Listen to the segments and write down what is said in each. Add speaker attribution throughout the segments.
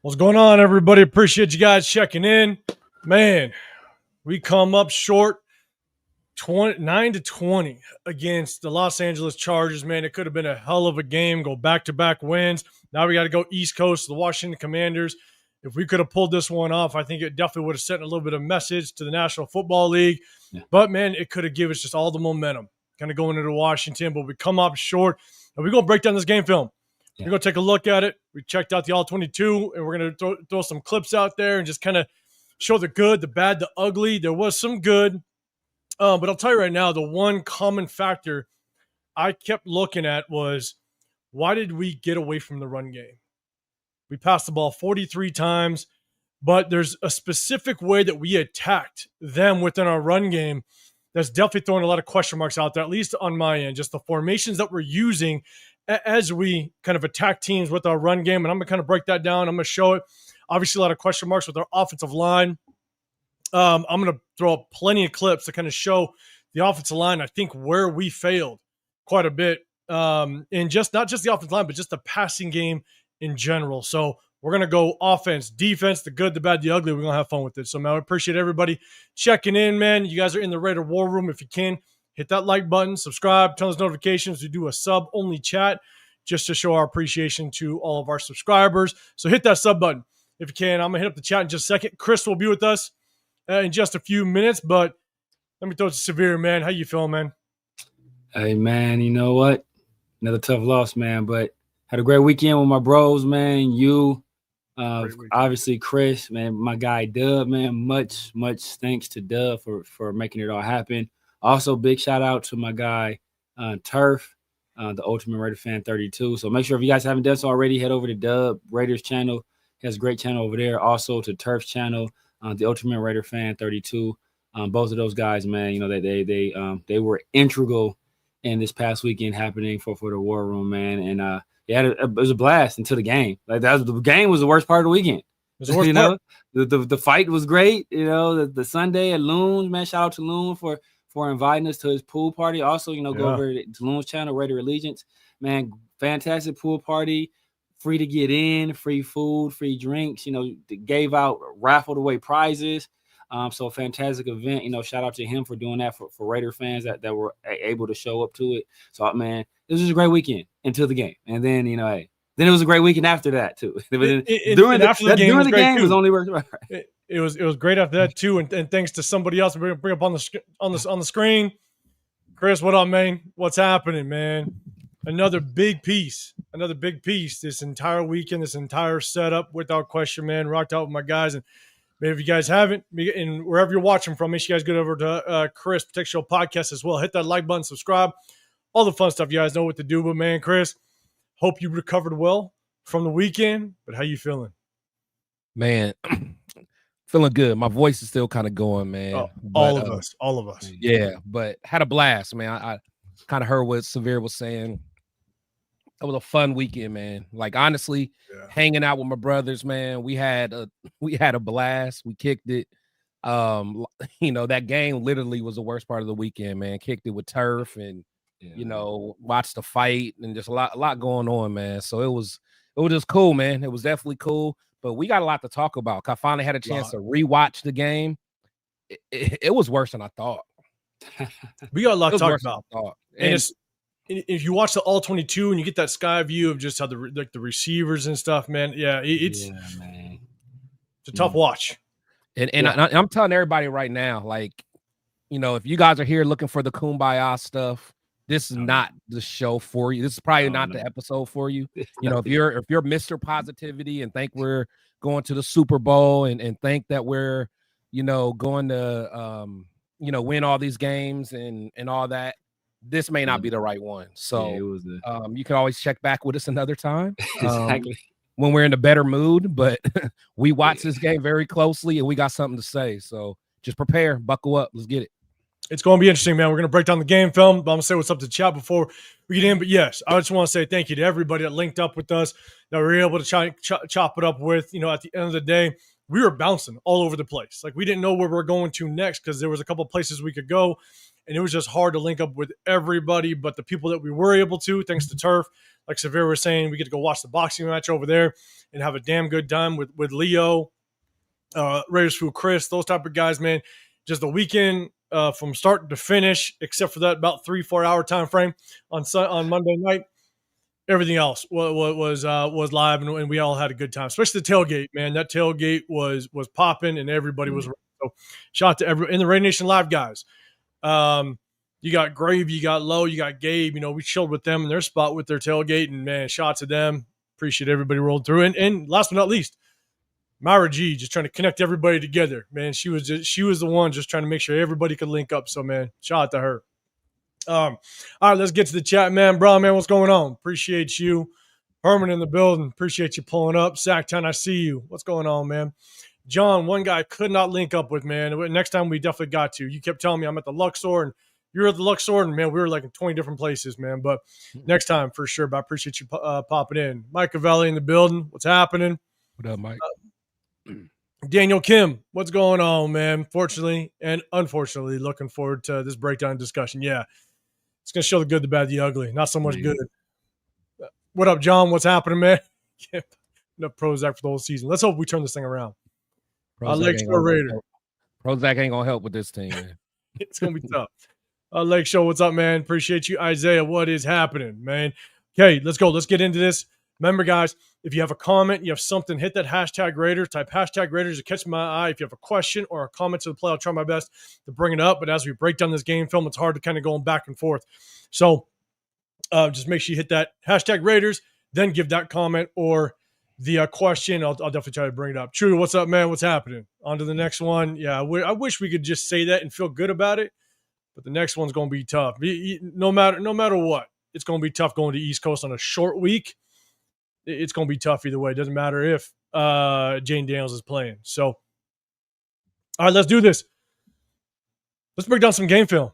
Speaker 1: What's going on, everybody? Appreciate you guys checking in. Man, we come up short 9-20 against the Los Angeles Chargers. Man, it could have been a hell of a game. Go back-to-back wins. Now we got to go East Coast to the Washington Commanders. If we could have pulled this one off, I think it definitely would have sent a little bit of message to the National Football League. Yeah. But, man, it could have given us just all the momentum kind of going into Washington. But we come up short, and we're going to break down this game film. Yeah. We're going to take a look at it. We checked out the All-22, and we're going to throw some clips out there and just kind of show the good, the bad, the ugly. There was some good. But I'll tell you right now, the one common factor I kept looking at was, why did we get away from the run game? We passed the ball 43 times, but there's a specific way that we attacked them within our run game that's definitely throwing a lot of question marks out there, at least on my end. Just the formations that we're using as we kind of attack teams with our run game. And I'm going to kind of break that down. I'm going to show it. Obviously, a lot of question marks with our offensive line. I'm going to throw up plenty of clips to kind of show the offensive line, I think, where we failed quite a bit. And just not just the offensive line, but just the passing game in general. So we're going to go offense, defense, the good, the bad, the ugly. We're going to have fun with it. So, man, I appreciate everybody checking in, man. You guys are in the Raider War Room. If you can, hit that like button, subscribe, turn those notifications. We do a sub-only chat just to show our appreciation to all of our subscribers. So hit that sub button if you can. I'm going to hit up the chat in just a second. Chris will be with us in just a few minutes, but let me throw it to Severe, man. How you feeling, man?
Speaker 2: Hey, man, you know what? Another tough loss, man, but had a great weekend with my bros, man. You, obviously Chris, man, my guy Dub, man. Much thanks to Dub for making it all happen. Also, big shout out to my guy Turf, the Ultimate Raider Fan 32. So make sure if you guys haven't done so already, head over to Dub Raiders channel. He has a great channel over there. Also to Turf's channel, the Ultimate Raider Fan 32. Both of those guys, man, you know, they were integral in this past weekend happening for the War Room, man. And it was a blast until the game. Like the game was the worst part of the weekend. You know, the fight was great. You know, the Sunday at Loon's, man. Shout out to Loon for inviting us to his pool party. Also, you know, go over to Loon's channel, Raider Allegiance, man. Fantastic pool party, free to get in, free food, free drinks. You know, raffled away prizes. So fantastic event. You know, shout out to him for doing that for Raider fans that were able to show up to it. So, man, it was just a great weekend until the game. And then, you know, then it was a great weekend after that too. During the game was only worth right.
Speaker 1: It was great after that too. And thanks to somebody else, we're gonna bring up on the screen. Chris, what up, man? What's happening, man? Another big piece. This entire weekend, this entire setup, without question, man. Rocked out with my guys. And maybe if you guys haven't, and wherever you're watching from, make sure you guys get over to Chris Petecarroll podcast as well. Hit that like button, subscribe, all the fun stuff. You guys know what to do. But, man, Chris, hope you recovered well from the weekend. But how you feeling?
Speaker 3: Man, feeling good. My voice is still kind of going, man.
Speaker 1: Oh, all of us.
Speaker 3: Yeah, but had a blast, man. I kind of heard what Severe was saying. It was a fun weekend, man. Like, honestly, hanging out with my brothers, man. We had a blast. We kicked it. You know, that game literally was the worst part of the weekend, man. Kicked it with Turf and you know, watched the fight and just a lot going on, man. So it was just cool, man. It was definitely cool. But we got a lot to talk about. I finally had a chance to rewatch the game. It was worse than I thought.
Speaker 1: We got a lot to talk about. And if you watch the All-22 and you get that sky view of just how the receivers and stuff, man, it's a tough watch.
Speaker 3: And I'm telling everybody right now, like, you know, if you guys are here looking for the Kumbaya stuff, this is not the show for you. This is probably not the episode for you. You know, if you're Mr. Positivity and think we're going to the Super Bowl and think that we're, you know, going to you know, win all these games and all that, this may not be the right one. So you can always check back with us another time.
Speaker 2: Exactly.
Speaker 3: When we're in a better mood, but we watch this game very closely and we got something to say. So just prepare, buckle up. Let's get it.
Speaker 1: It's going to be interesting, man. We're going to break down the game film, but I'm going to say what's up to chat before we get in. But yes, I just want to say thank you to everybody that linked up with us, that we were able to chop it up with. You know, at the end of the day, we were bouncing all over the place. Like, we didn't know where we were going to next because there was a couple places we could go, and it was just hard to link up with everybody. But the people that we were able to, thanks to Turf, like Severe was saying, we get to go watch the boxing match over there and have a damn good time with Leo, Raiders Food Chris, those type of guys, man. Just the weekend from start to finish, except for that about 3-4 hour time frame on Monday night. Everything else was live, and we all had a good time. Especially the tailgate, man. That tailgate was popping, and everybody was ready. So shout out to in the Raider Nation Live guys. You got Gravy, you got Low, you got Gabe. You know, we chilled with them in their spot with their tailgate, and man, shout out to them. Appreciate everybody rolled through. And last but not least, Myra G, just trying to connect everybody together, man. She was the one just trying to make sure everybody could link up. So, man, shout out to her. All right, let's get to the chat, man. Bro, man, what's going on? Appreciate you. Herman in the building. Appreciate you pulling up. Sacktown, I see you. What's going on, man? John, one guy I could not link up with, man. Next time we definitely got to. You kept telling me I'm at the Luxor, and you're at the Luxor, and, man, we were like in 20 different places, man. But next time for sure. But I appreciate you popping in. Mike Cavelli in the building. What's happening?
Speaker 3: What up, Mike?
Speaker 1: Daniel Kim, what's going on, man? Fortunately and unfortunately, looking forward to this breakdown discussion. Yeah, it's going to show the good, the bad, the ugly. Not so much good. What up, John? What's happening, man? Enough Prozac for the whole season. Let's hope we turn this thing around. Lakeshore Raider.
Speaker 3: Prozac ain't going to help with this team, man.
Speaker 1: It's going to be tough. Lakeshore, what's up, man? Appreciate you. Isaiah, what is happening, man? Okay, let's go. Let's get into this. Remember, guys, if you have a comment, you have something, hit that hashtag Raider. Type hashtag Raiders to catch my eye. If you have a question or a comment to the play, I'll try my best to bring it up. But as we break down this game film, it's hard to kind of go back and forth. So just make sure you hit that hashtag Raiders, then give that comment or the question. I'll definitely try to bring it up. True, what's up, man? What's happening? On to the next one. Yeah, I wish we could just say that and feel good about it, but the next one's going to be tough. No matter what, it's going to be tough going to East Coast on a short week. It's going to be tough either way. It doesn't matter if Jane Daniels is playing. So, all right, let's do this. Let's break down some game film.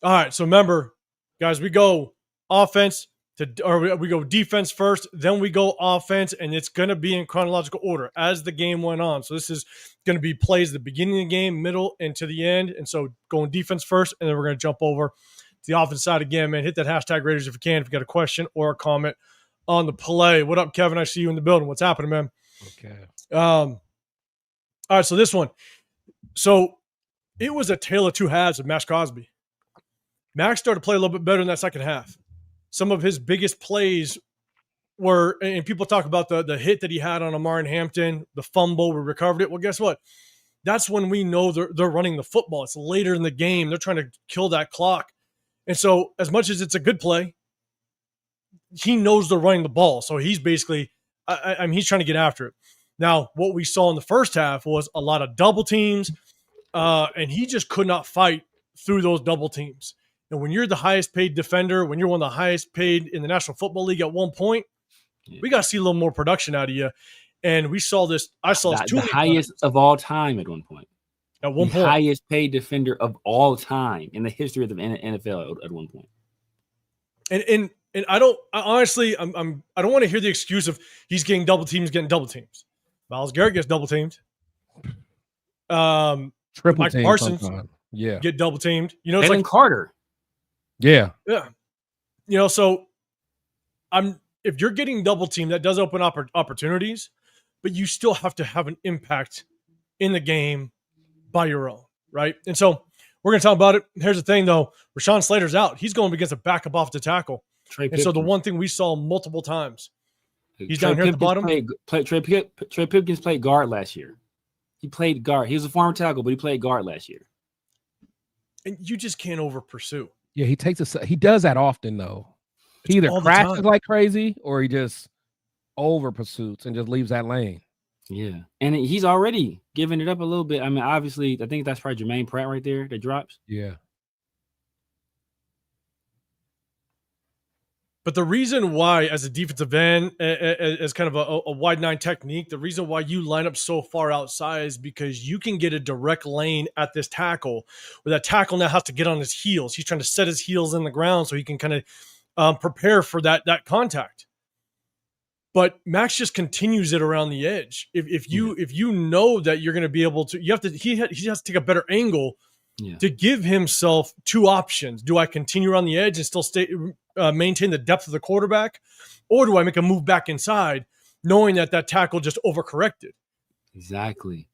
Speaker 1: All right, so remember, guys, we go we go defense first, then we go offense, and it's going to be in chronological order as the game went on. So this is going to be plays at the beginning of the game, middle, and to the end. And so going defense first, and then we're going to jump over to the offense side again, man. Hit that hashtag Raiders if you can, if you got a question or a comment on the play. What up, Kevin? I see you in the building. What's happening, man?
Speaker 3: Okay.
Speaker 1: All right, so this one. So it was a tale of two halves of maxxcrosby. Max started to play a little bit better in that second half. Some of his biggest plays were, and people talk about the hit that he had on Amari Hampton, the fumble, we recovered it. Well, guess what? That's when we know they're running the football. It's later in the game. They're trying to kill that clock. And so as much as it's a good play, he knows they're running the ball. So he's basically, he's trying to get after it. Now, what we saw in the first half was a lot of double teams, and he just could not fight through those double teams. And when you're the highest paid defender, when you're one of the highest paid in the National Football League at one point, we got to see a little more production out of you. And we saw this. I saw this
Speaker 2: the highest of all time at one point.
Speaker 1: At one point,
Speaker 2: highest paid defender of all time in the history of the NFL at one point.
Speaker 1: And I don't want to hear the excuse of he's getting double teams, getting double teams. Myles Garrett gets double teamed.
Speaker 3: Triple
Speaker 1: Mike
Speaker 3: team
Speaker 1: Parsons,
Speaker 3: sometime. Yeah,
Speaker 1: get double teamed. You know, it's
Speaker 2: Jalen
Speaker 1: like
Speaker 2: Carter.
Speaker 3: Yeah.
Speaker 1: You know, so if you're getting double teamed, that does open up opportunities, but you still have to have an impact in the game by your own, right? And so we're going to talk about it. Here's the thing, though. Rashawn Slater's out. He's going against a backup off the tackle. And so the one thing we saw multiple times, he's down here at the bottom.
Speaker 2: Trey Pipkins played guard last year. He played guard. He was a former tackle, but he played guard last year.
Speaker 1: And you just can't over pursue.
Speaker 3: Yeah, he does that often, though. He either crashes like crazy or he just over pursuits and just leaves that lane.
Speaker 2: Yeah. And he's already giving it up a little bit. I mean, obviously, I think that's probably Jermaine Pratt right there that drops.
Speaker 3: Yeah.
Speaker 1: But the reason why, as a defensive end, as kind of a wide nine technique, the reason why you line up so far outside is because you can get a direct lane at this tackle, where that tackle now has to get on his heels. He's trying to set his heels in the ground so he can kind of prepare for that contact. But Max just continues it around the edge. If you know that you're going to be able to, he has to take a better angle to give himself two options. Do I continue around the edge and still maintain the depth of the quarterback, or do I make a move back inside, knowing that tackle just overcorrected?
Speaker 2: Exactly.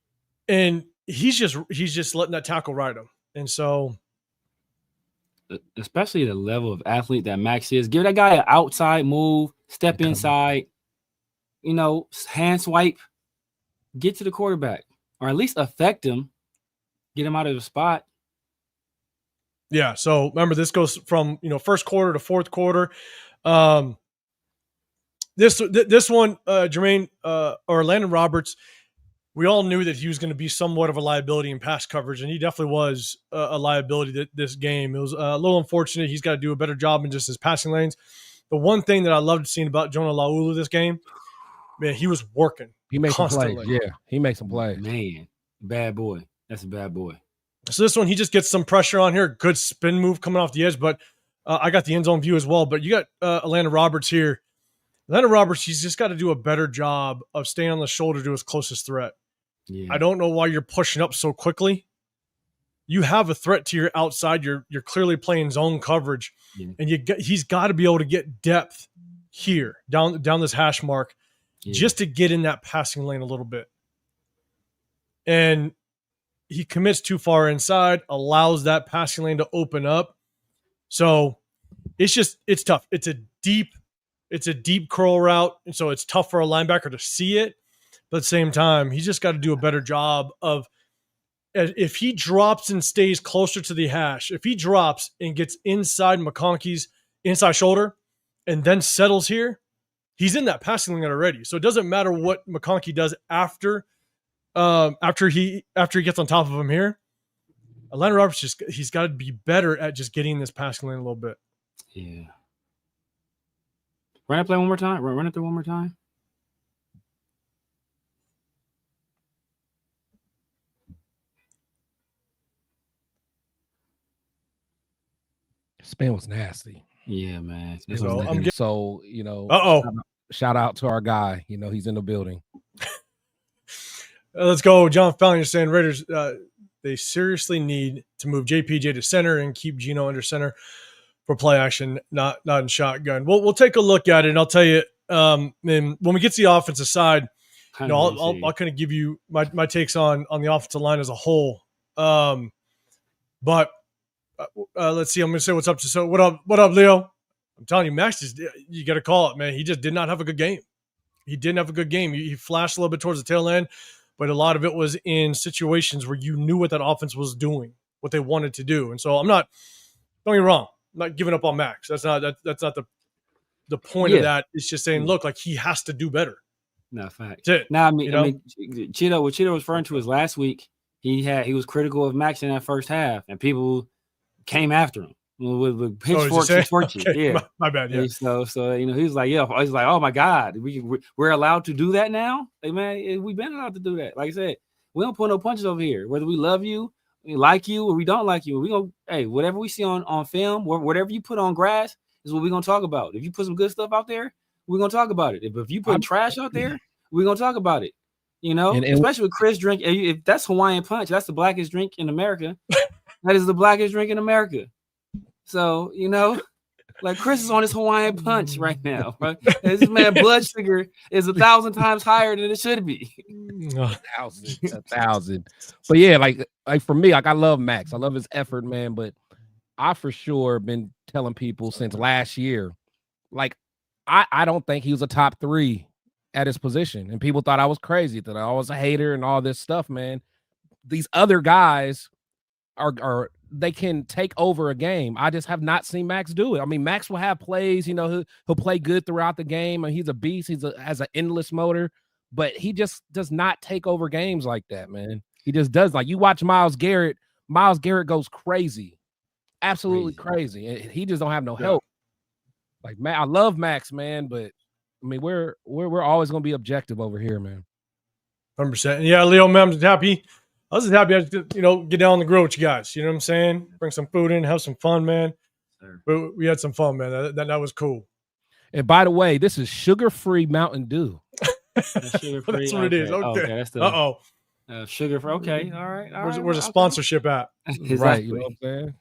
Speaker 1: And he's just letting that tackle ride him. And so,
Speaker 2: especially the level of athlete that Max is, give that guy an outside move, step inside, hand swipe, get to the quarterback, or at least affect him, get him out of the spot.
Speaker 1: Yeah. So remember, this goes from first quarter to fourth quarter. This one, Jermaine or Landon Roberts, we all knew that he was going to be somewhat of a liability in pass coverage, and he definitely was a liability this game. It was a little unfortunate. He's got to do a better job in just his passing lanes. The one thing that I loved seeing about Jonah Laulu this game, man, he was working.
Speaker 3: He makes some
Speaker 1: constantly.
Speaker 3: plays. Yeah, he makes some plays.
Speaker 2: Man, bad boy. That's a bad boy.
Speaker 1: So this one, he just gets some pressure on here. Good spin move coming off the edge, but I got the end zone view as well. But you got Landon Roberts here. Landon Roberts, he's just got to do a better job of staying on the shoulder to his closest threat. Yeah. I don't know why you're pushing up so quickly. You have a threat to your outside. You're clearly playing zone coverage, and he's got to be able to get depth here down this hash mark just to get in that passing lane a little bit. And he commits too far inside, allows that passing lane to open up. So it's tough. It's a deep curl route, and so it's tough for a linebacker to see it. But at the same time, he's just got to do a better job of, if he drops and stays closer to the hash, if he drops and gets inside McConkey's inside shoulder and then settles here, he's in that passing lane already. So it doesn't matter what McConkey does after he gets on top of him here. Landon Roberts he's got to be better at just getting this passing lane a little bit.
Speaker 2: Yeah. Run that play one more time. Run it through one more time.
Speaker 3: Spin was nasty.
Speaker 2: Yeah, man.
Speaker 3: So, shout out to our guy. He's in the building.
Speaker 1: Let's go. John Fallon, you're saying Raiders, they seriously need to move JPJ to center and keep Geno under center for play action, not in shotgun. We'll take a look at it, and I'll tell you, and when we get to the offensive side, I'll kind of give you my takes on the offensive line as a whole. But let's see. I'm going to say what's up. So what up, Leo? I'm telling you, Max, you got to call it, man. He just did not have a good game. He didn't have a good game. He flashed a little bit towards the tail end, but a lot of it was in situations where you knew what that offense was doing, what they wanted to do. And so don't get me wrong, I'm not giving up on Max. That's not the point of that. It's just saying, look, like he has to do better.
Speaker 2: No, fact.
Speaker 1: That's it.
Speaker 2: No, I mean, Cheeto, what Cheeto was referring to is last week, he was critical of Max in that first half, and people came after him with pitchforks and torches. Okay. Yeah,
Speaker 1: my bad. Yeah.
Speaker 2: So he was like, oh my God, we're allowed to do that now. Like, man, we've been allowed to do that. Like I said, we don't pull no punches over here. Whether we love you, we like you, or we don't like you, we go, hey, whatever we see on film, whatever you put on grass is what we're gonna talk about. If you put some good stuff out there, we're gonna talk about it. If you put trash out there, we're gonna talk about it. And especially with Chris drink, if that's Hawaiian Punch, that's the blackest drink in America. That is the blackest drink in America. So, like Chris is on his Hawaiian Punch right now. Right? This man blood sugar is 1,000 times higher than it should be.
Speaker 3: 1,000. But yeah, like for me, like I love Max. I love his effort, man. But I for sure been telling people since last year, like I don't think he was a top 3 at his position. And people thought I was crazy, that I was a hater and all this stuff, man. These other guys are they can take over a game. I just have not seen Max do it. I mean, Max will have plays, he'll play good throughout the game, and he's a beast. Has an endless motor, but he just does not take over games like that, man. He just does. Like you watch Myles Garrett goes crazy, absolutely crazy. And he just don't have no help. Like, man, I love Max, man, but I mean, we're always gonna be objective over here, man.
Speaker 1: 100%. Yeah, Leo, man, I'm happy. I was just happy I just, get down on the grill with you guys. You know what I'm saying? Bring some food in, have some fun, man. But we had some fun, man. That was cool.
Speaker 3: And by the way, this is sugar-free Mountain Dew.
Speaker 2: Sugar-free.
Speaker 1: That's what it is. Okay.
Speaker 2: That's the sugar-free. Okay. All right.
Speaker 1: Where's the sponsorship at?
Speaker 3: Exactly. Right. You know what I'm saying?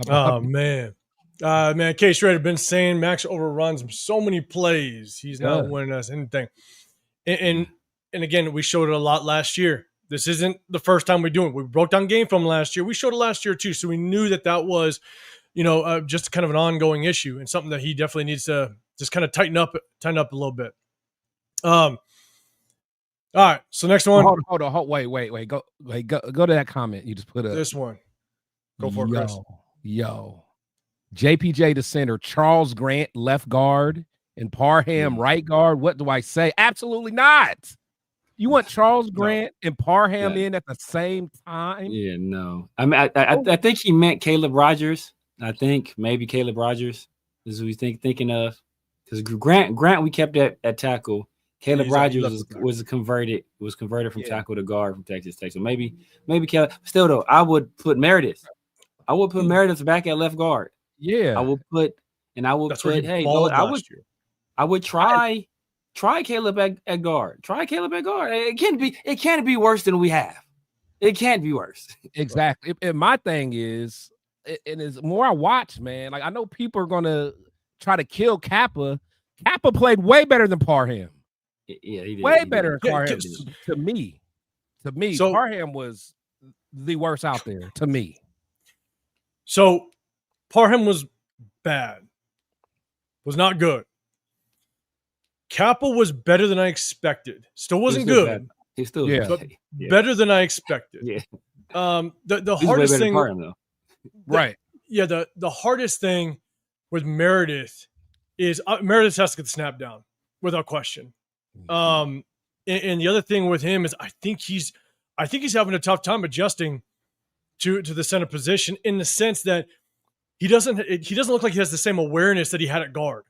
Speaker 1: Oh man. Man, Case Raider been saying Max overruns so many plays. He's not winning us anything. And again, we showed it a lot last year. This isn't the first time we do it. We broke down game film last year. We showed it last year too, so we knew that was, just kind of an ongoing issue and something that he definitely needs to just kind of tighten up a little bit. All right. So next one.
Speaker 3: Hold on. Wait. Go to that comment you just put up.
Speaker 1: This one. Go for it, Chris.
Speaker 3: Yo. JPJ the center, Charles Grant left guard, and Parham right guard. What do I say? Absolutely not. You want Charles Grant and Parham in at the same time?
Speaker 2: Yeah, no. I mean, I think he meant Caleb Rogers. I think maybe Caleb Rogers is who he's thinking of. Because Grant we kept at tackle. Caleb Rogers was converted from tackle to guard from Texas Tech. So maybe Caleb. Still though, I would put Meredith. I would put Meredith back at left guard.
Speaker 3: Yeah,
Speaker 2: I would put. Hey, I would try Caleb at guard. Try Caleb at guard. It can't be worse than we have. It can't be worse.
Speaker 3: Exactly. And my thing is, and as more I watch, man, like I know people are gonna try to kill Kappa. Kappa played way better than Parham.
Speaker 2: Yeah, he did.
Speaker 3: Way better than Parham to me. So Parham was the worst out there to me.
Speaker 1: So Parham was bad. Was not good. Kappa was better than I expected. Still wasn't good.
Speaker 2: He's still
Speaker 1: better than I expected.
Speaker 2: Yeah.
Speaker 1: The hardest thing,
Speaker 2: Parham, though.
Speaker 1: Right? Yeah. The hardest thing with Meredith is Meredith has to get the snap down without question. And the other thing with him is I think he's having a tough time adjusting to the center position in the sense that he doesn't look like he has the same awareness that he had at guard.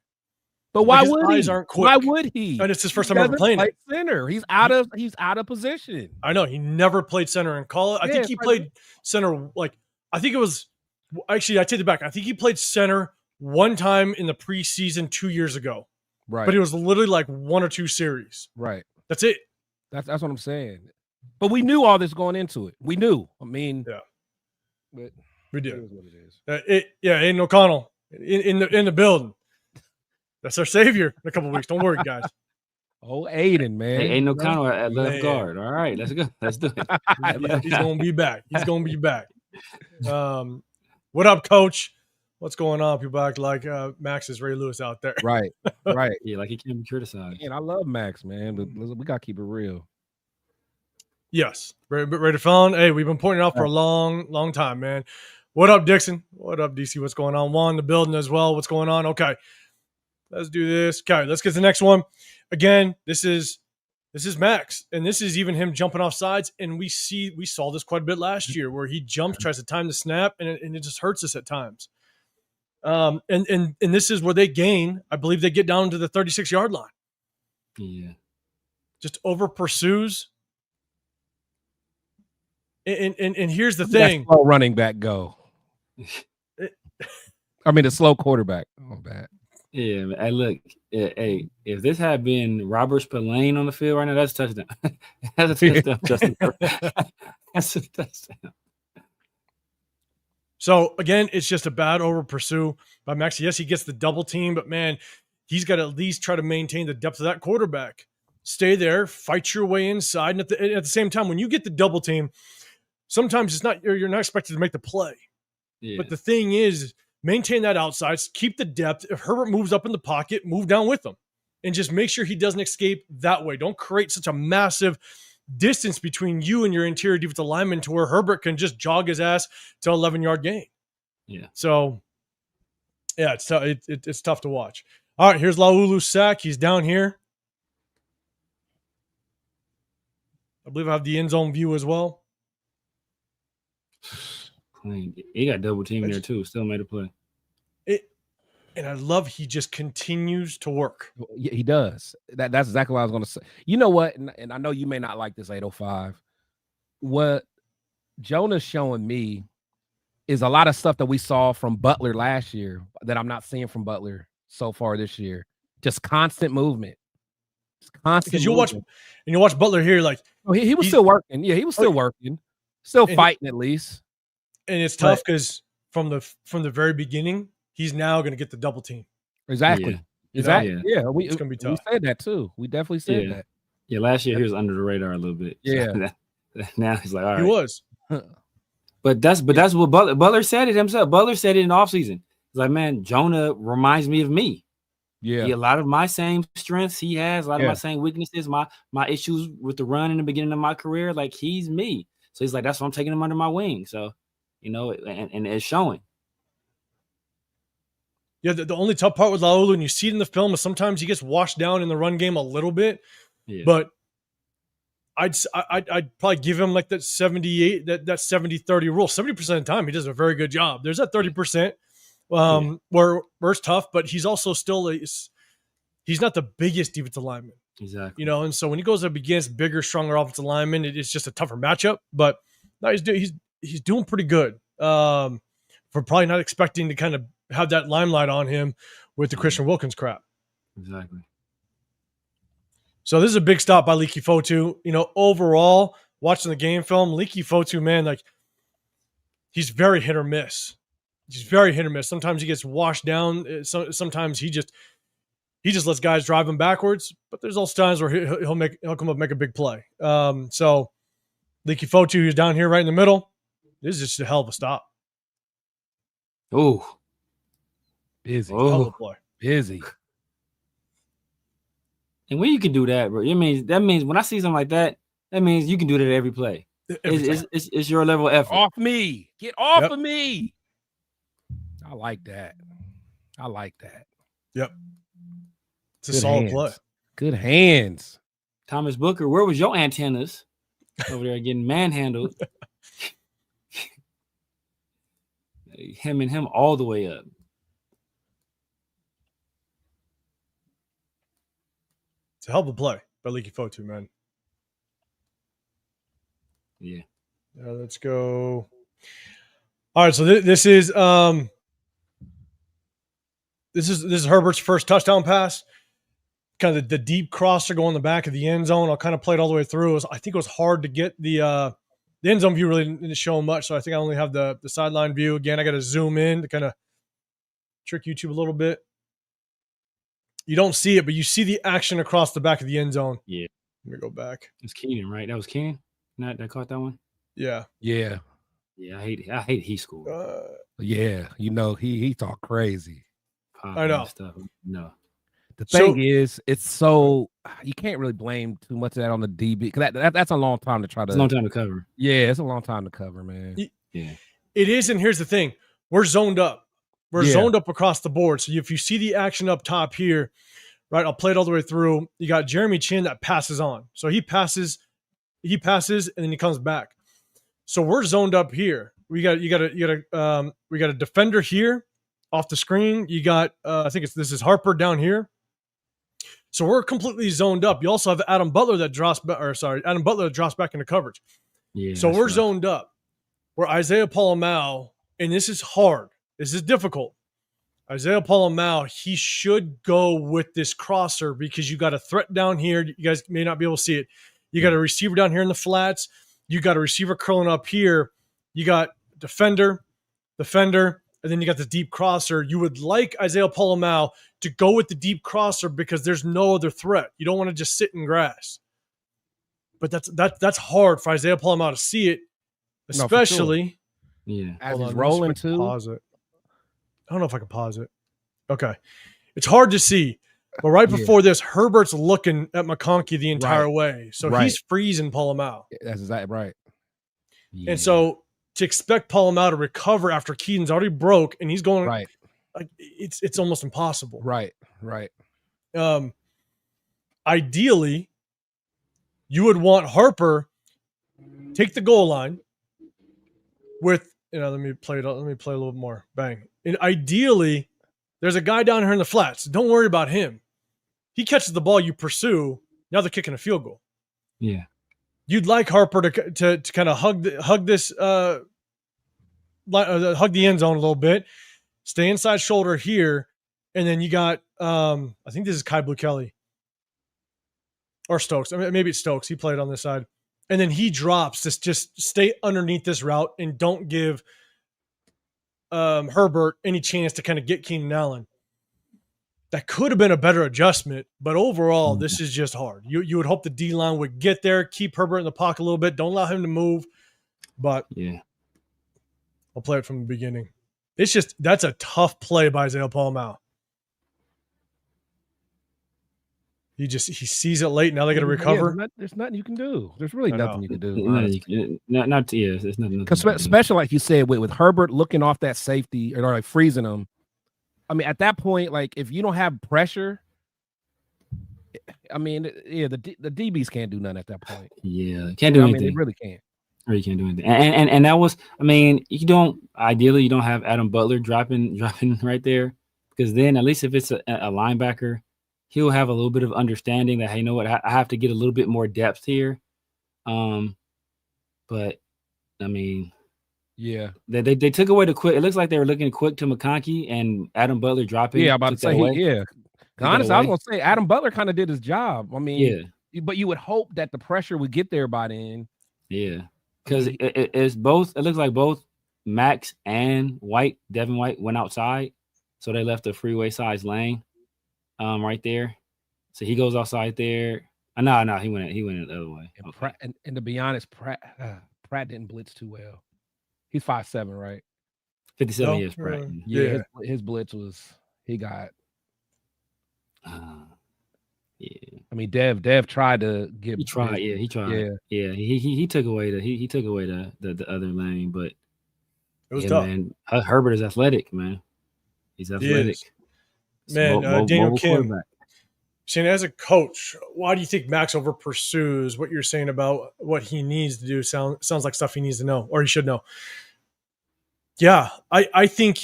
Speaker 3: But why
Speaker 1: his
Speaker 3: would
Speaker 1: eyes
Speaker 3: he?
Speaker 1: aren't quick.
Speaker 3: Why would he?
Speaker 1: And it's his first time ever playing it.
Speaker 3: Center. He's out of position.
Speaker 1: I know he never played center in college. I think he played center I think it was actually I take it back. I think he played center one time in the preseason 2 years ago.
Speaker 3: Right.
Speaker 1: But it was literally like one or two series.
Speaker 3: Right.
Speaker 1: That's it.
Speaker 3: That's what I'm saying. But we knew all this going into it. We knew. I mean,
Speaker 1: yeah.
Speaker 3: But
Speaker 1: we did.
Speaker 3: It is what it is.
Speaker 1: Aiden O'Connell in the building. That's our savior in a couple of weeks. Don't worry, guys.
Speaker 3: Oh, Aiden, man.
Speaker 2: Hey, Aiden O'Connell at left guard. All right, let's go. Let's do it.
Speaker 1: He's gonna be back. What up, Coach? What's going on? People act like Max is Ray Lewis out there.
Speaker 3: Right.
Speaker 2: Yeah, like he can't be criticized.
Speaker 3: And I love Max, man, but we gotta keep it real.
Speaker 1: Yes. Raider Felon. Hey, we've been pointing out for a long time, man. What up, Dixon? What up, DC? What's going on? Juan, the building as well. What's going on? Okay. Let's do this. Okay, let's get to the next one. Again, this is Max, and this is even him jumping off sides. And we saw this quite a bit last year where he jumps, tries to time the snap, and it just hurts us at times. And this is where they gain. I believe they get down to the 36-yard line.
Speaker 2: Yeah.
Speaker 1: Just over pursues. And here's the thing.
Speaker 3: Slow running back go. I mean, the slow quarterback. Oh, bad.
Speaker 2: Yeah, hey, look. Hey, if this had been Robert Spillane on the field right now, that's a touchdown. That's a touchdown, Justin. That's a touchdown.
Speaker 1: So, again, it's just a bad over pursue by Max. Yes, he gets the double team, but, man, he's got to at least try to maintain the depth of that quarterback. Stay there, fight your way inside. And at the same time, when you get the double team, sometimes you're not expected to make the play. Yeah. But the thing is, maintain that outside, keep the depth. If Herbert moves up in the pocket, move down with him. And just make sure he doesn't escape that way. Don't create such a massive distance between you and your interior defensive lineman to where Herbert can just jog his ass to 11-yard gain.
Speaker 2: Yeah.
Speaker 1: So, yeah, it's tough to watch. All right, here's Laulu's sack. He's down here. I believe I have the end zone view as well.
Speaker 2: He got double team there too. Still made a play.
Speaker 1: And I love he just continues to work.
Speaker 3: Yeah, he does. That's exactly what I was going to say. You know what? And I know you may not like this 805. What Jonah's showing me is a lot of stuff that we saw from Butler last year that I'm not seeing from Butler so far this year. Just constant movement.
Speaker 1: Because you watch Butler here, like
Speaker 3: he was still working. Yeah, he was still working, still fighting at least.
Speaker 1: And it's tough because from the very beginning, he's now going to get the double team.
Speaker 3: Exactly.
Speaker 2: Yeah.
Speaker 3: Exactly. Yeah,
Speaker 1: it's going to be tough.
Speaker 3: We said that too. We definitely said that.
Speaker 2: Yeah, last year he was under the radar a little bit.
Speaker 3: Yeah.
Speaker 2: So now he's like, all right.
Speaker 1: He was.
Speaker 2: But that's what Butler said it himself. Butler said it in the offseason. He's like, man, Jonah reminds me of me.
Speaker 3: Yeah.
Speaker 2: A lot of my same strengths he has, a lot of my same weaknesses, my issues with the run in the beginning of my career. Like, he's me. So he's like, that's why I'm taking him under my wing. So, and it's showing.
Speaker 1: Yeah, the only tough part with Laulu, and you see it in the film, is sometimes he gets washed down in the run game a little bit. Yeah. But I'd probably give him like that 78, that 70-30 rule. 70% of the time, he does a very good job. There's that 30%. Where it's tough, but he's also still he's not the biggest defensive lineman.
Speaker 2: Exactly.
Speaker 1: And so when he goes up against bigger, stronger offensive linemen, it's just a tougher matchup. But no, he's doing pretty good. For probably not expecting to kind of have that limelight on him with the Christian Wilkins crap.
Speaker 2: Exactly.
Speaker 1: So this is a big stop by Leki Fotu. Overall, watching the game film, Leki Fotu, man, like he's very hit or miss. He's very hit or miss. Sometimes he gets washed down. Sometimes he just lets guys drive him backwards. But there's also times where he'll come up and make a big play. So Leki Fotu, who's down here right in the middle, this is just a hell of a stop.
Speaker 2: Oh,
Speaker 3: busy.
Speaker 1: Hell of a play.
Speaker 3: Busy.
Speaker 2: And when you can do that, bro, that means when I see something like that, that means you can do that every play. It's your level of effort.
Speaker 3: Off me. Get off of me. I like that.
Speaker 1: Yep. It's a solid play.
Speaker 3: Good hands.
Speaker 2: Thomas Booker, where was your antennas? Over there getting manhandled. Him all the way up.
Speaker 1: It's a hell of a play by Leki Fotu, man.
Speaker 2: Yeah.
Speaker 1: Let's go. All right, so this is Herbert's first touchdown pass. Kind of the deep crosser going in the back of the end zone. I'll kind of play it all the way through. I think it was hard to get the end zone view really didn't show much, so I think I only have the sideline view. Again, I got to zoom in to kind of trick YouTube a little bit. You don't see it, but you see the action across the back of the end zone.
Speaker 2: Yeah.
Speaker 1: Let me go back.
Speaker 2: It's Keenan, right? That was Keenan? Not that caught that one?
Speaker 1: Yeah.
Speaker 3: Yeah.
Speaker 2: Yeah, I hate he scored.
Speaker 3: Yeah, he talk crazy.
Speaker 1: I know.
Speaker 2: Stuff. No.
Speaker 3: The thing is, it's so you can't really blame too much of that on the DB because that's a long time to try to.
Speaker 2: It's a long time to cover.
Speaker 3: Yeah, it's a long time to cover, man.
Speaker 2: Yeah,
Speaker 1: it is. And here's the thing: we're zoned up. We're zoned up across the board. So if you see the action up top here, right? I'll play it all the way through. You got Jeremy Chin that passes on. So he passes, and then he comes back. So we're zoned up here. We got a defender here off the screen. You got this is Harper down here. So we're completely zoned up. You also have Adam Butler that drops back into coverage.
Speaker 2: Yeah.
Speaker 1: So we're zoned up. Where Isaiah Polamalu, and this is hard. This is difficult. Isaiah Polamalu, he should go with this crosser because you got a threat down here. You guys may not be able to see it. You got a receiver down here in the flats. You got a receiver curling up here. You got defender, and then you got the deep crosser. You would like Isaiah Polamalu to go with the deep crosser because there's no other threat. You don't want to just sit in grass. But that's hard for Isaiah Polamalu to see it, especially.
Speaker 2: Yeah.
Speaker 3: As he's rolling too.
Speaker 1: Pause it. I don't know if I can pause it. Okay. It's hard to see. But right before this, Herbert's looking at McConkey the entire way. So he's freezing Polamalu.
Speaker 3: That's exactly right.
Speaker 1: Yeah. And so to expect Polamalu to recover after Keaton's already broke and he's going like it's almost impossible.
Speaker 3: Right.
Speaker 1: Ideally, you would want Harper take the goal line with let me play a little more. Bang. And ideally, there's a guy down here in the flats. Don't worry about him. He catches the ball, you pursue. Now they're kicking a field goal.
Speaker 2: Yeah.
Speaker 1: You'd like Harper to kind of hug the end zone a little bit, stay inside shoulder here, And then you got, I think this is Kai Blue Kelly or Stokes. I mean, maybe it's Stokes. He played on this side. And then he drops this, just stay underneath this route and don't give Herbert any chance to kind of get Keenan Allen. That could have been a better adjustment, but overall, this is just hard. You would hope the D-line would get there, keep Herbert in the pocket a little bit, don't allow him to move. But
Speaker 2: yeah,
Speaker 1: I'll play it from the beginning. It's just, that's a tough play by Isaiah Paul-Mao. He sees it late. Now they got to recover.
Speaker 3: There's nothing you can do. There's really nothing you can do.
Speaker 2: There's nothing.
Speaker 3: Because especially like you said, with Herbert looking off that safety or like freezing him. I mean, at that point, like if you don't have pressure, I mean, yeah, the DBs can't do nothing at that point.
Speaker 2: Yeah, can't do anything.
Speaker 3: I mean, they really can't.
Speaker 2: Or you can't do anything. And that was, I mean, you don't have Adam Butler dropping right there, because then at least if it's a linebacker, he'll have a little bit of understanding that, hey, you know what, I have to get a little bit more depth here. But I mean, yeah, they took away the quick. It looks like they were looking quick to McConkey and Adam Butler dropping.
Speaker 3: Yeah, I'm about to say, honestly, I was gonna say Adam Butler kind of did his job. I mean, but you would hope that the pressure would get there by then.
Speaker 2: Yeah, because it's both. It looks like both Max and Devin White went outside, so they left a freeway size lane, right there. So he goes outside there. No, he went the other way.
Speaker 3: And, okay. And to be honest, Pratt didn't blitz too well. He's 5'7", right?
Speaker 2: 57 years, Pratt.
Speaker 3: Yeah, his blitz was, he got.
Speaker 2: Yeah.
Speaker 3: I mean, Dev tried to get.
Speaker 2: He tried. Yeah. He took away the other lane, but
Speaker 1: it was tough.
Speaker 2: Man, Herbert is athletic, man. He's athletic.
Speaker 1: Man, Daniel Kim. Shane, as a coach, why do you think Max over pursues what you're saying about what he needs to do? Sounds like stuff he needs to know, or he should know. Yeah, I think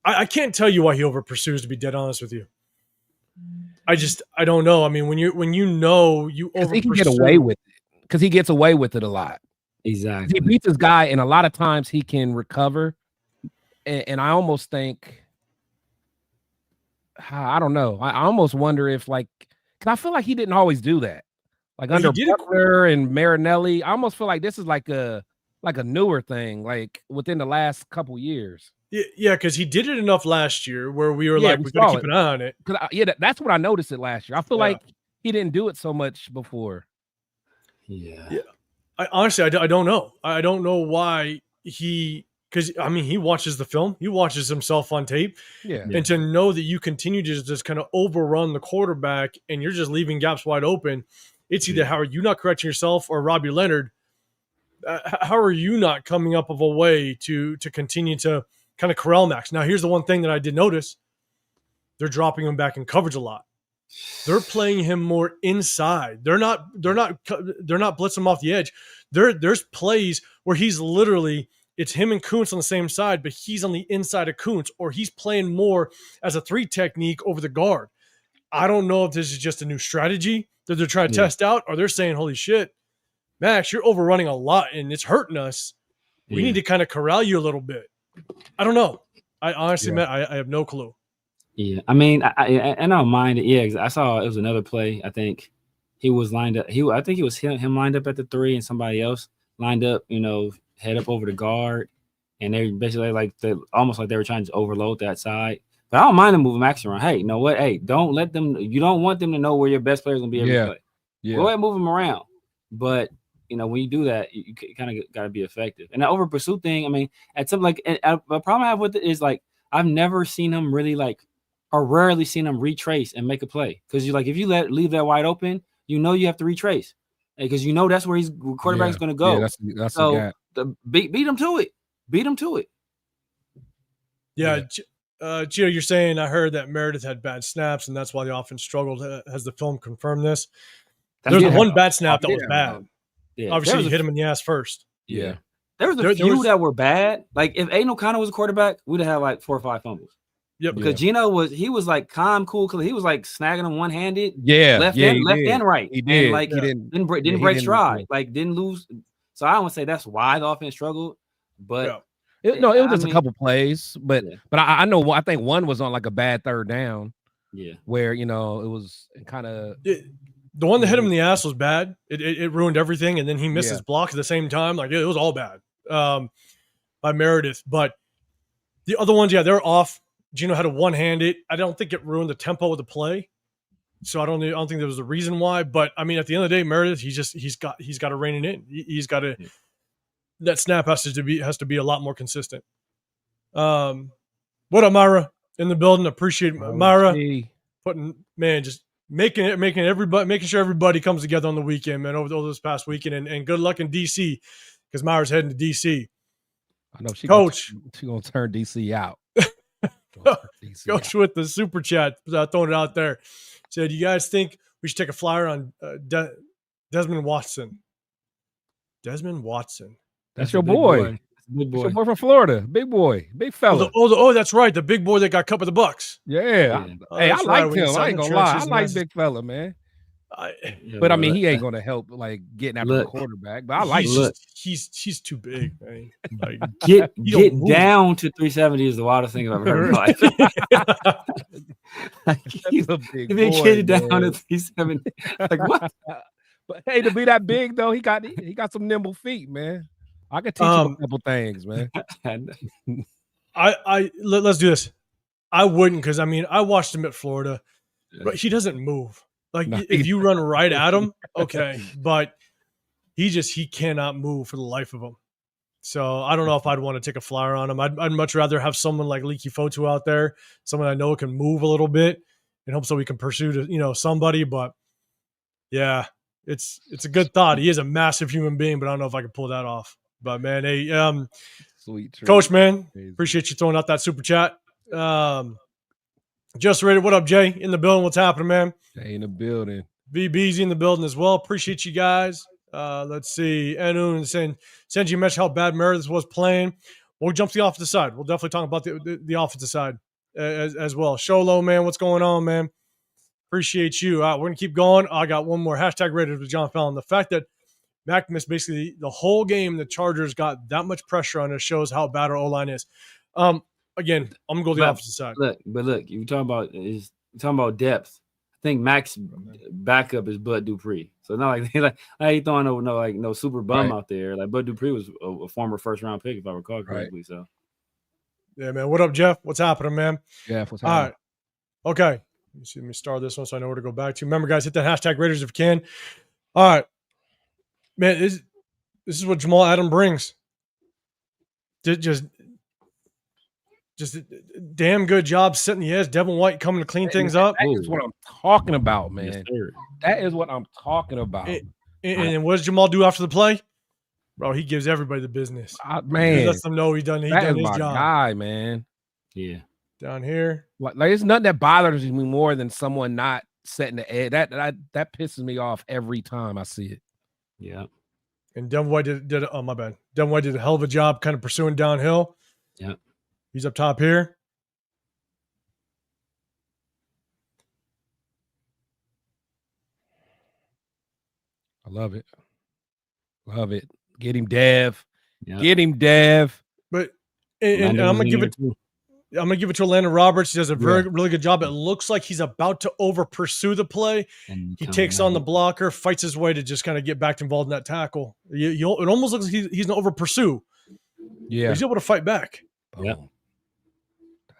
Speaker 1: I can't tell you why he over pursues, to be dead honest with you. I don't know. I mean, when you know you over,
Speaker 3: he can get away with it because he gets away with it a lot.
Speaker 2: Exactly.
Speaker 3: He beats his guy, and a lot of times he can recover. And I almost think, I don't know. I almost wonder if, like, because I feel like he didn't always do that. Like under Butler and Marinelli, I almost feel like this is like a newer thing, like within the last couple years.
Speaker 1: Yeah, because he did it enough last year where we were like, we got to keep an eye on it.
Speaker 3: That's what I noticed it last year. I feel like he didn't do it so much before.
Speaker 2: Yeah.
Speaker 1: I honestly, I don't know. I don't know why because I mean, he watches the film, he watches himself on tape.
Speaker 3: Yeah.
Speaker 1: And to know that you continue to just kind of overrun the quarterback and you're just leaving gaps wide open, it's either how are you not correcting yourself, or Robbie Leonard, how are you not coming up with a way to continue to kind of corral Max? Now, here's the one thing that I did notice. They're dropping him back in coverage a lot. They're playing him more inside. They're not blitzing him off the edge. There's plays where he's literally, it's him and Kuntz on the same side, but he's on the inside of Kuntz, or he's playing more as a 3 technique over the guard. I don't know if this is just a new strategy that they're trying to test out, or they're saying, holy shit, Max, you're overrunning a lot and it's hurting us. We need to kind of corral you a little bit. I don't know. I honestly, Matt, I have no clue.
Speaker 2: Yeah, I mean, I don't mind it. Yeah, I saw it was another play. I think he was lined up. I think it was him lined up at the 3 and somebody else lined up, head up over the guard, and they basically almost like they were trying to overload that side. But I don't mind them moving Max around. Hey, you know what? Hey, don't let them. You don't want them to know where your best player is gonna be every play. Yeah. Go ahead and move them around. But when you do that, you kind of got to be effective. And that over pursuit thing, I mean, at something like the problem I have with it is like I've never seen him really rarely seen him retrace and make a play, because if you leave that wide open, you have to retrace because that's where quarterback is going to go. Yeah, that's so beat him to it. Beat him to it.
Speaker 1: Yeah. Gio, you're saying I heard that Meredith had bad snaps and that's why the offense struggled. Has the film confirmed this? There's one bad snap that was bad. Yeah. Obviously, you hit him in the ass first.
Speaker 2: Yeah. There was a few that were bad. Like if Aiden O'Connor was a quarterback, we'd have had 4 or 5 fumbles. Yep. Because Gino was calm, cool, because he was snagging them one-handed.
Speaker 3: Yeah.
Speaker 2: Left and right.
Speaker 3: He did.
Speaker 2: And didn't break stride. Didn't lose. So I don't want to say that's why the offense struggled, but
Speaker 3: No, it was just a couple plays, but
Speaker 2: Yeah.
Speaker 3: but I know I think one was on like a bad third down.
Speaker 2: Yeah.
Speaker 3: Where it was kind of
Speaker 1: the one that hit him in the ass was bad. It ruined everything, and then he missed his block at the same time. Like it was all bad by Meredith. But the other ones, they're off. Gino had to one-hand it. I don't think it ruined the tempo of the play. So I don't think there was a reason why. But I mean, at the end of the day, Meredith, he's got to rein it in. He's got to that snap has to be a lot more consistent. What up, Myra? In the building, appreciate Myra just making sure everybody comes together on the weekend, man. Over this past weekend, and good luck in DC because Myra's heading to DC.
Speaker 3: I know she's gonna turn DC out.
Speaker 1: Coach with the super chat, throwing it out there, said, "You guys think we should take a flyer on Desmond Watson?" Desmond Watson,
Speaker 3: that's your boy.
Speaker 2: Big boy.
Speaker 3: Your boy from Florida, big boy, big fella.
Speaker 1: Oh, that's right, the big boy that got cut by the Bucks.
Speaker 3: Yeah. Hey, I like him. I ain't gonna lie, I like big fella, man. But I mean, he ain't gonna help like getting after the quarterback. But I like
Speaker 1: he's too big, man. Like,
Speaker 2: get down to 370 is the wildest thing I've ever heard in my life.
Speaker 3: He's a big boy,
Speaker 2: kid down to 370. Like what?
Speaker 3: But hey, to be that big though, he got some nimble feet, man. I could teach him a couple things, man.
Speaker 1: Let's do this. I wouldn't, because I mean, I watched him at Florida, but he doesn't move. Like if you run right at him, okay, but he cannot move for the life of him. So I don't know if I'd want to take a flyer on him. I'd much rather have someone like Leaky Fotu out there, someone I know can move a little bit, and hope so we can pursue somebody. But yeah, it's a good thought. He is a massive human being, but I don't know if I can pull that off. But man, hey,
Speaker 3: sweet treat.
Speaker 1: Coach, man, appreciate you throwing out that super chat. Just ready. What up, Jay? In the building. What's happening, man?
Speaker 3: Jay in the building.
Speaker 1: VB's in the building as well. Appreciate you guys. Let's see. Enu saying, Senji mentioned how bad Meredith was playing. We'll jump to the offensive side. We'll definitely talk about the offensive side as well. Sholo, man, what's going on, man? Appreciate you. We're going to keep going. I got one more. Hashtag Raiders with John Fallon. The fact that Mac missed basically the whole game, the Chargers got that much pressure on us shows how bad our O-line is. Again, I'm going to go to the opposite side.
Speaker 2: Look, you're talking about depth. I think Mac's backup is Bud Dupree. So not like he throwing no super bum out there. Like Bud Dupree was a former first round pick, if I recall correctly. Right. So
Speaker 1: yeah, man. What up, Jeff? What's happening, man?
Speaker 3: Jeff, what's happening?
Speaker 1: All right. Okay. Let me start this one so I know where to go back to. Remember, guys, hit that hashtag Raiders if you can. All right. Man, this is what Jamal Adam brings. Just a damn good job setting the edge. Devin White coming to clean things up.
Speaker 3: That is what I'm talking about, man. Yes, that is what I'm talking about.
Speaker 1: And what does Jamal do after the play? Bro, he gives everybody the business.
Speaker 3: Man.
Speaker 1: He lets them know he done his job.
Speaker 3: Guy, man.
Speaker 2: Yeah.
Speaker 1: Down here.
Speaker 3: Like there's nothing that bothers me more than someone not setting the edge. That pisses me off every time I see it.
Speaker 2: Yeah.
Speaker 1: And Devin White did oh, my bad. Devin White did a hell of a job kind of pursuing downhill.
Speaker 2: Yeah.
Speaker 1: He's up top here.
Speaker 3: I love it. Love it. Get him, Dev.
Speaker 2: Yep.
Speaker 3: Get him, Dev.
Speaker 1: But and I'm gonna give it to Landon Roberts. He does a really good job. It looks like he's about to over pursue the play. And he takes on the blocker, fights his way to just kind of get back involved in that tackle. It almost looks like he's an over pursue.
Speaker 3: Yeah,
Speaker 1: he's able to fight back.
Speaker 2: Yeah,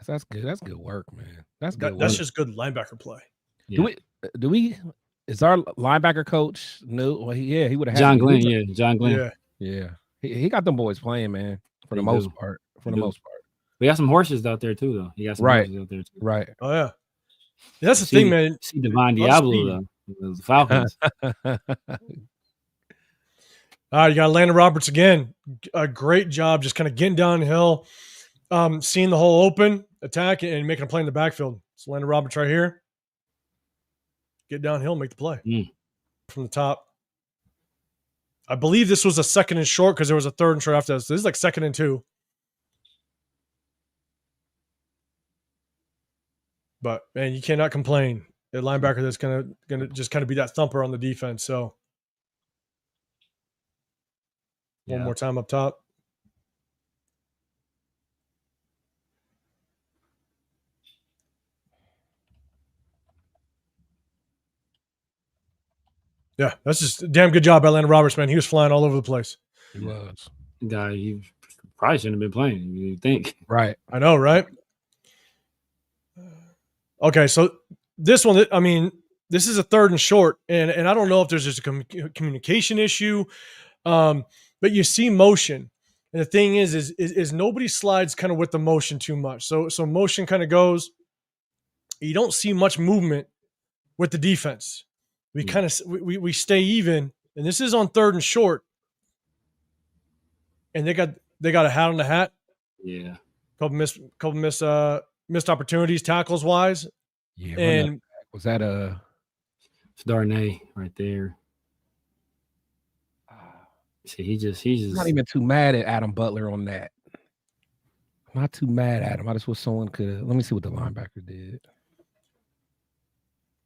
Speaker 3: that's good. That's good work, man. That's good.
Speaker 1: That's just good linebacker play.
Speaker 3: Yeah. Do we? Is our linebacker coach new? Well, he would have
Speaker 2: John Glenn. Yeah, John Glenn.
Speaker 3: Yeah. He got them boys playing, man. For the most part.
Speaker 2: We got some horses out there too, though. He got some horses out there too.
Speaker 3: Right.
Speaker 1: Oh yeah. That's the thing, man.
Speaker 2: See Divine Diablo though. The Falcons.
Speaker 1: You got Landon Roberts again. A great job, just kind of getting downhill, seeing the hole open, attack, and making a play in the backfield. So Landon Roberts right here. Get downhill, make the play from the top. I believe this was a second and short because there was a third and short after this. This is like 2nd and 2. But man, you cannot complain. The linebacker that's gonna just kind of be that thumper on the defense. So one more time up top. Yeah, that's just a damn good job by Landon Roberts, man. He was flying all over the place.
Speaker 3: He was.
Speaker 2: Guy, he probably shouldn't have been playing. You think?
Speaker 3: Right.
Speaker 1: I know, right? Okay, so this one, I mean, this is a 3rd and short, and I don't know if there's just a communication issue, but you see motion, and the thing is nobody slides kind of with the motion too much. So motion kind of goes. You don't see much movement with the defense. We kind of we stay even, and this is on 3rd and short, and they got a hat on the hat.
Speaker 2: Yeah,
Speaker 1: couple missed opportunities tackles wise.
Speaker 3: Yeah,
Speaker 1: and
Speaker 3: was that a
Speaker 2: Darnay right there? See, he's
Speaker 3: I'm not even too mad at Adam Butler on that. I'm not too mad at him. I just wish someone could. Let me see what the linebacker did.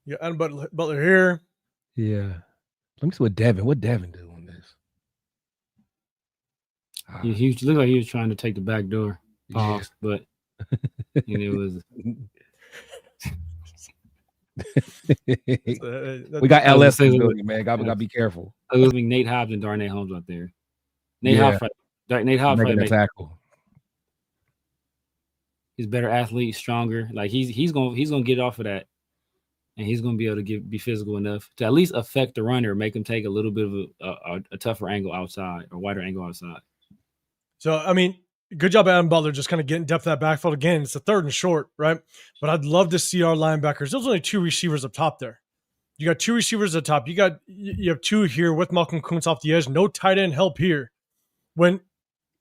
Speaker 1: Yeah, Adam Butler here.
Speaker 3: Yeah, let me see what Devin do on this.
Speaker 2: He looked like he was trying to take the back door, but and it was.
Speaker 3: We got LS in the building, man. Gotta be careful.
Speaker 2: I was thinking Nate Hobbs and Darnay Holmes out there. Nate Hobbs
Speaker 3: making a tackle.
Speaker 2: He's a better athlete, stronger. Like he's gonna get off of that, and he's gonna be able to be physical enough to at least affect the runner, make him take a little bit of a tougher angle outside or wider angle outside.
Speaker 1: So I mean, good job, Adam Butler, just kind of getting depth of that backfield again. It's a 3rd and short, right? But I'd love to see our linebackers. There's only 2 receivers up top there. You got 2 receivers at the top. You have 2 here with Malcolm Kuntz off the edge. No tight end help here. When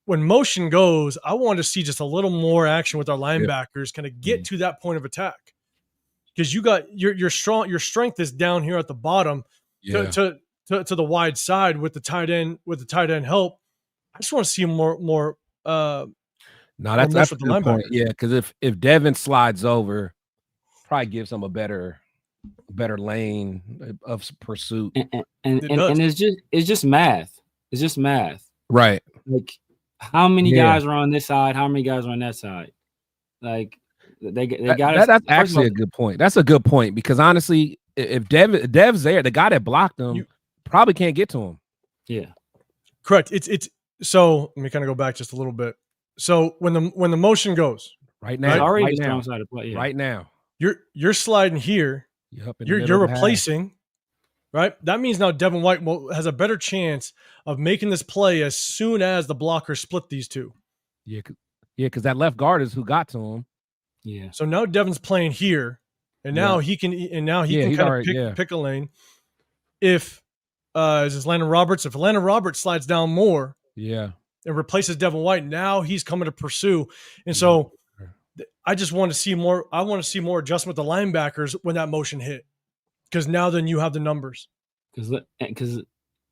Speaker 1: motion goes, I want to see just a little more action with our linebackers, kind of get to that point of attack. Because you got your strength is down here at the bottom to the wide side with the tight end help. I just want to see more.
Speaker 3: No, that's a good point. Yeah, because if Devin slides over, probably gives him a better lane of pursuit.
Speaker 2: And it's just math. It's just math.
Speaker 3: Right.
Speaker 2: Like how many guys are on this side? How many guys are on that side? Like they got.
Speaker 3: That's actually a good point. That's a good point because honestly, if Dev's there, the guy that blocked him probably can't get to him.
Speaker 2: Yeah.
Speaker 1: Correct. It's so let me kind of go back just a little bit. So when the motion goes
Speaker 3: right now,
Speaker 2: already the strong side of play. Yeah.
Speaker 3: Right now,
Speaker 1: you're sliding here. You're replacing, right? That means now Devin White has a better chance of making this play as soon as the blocker split these 2.
Speaker 3: Yeah, because that left guard is who got to him.
Speaker 2: Yeah.
Speaker 1: So now Devin's playing here, and now he can kind of pick a lane. If is this Landon Roberts? If Landon Roberts slides down more, and replaces Devin White, now he's coming to pursue, and so I just want to see more. I want to see more adjustment with the linebackers when that motion hit, because now then you have the numbers.
Speaker 2: Because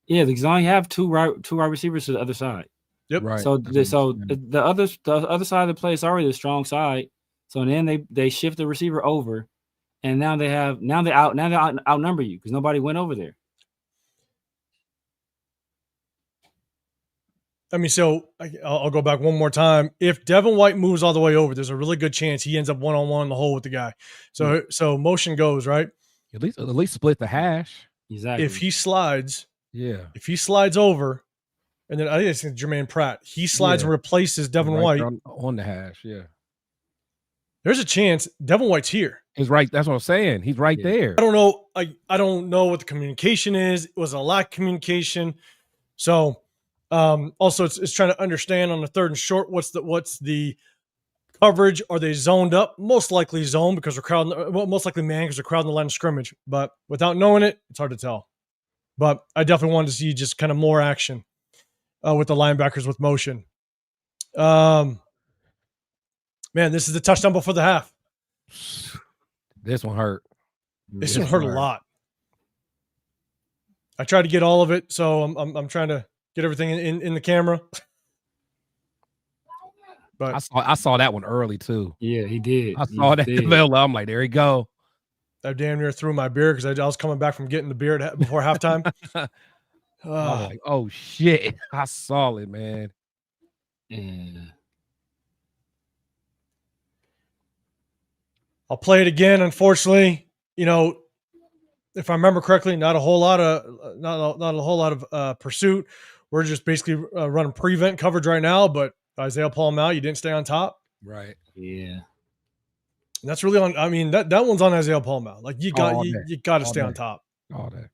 Speaker 2: you only have two wide receivers to the other side.
Speaker 1: Yep.
Speaker 2: Right. So the other side of the play is already the strong side. So then they shift the receiver over, and now they outnumber you because nobody went over there.
Speaker 1: I mean, so I'll go back one more time. If Devin White moves all the way over, there's a really good chance he ends up one-on-one in the hole with the guy. So motion goes, right?
Speaker 3: At least split the hash.
Speaker 2: Exactly.
Speaker 1: If he slides,
Speaker 3: if
Speaker 1: he slides over, and then I think it's Jermaine Pratt. He slides and replaces Devin White
Speaker 3: on the hash. Yeah.
Speaker 1: There's a chance Devin White's here.
Speaker 3: He's right. That's what I'm saying. He's right there.
Speaker 1: I don't know. I don't know what the communication is. It was a lack of communication. So also it's trying to understand on the 3rd and short what's the coverage. Are they zoned up? Most likely zone because we're crowding. Well, most likely man because they're crowding the line of scrimmage. But without knowing it, it's hard to tell. But I definitely wanted to see just kind of more action with the linebackers with motion. Man, this is the touchdown before the half.
Speaker 3: This one hurt.
Speaker 1: This one hurt a lot. I tried to get all of it, so I'm trying to get everything in the camera. But
Speaker 3: I saw that one early too.
Speaker 2: Yeah, he did.
Speaker 3: I saw that develop. I'm like, there you go.
Speaker 1: I damn near threw my beer because I was coming back from getting the beer before halftime.
Speaker 3: Like, oh shit! I saw it, man.
Speaker 2: Yeah.
Speaker 1: I'll play it again. Unfortunately, if I remember correctly, not a whole lot of pursuit. We're just basically running prevent coverage right now. But Isaiah Paul Mal, you didn't stay on top.
Speaker 3: Right.
Speaker 2: Yeah.
Speaker 1: And that's really on. I mean, that one's on Isaiah Paul Mal. Like you got to stay on top.
Speaker 3: All day.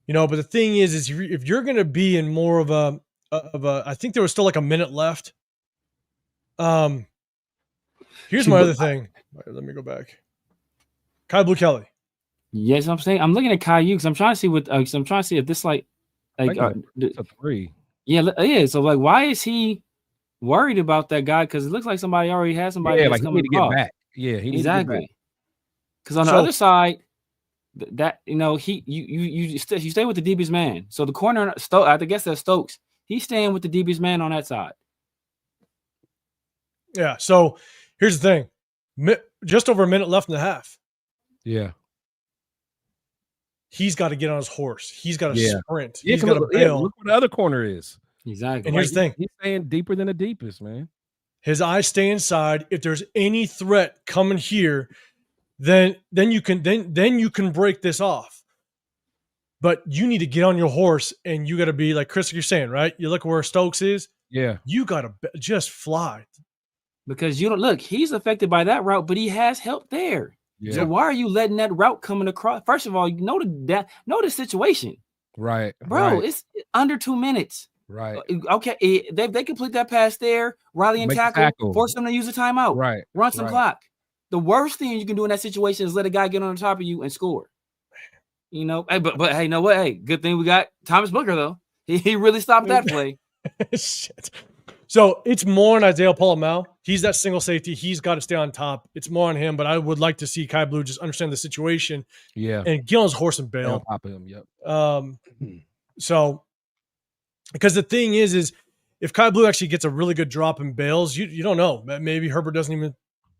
Speaker 1: You know, but the thing is if you're going to be in more of a, I think there was still like a minute left. Here's my other thing. Let me go back. Kai Blue Kelly.
Speaker 2: Yes, I'm saying I'm looking at Caillou because I'm trying to see what I'm trying to see if this like
Speaker 3: it's a 3.
Speaker 2: Yeah. So like, why is he worried about that guy? Because it looks like somebody already has somebody.
Speaker 3: Yeah, like he need to get back. Yeah, he
Speaker 2: exactly. Because on the other side, that you stay with the deepest man. So the corner, I guess that's Stokes. He's staying with the deepest man on that side.
Speaker 1: Yeah. So here's the thing: just over a minute left in the half.
Speaker 3: Yeah.
Speaker 1: He's got to get on his horse. He's got to sprint.
Speaker 3: Yeah,
Speaker 1: he's got to bail.
Speaker 3: Look where the other corner is.
Speaker 2: Exactly.
Speaker 1: And here's the thing:
Speaker 3: he's staying deeper than the deepest, man.
Speaker 1: His eyes stay inside. If there's any threat coming here, then you can break this off. But you need to get on your horse, and you got to be like Chris, you're saying, right? You look where Stokes is.
Speaker 3: Yeah.
Speaker 1: You got to just fly.
Speaker 2: Because you don't look, he's affected by that route, but he has help there. Yeah. So why are you letting that route coming across? First of all, you know the situation.
Speaker 3: Right.
Speaker 2: Bro, it's under 2 minutes.
Speaker 3: Right.
Speaker 2: Okay. They complete that pass there, rally and tackle, force them to use a timeout.
Speaker 3: Right.
Speaker 2: Run some clock. The worst thing you can do in that situation is let a guy get on the top of you and score. You know, hey, but hey, you know what? Hey, good thing we got Thomas Booker though. He really stopped that play.
Speaker 1: Shit. So it's more on Isaiah Paul-Mal. He's that single safety. He's got to stay on top. It's more on him, but I would like to see Kai Blue just understand the situation.
Speaker 3: Yeah.
Speaker 1: And get on his horse and bail.
Speaker 3: On top of him, yep.
Speaker 1: So, because the thing is if Kai Blue actually gets a really good drop and bails, you don't know. Maybe Herbert doesn't even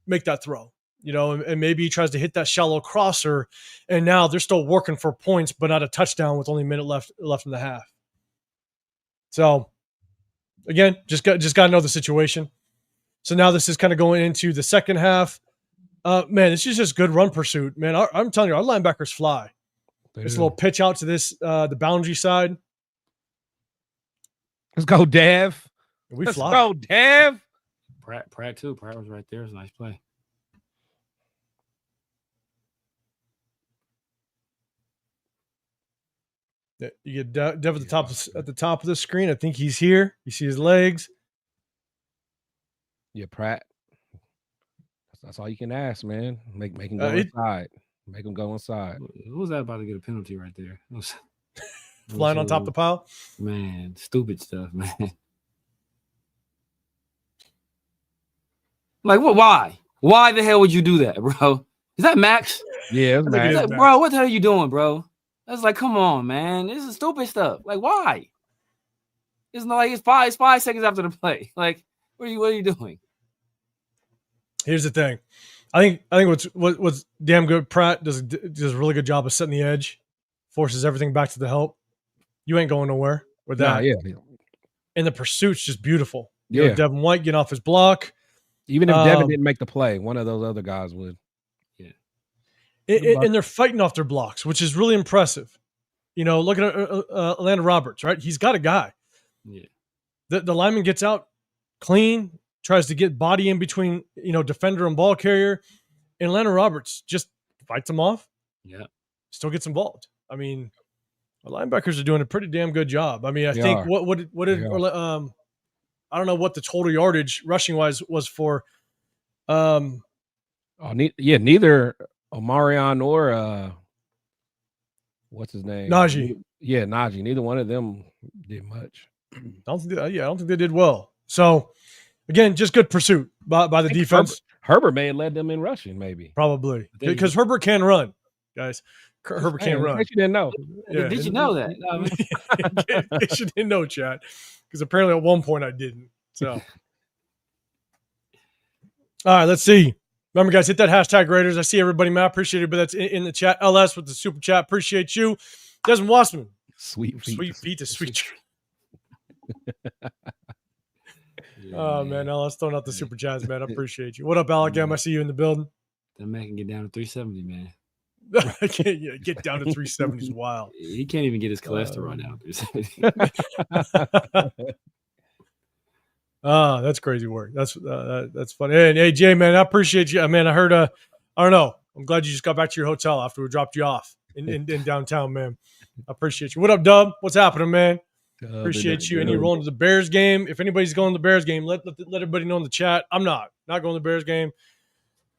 Speaker 1: make that throw, you know, and maybe he tries to hit that shallow crosser, and now they're still working for points, but not a touchdown with only a minute left in the half. So, again, just got to know the situation. So now this is kind of going into the second half. Man, this is just good run pursuit, man. I'm telling you, our linebackers fly. There's a little pitch out to this the boundary side.
Speaker 3: Let's go, Dev.
Speaker 1: Let's
Speaker 3: go, Dev.
Speaker 2: Pratt too. Pratt was right there. It's a nice play.
Speaker 1: You get Dev at the top of the screen. I think he's here. You see his legs.
Speaker 3: Yeah, Pratt. That's all you can ask, man. Make him go inside. Make him go inside.
Speaker 2: Who was that about to get a penalty right there?
Speaker 1: Flying on top of the pile?
Speaker 2: Man, stupid stuff, man. Like, what? Why? Why the hell would you do that, bro? Is that Max?
Speaker 3: Yeah, it's Max.
Speaker 2: Bro, what the hell are you doing, bro? That's like, come on, man. This is stupid stuff. Like, why? It's not like it's 5 seconds after the play. Like, what are you doing?
Speaker 1: Here's the thing. I think what's damn good. Pratt does a really good job of setting the edge, forces everything back to the help. You ain't going nowhere with that.
Speaker 3: Yeah.
Speaker 1: And the pursuit's just beautiful.
Speaker 3: Yeah.
Speaker 1: You know, Devin White getting off his block.
Speaker 3: Even if Devin didn't make the play, one of those other guys would.
Speaker 2: Yeah.
Speaker 1: And they're fighting off their blocks, which is really impressive. You know, look at Atlanta Roberts, right? He's got a guy.
Speaker 2: Yeah.
Speaker 1: The lineman gets out clean, tries to get body in between, you know, defender and ball carrier. And Atlanta Roberts just fights him off.
Speaker 2: Yeah.
Speaker 1: Still gets involved. I mean, our linebackers are doing a pretty damn good job. I mean, I think what did I don't know what the total yardage rushing wise was for.
Speaker 3: Neither Omarion or what's his name?
Speaker 1: Najee.
Speaker 3: Yeah, Najee. Neither one of them did much.
Speaker 1: I don't think they did well. So again, just good pursuit by the defense.
Speaker 3: Herbert may have led them in rushing, maybe.
Speaker 1: Probably because Herbert can run, guys. Herbert can't run.
Speaker 3: You didn't know.
Speaker 2: Yeah. Did you know that?
Speaker 1: In case you didn't know, chat. Because apparently at one point I didn't. So, all right, let's see. Remember, guys, hit that hashtag Raiders. I see everybody, man. I appreciate it. But that's in the chat. LS with the super chat. Appreciate you. Desmond Wassman.
Speaker 3: Sweet feet
Speaker 1: to sweet. Oh, man. LS throwing out the super chats, man. I appreciate you. What up, Alec M? I see you in the building.
Speaker 2: That man can get down to 370, man.
Speaker 1: I can't get down to 370 is wild.
Speaker 2: He can't even get his cholesterol down.
Speaker 1: That's crazy work. That's funny. And hey, Jay, man, I appreciate you. Man, I heard. I don't know. I'm glad you just got back to your hotel after we dropped you off in downtown, man. I appreciate you. What up, Dub? What's happening, man? Appreciate you. And you're rolling to the Bears game. If anybody's going to the Bears game, let everybody know in the chat. I'm not going to the Bears game.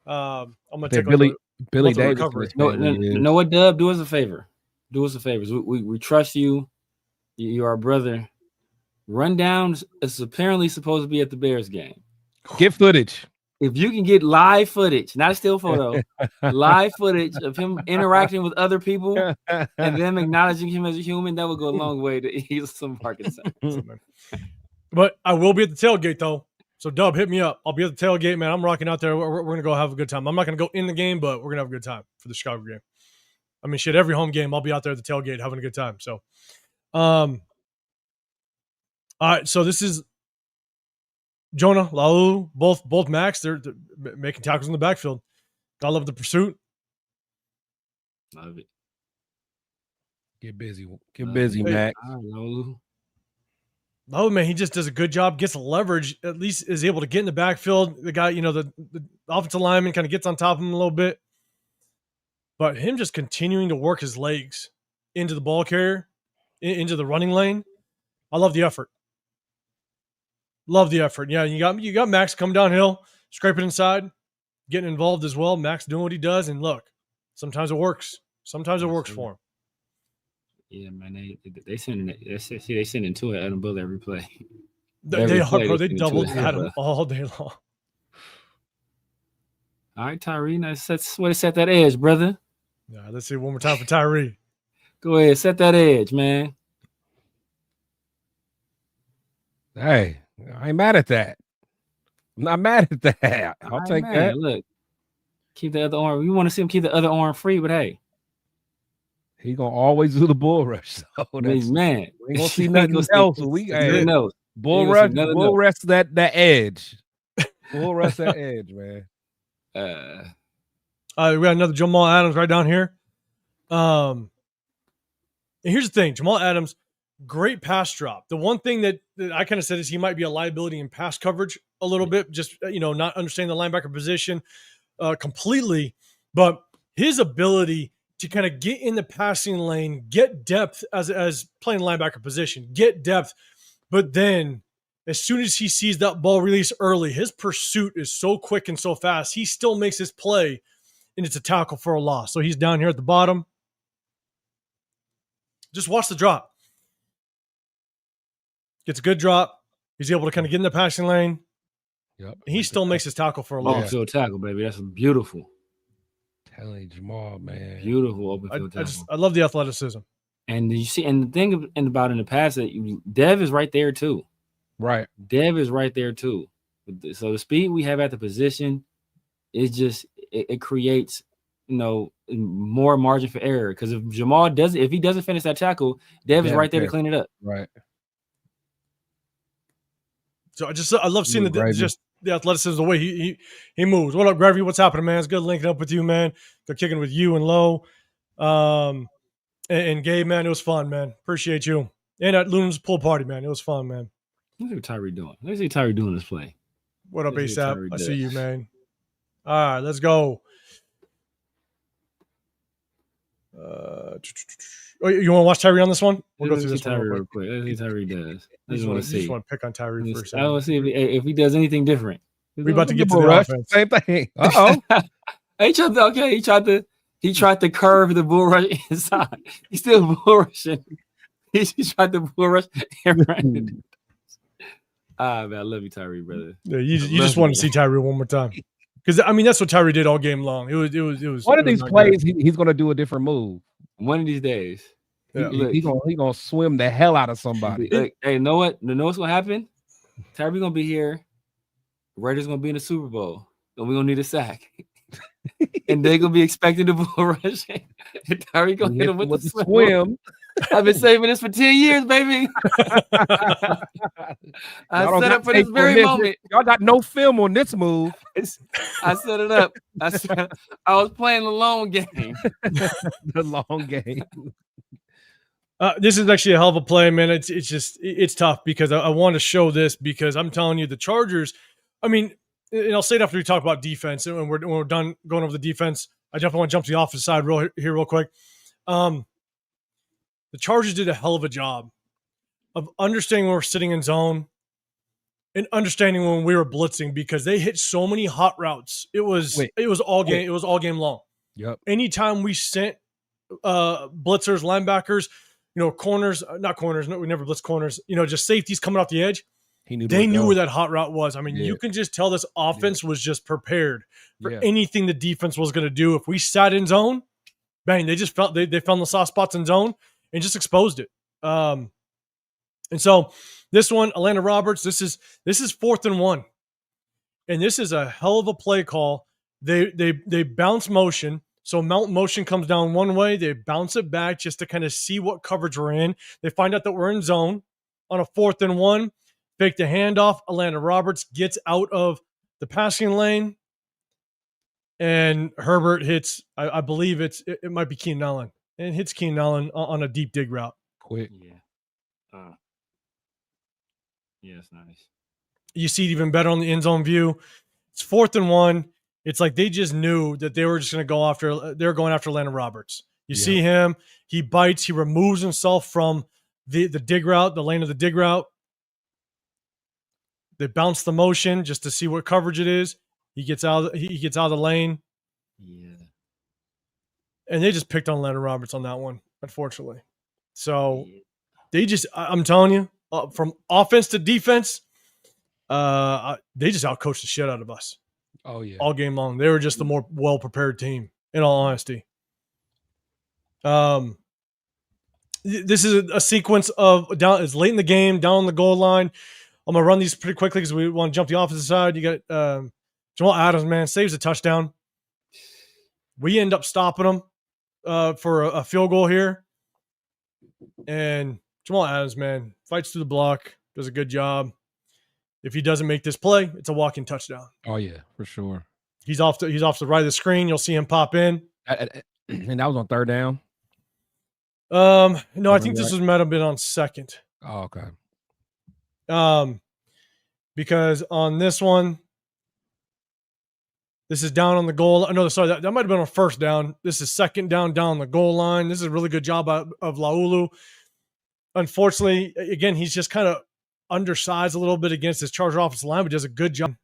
Speaker 1: I'm gonna take
Speaker 3: Billy Davis.
Speaker 2: You know what, Dub? Do us a favor. We trust you. You're our brother. Rundown is apparently supposed to be at the Bears game.
Speaker 3: Get footage.
Speaker 2: If you can get live footage, not a still photo, live footage of him interacting with other people and them acknowledging him as a human, that would go a long way to ease some of our concerns.
Speaker 1: But I will be at the tailgate, though. So, Dub, hit me up. I'll be at the tailgate, man. I'm rocking out there. We're going to go have a good time. I'm not going to go in the game, but we're going to have a good time for the Chicago game. I mean, shit, every home game, I'll be out there at the tailgate having a good time. So, all right. So, this is Jonah, Laulu, both Max. They're making tackles in the backfield. I love the pursuit.
Speaker 2: Love it.
Speaker 3: Get busy, Max.
Speaker 1: Oh, man, he just does a good job, gets leverage, at least is able to get in the backfield. The guy, the offensive lineman kind of gets on top of him a little bit. But him just continuing to work his legs into the ball carrier, into the running lane. I love the effort. Yeah, you got Max coming downhill, scraping inside, getting involved as well. Max doing what he does, and look, sometimes it works. Sometimes it works for him.
Speaker 2: Yeah, man, they sending two at Adam Bull every play.
Speaker 1: They doubled Adam all day long.
Speaker 2: All right, Tyree, now set that edge, brother.
Speaker 1: Yeah, let's see one more time for Tyree.
Speaker 2: Go ahead, set that edge, man.
Speaker 3: Hey, I ain't mad at that. I'm not mad at that. I'll take that.
Speaker 2: Look, keep the other arm. You want to see him keep the other arm free, but hey.
Speaker 3: He gonna always do the bull rush. So
Speaker 2: man,
Speaker 3: we gonna see nothing else. Bull rush that edge. Bull rush that edge, man.
Speaker 1: We got another Jamal Adams right down here. And here's the thing, Jamal Adams, great pass drop. The one thing that I kind of said is he might be a liability in pass coverage a little bit, just not understanding the linebacker position completely, but his ability to kind of get in the passing lane, get depth as playing linebacker position, get depth. But then as soon as he sees that ball release early, his pursuit is so quick and so fast. He still makes his play, and it's a tackle for a loss. So he's down here at the bottom. Just watch the drop. Gets a good drop. He's able to kind of get in the passing lane.
Speaker 3: Yep.
Speaker 1: He still makes his tackle for a loss.
Speaker 2: Open field tackle, baby. That's beautiful.
Speaker 3: Telling Jamal, man,
Speaker 2: beautiful open field tackle.
Speaker 1: I love the athleticism.
Speaker 2: And you see, and the thing about in the past that Dev is right there too.
Speaker 3: Right,
Speaker 2: Dev is right there too. So the speed we have at the position is just it creates more margin for error. Because if he doesn't finish that tackle, Dev is right there to clean it up.
Speaker 3: Right.
Speaker 1: So I love seeing the athleticism, the way he moves. What up, Gravy? What's happening, man? It's good linking up with you, man. Good kicking with you and Low. And Gabe, man, it was fun, man. Appreciate you. And at Luna's pool party, man. It was fun, man.
Speaker 2: Look at Tyree doing. Let's see Tyree doing this play.
Speaker 1: What up, ASAP? I see you, man. All right, let's go. You want to watch Tyree on this one? We'll go through this
Speaker 2: Tyree real quick. Let's see Tyree does.
Speaker 1: I just want to pick on Tyree for a second.
Speaker 2: I want to see if he does anything different.
Speaker 1: We're about to get to the offense.
Speaker 3: Same thing.
Speaker 2: He tried to curve the bull rush inside. He's still bull rushing. He tried to bull rush and ran. Man, I love you, Tyree, brother.
Speaker 1: Yeah, you just want to see Tyree one more time. Because that's what Tyree did all game long. It was
Speaker 3: one of these plays. He's going to do a different move.
Speaker 2: One of these days,
Speaker 3: he's gonna swim the hell out of somebody.
Speaker 2: Hey, you know what? You know what's gonna happen? Tyree gonna be here. Raiders gonna be in the Super Bowl, and we're gonna need a sack. And they're gonna be expecting the bull rush. And Tyree gonna hit him with the swim. I've been saving this for 10 years, baby. I set up for this very moment.
Speaker 3: Y'all got no film on this move.
Speaker 2: I set it up. I was playing the long game.
Speaker 3: The long game.
Speaker 1: This is actually a hell of a play, man. It's tough because I want to show this because I'm telling you the Chargers. I mean, and I'll say it after we talk about defense and when we're done going over the defense. I definitely want to jump to the offensive side real quick. The Chargers did a hell of a job of understanding when we're sitting in zone and understanding when we were blitzing because they hit so many hot routes. It was all game. It was all game long.
Speaker 3: Yep.
Speaker 1: Anytime we sent blitzers, linebackers, corners, not corners. No, we never blitz corners. Just safeties coming off the edge. They knew where that hot route was. I mean, you can just tell this offense was just prepared for anything the defense was going to do. If we sat in zone, bang, they just felt they found the soft spots in zone and just exposed it. And so this one, Atlanta Roberts, this is 4th and 1. And this is a hell of a play call. They bounce motion. So motion comes down one way. They bounce it back just to kind of see what coverage we're in. They find out that we're in zone on a 4th and 1. Fake the handoff. Atlanta Roberts gets out of the passing lane. And Herbert hits, I believe it might be Keenan Allen. And hits Keenan Allen on a deep dig route.
Speaker 3: Quick.
Speaker 2: Yeah. Yeah, it's nice.
Speaker 1: You see it even better on the end zone view. It's 4th and 1. It's like they just knew that they were just going to go after. They're going after Atlanta Roberts. You see him. He bites. He removes himself from the dig route, the lane of the dig route. They bounce the motion just to see what coverage it is. He gets out. He gets out of the lane.
Speaker 2: Yeah.
Speaker 1: And they just picked on Atlanta Roberts on that one, unfortunately. So they just. I'm telling you, from offense to defense, they just outcoached the shit out of us.
Speaker 3: Oh yeah,
Speaker 1: all game long. They were just the more well prepared team. In all honesty, this is a sequence of down. It's late in the game, down on the goal line. I'm gonna run these pretty quickly because we want to jump to the opposite side. You got Jamal Adams, man, saves a touchdown. We end up stopping him for a field goal here, and Jamal Adams, man, fights through the block, does a good job. If he doesn't make this play, it's a walking touchdown.
Speaker 3: Oh yeah, for sure.
Speaker 1: He's off to the right of the screen. You'll see him pop in.
Speaker 3: And that was on 3rd down.
Speaker 1: No, I think this might have been on 2nd.
Speaker 3: Oh, okay.
Speaker 1: Because on this one, this is down on the goal. No, sorry, that might have been on 1st down. This is 2nd down on the goal line. This is a really good job of Laulu. Unfortunately, again, he's just kind of undersized a little bit against his Charger offensive line, but does a good job.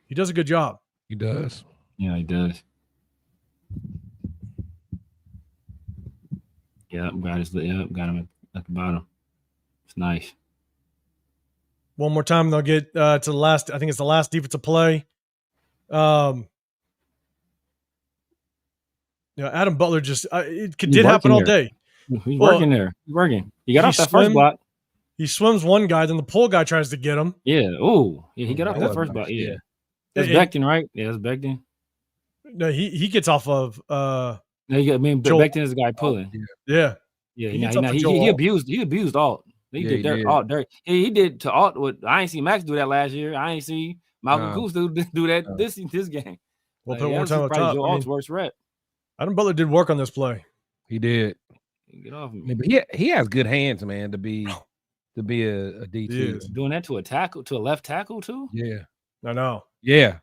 Speaker 1: He does a good job.
Speaker 3: He does.
Speaker 2: Yeah, he does. Yeah, got him at the bottom. It's nice.
Speaker 1: One more time, they'll get to the last. I think it's the last defensive play. Adam Butler just it did happen all day.
Speaker 2: He's working there. He's working. He got off that first block.
Speaker 1: He swims one guy, then the pull guy tries to get him.
Speaker 2: Yeah. Oh, yeah. He got off that first block. Yeah. That's Becton, right? Yeah, that's Becton.
Speaker 1: No, he gets off of.
Speaker 2: Becton is the guy pulling.
Speaker 1: Yeah.
Speaker 2: Yeah. He abused Alt. He did Alt dirt. He did to Alt what I ain't seen Max do that last year. I ain't see Malcolm Goose do that this game.
Speaker 1: We'll put one time on top.
Speaker 2: Alt's worst rep.
Speaker 1: Adam Butler did work on this play.
Speaker 3: He did.
Speaker 2: Get off me.
Speaker 3: Yeah, but he has good hands, man, to be a DT.
Speaker 2: Doing that to a left tackle too?
Speaker 3: Yeah.
Speaker 1: I know.
Speaker 3: Yeah.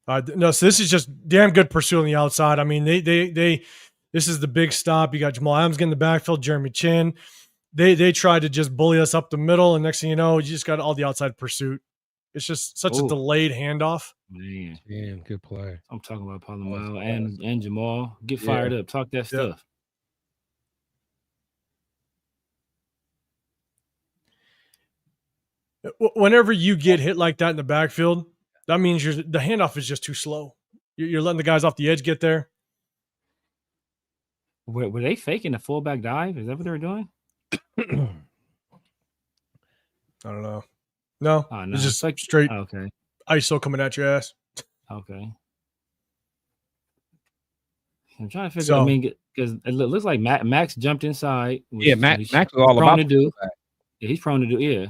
Speaker 1: No, so this is just damn good pursuit on the outside. I mean, they this is the big stop. You got Jamal Adams getting the backfield, Jeremy Chin. They tried to just bully us up the middle, and next thing you know, you just got all the outside pursuit. It's just such a delayed handoff.
Speaker 2: Man,
Speaker 3: good play.
Speaker 2: I'm talking about Palomino and Jamal. Get fired up. Talk that stuff.
Speaker 1: Whenever you get hit like that in the backfield, that means the handoff is just too slow. You're letting the guys off the edge get there.
Speaker 2: Were they faking a fullback dive? Is that what they were doing?
Speaker 1: I don't know. No, it's just like straight ISO coming at your ass.
Speaker 2: Okay. I'm trying to figure out. I mean, because it looks like Max jumped inside.
Speaker 3: Yeah, Max was all about
Speaker 2: to do. Yeah, he's prone to do. Yeah.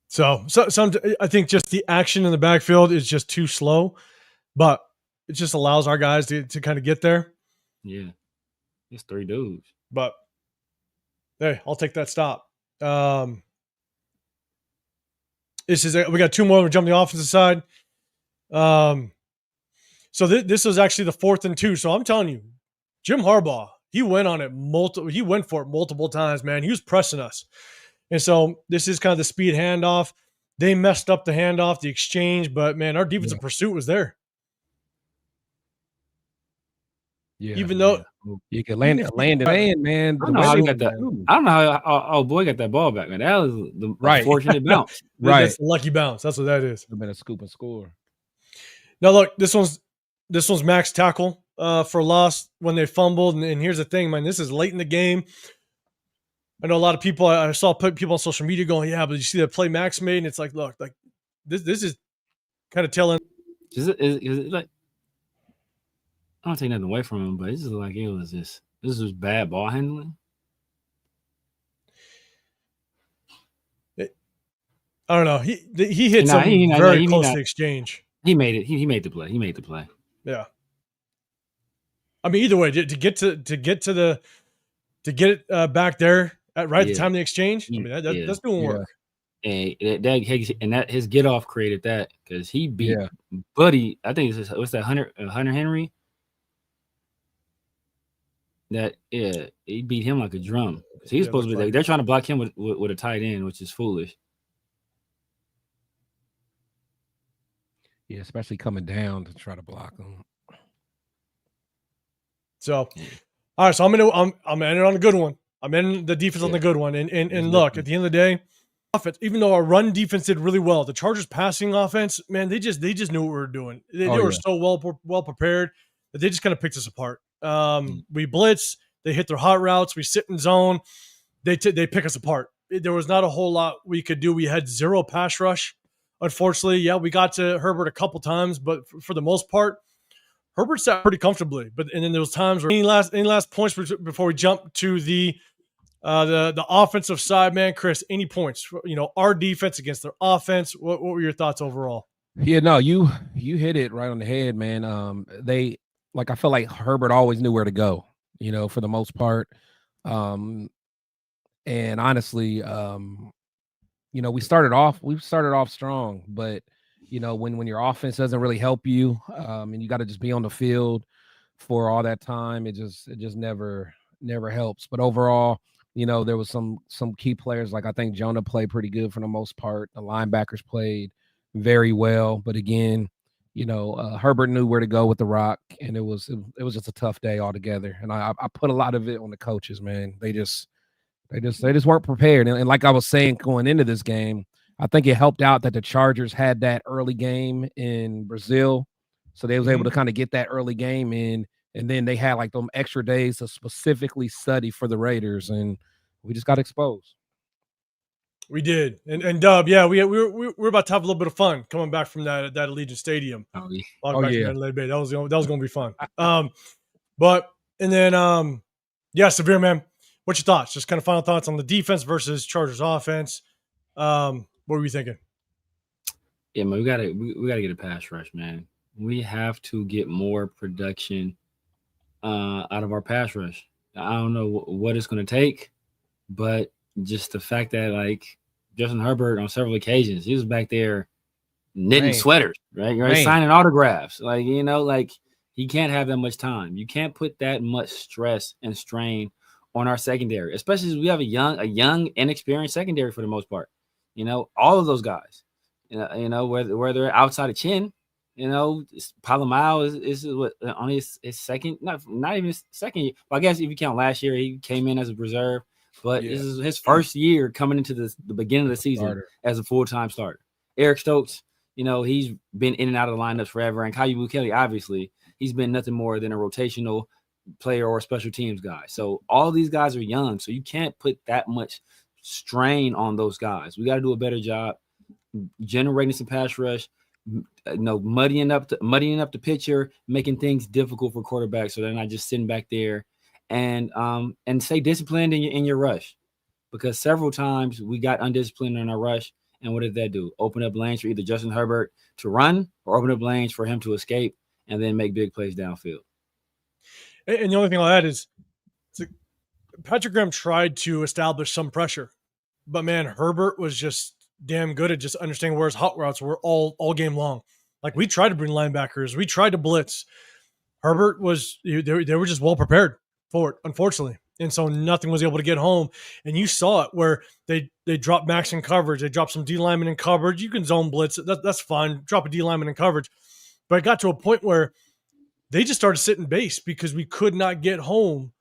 Speaker 1: So I think just the action in the backfield is just too slow, but it just allows our guys to kind of get there.
Speaker 2: Yeah, it's 3 dudes.
Speaker 1: But hey, I'll take that stop. This is we got 2 more. We jump the offensive side. So this was actually the 4th and 2. So I'm telling you, Jim Harbaugh, he went on it He went for it multiple times, man. He was pressing us. And so this is kind of the speed handoff. They messed up the handoff, the exchange, but man, our defensive pursuit was there.
Speaker 3: Yeah,
Speaker 1: even though
Speaker 3: you could land it in, man.
Speaker 2: I don't know how he got that. I don't know how our boy got that ball back, man. That was the fortunate bounce.
Speaker 1: Right, that's a lucky bounce. That's what that is.
Speaker 3: Have been a scoop and score.
Speaker 1: Now look, this one's Max tackle for loss when they fumbled, and here's the thing, man. This is late in the game. I know a lot of people. I saw people on social media going, "Yeah, but you see that play Max made," and it's like, look, like this is kind of telling.
Speaker 2: Is it like? I don't take nothing away from him, but it's just like this was bad ball handling.
Speaker 1: I don't know. He hit something very close to exchange.
Speaker 2: He made it. He made the play. He made the play.
Speaker 1: Yeah. I mean, either way, to get it back there at the time of the exchange. I mean, that's doing work.
Speaker 2: And that his get off created that because he beat Buddy. I think what's that Hunter Henry. That he beat him like a drum. He's supposed to be like they're trying to block him with a tight end, which is foolish.
Speaker 3: Yeah, especially coming down to try to block them.
Speaker 1: So, all right. So I'm ending on a good one. I'm ending the defense on the good one. And look, at the end of the day, offense. Even though our run defense did really well, the Chargers passing offense, man, they just knew what we were doing. They were so well prepared that they just kind of picked us apart. We blitz, they hit their hot routes, we sit in zone, they pick us apart. There was not a whole lot we could do. We had 0 pass rush. Unfortunately, we got to Herbert a couple times, but for the most part, Herbert sat pretty comfortably. But and then there was times where any last points before we jump to the offensive side, man. Chris, any points? Our defense against their offense. What were your thoughts overall?
Speaker 3: Yeah, no, you hit it right on the head, man. I felt like Herbert always knew where to go, for the most part. And honestly, we started off strong, but when your offense doesn't really help you, and you got to just be on the field for all that time, it just never helps. But overall, there was some key players. Like I think Jonah played pretty good for the most part. The linebackers played very well, but again, Herbert knew where to go with the rock, and it was just a tough day altogether. And I put a lot of it on the coaches, man. They just weren't prepared. And like I was saying going into this game, I think it helped out that the Chargers had that early game in Brazil, so they was able to kind of get that early game in, and then they had like them extra days to specifically study for the Raiders, and we just got exposed.
Speaker 1: We did, and Dub, we're about to have a little bit of fun coming back from that Allegiant Stadium.
Speaker 2: Oh yeah,
Speaker 1: that was going to be fun. Severe, man. What's your thoughts? Just kind of final thoughts on the defense versus Chargers offense. What were you thinking?
Speaker 2: Yeah, man, we gotta get a pass rush, man. We have to get more production out of our pass rush. I don't know what it's going to take, but just the fact that like Justin Herbert on several occasions, he was back there knitting sweaters, right? Signing autographs. Like, he can't have that much time. You can't put that much stress and strain on our secondary, especially as we have a young, inexperienced secondary for the most part. All of those guys, where they're outside of chin, Palomau is what only his second, not even his second year. Well, I guess if you count last year, he came in as a reserve, but this is his first year coming into the beginning of the season as a full-time starter. Eric Stokes, he's been in and out of the lineups forever, and Caillou Kelly, obviously, he's been nothing more than a rotational player or a special teams guy. So all these guys are young, so you can't put that much strain on those guys. We got to do a better job generating some pass rush, muddying up the picture, making things difficult for quarterbacks, so they're not just sitting back there, and stay disciplined in your rush, because several times we got undisciplined in our rush, and what did that do? Open up lanes for either Justin Herbert to run or open up lanes for him to escape and then make big plays downfield.
Speaker 1: And the only thing I'll add is Patrick Graham tried to establish some pressure, but man, Herbert was just damn good at just understanding where his hot routes were all game long. Like, we tried to bring linebackers, we tried to blitz. Herbert they were just well prepared for it, unfortunately. And so nothing was able to get home. And you saw it where they dropped Max in coverage. They dropped some D linemen in coverage. You can zone blitz. That's fine. Drop a D lineman in coverage. But it got to a point where they just started sitting base because we could not get home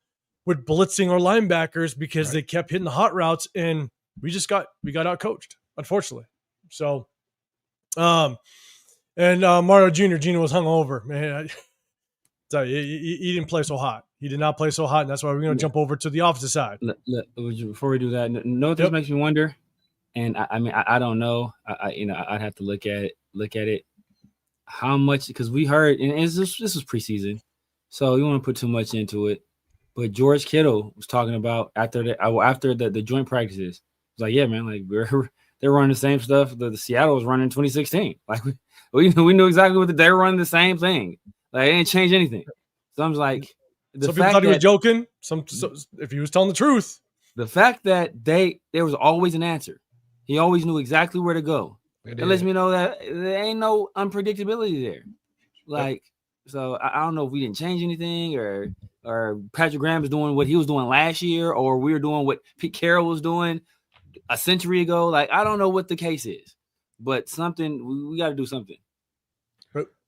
Speaker 1: with blitzing our linebackers because they kept hitting the hot routes, and we got out coached, unfortunately. So, Mario Jr. Gino was hung over, man. He didn't play so hot. He did not play so hot, and that's why we're going to jump over to the opposite side.
Speaker 2: Before we do that, this makes me wonder, and I don't know. I'd have to look at it. How much? Because we heard, and this was preseason, so you want to put too much into it. But George Kittle was talking about after the joint practices. It's like, yeah, man, like they're running the same stuff that the Seattle was running in 2016. Like we knew exactly what they were running the same thing. Like, it didn't change anything. So I'm like,
Speaker 1: some people thought he was joking. If he was telling the truth,
Speaker 2: the fact that there was always an answer. He always knew exactly where to go. It lets me know that there ain't no unpredictability there. Like, so I don't know if we didn't change anything, or Patrick Graham is doing what he was doing last year, or we were doing what Pete Carroll was doing a century ago. Like, I don't know what the case is, but something we got to do something.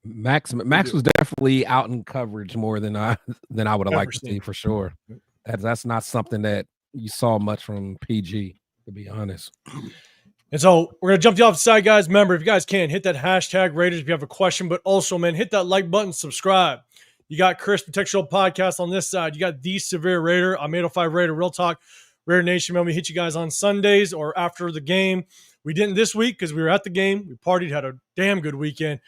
Speaker 3: Max was definitely out in coverage more than I would have liked to see, for sure. That's not something that you saw much from PG, to be honest.
Speaker 1: And so we're going to jump to the opposite side, guys. Remember, if you guys can, hit that hashtag Raiders if you have a question, but also, man, hit that like button, subscribe. You got Chris, the Tech Show podcast on this side. You got the Severe Raider. I'm 805 Raider, Real Talk, Raider Nation. Man, we hit you guys on Sundays or after the game. We didn't this week because we were at the game. We partied, had a damn good weekend.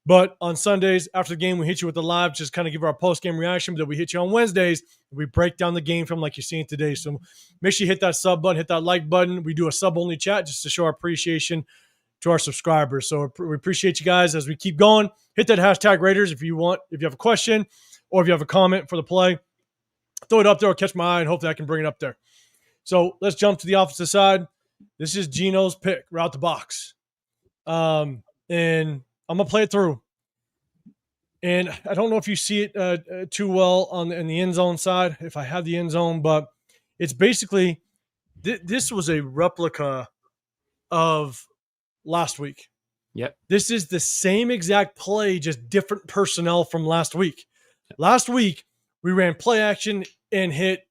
Speaker 1: But on Sundays after the game, we hit you with the live, just kind of give our post-game reaction. But then we hit you on Wednesdays. We break down the game from like you're seeing today. So make sure you hit that sub button, hit that like button. We do a sub-only chat just to show our appreciation to our subscribers. So we appreciate you guys as we keep going. Hit that hashtag Raiders if you have a question or if you have a comment for the play. Throw it up there or catch my eye, and hopefully I can bring it up there. So let's jump to the opposite side. This is Gino's pick, route the box. And I'm going to play it through. And I don't know if you see it too well in the end zone side, if I have the end zone, but it's basically this was a replica of last week.
Speaker 2: Yep.
Speaker 1: This is the same exact play, just different personnel from last week. Yep. Last week, we ran play action and hit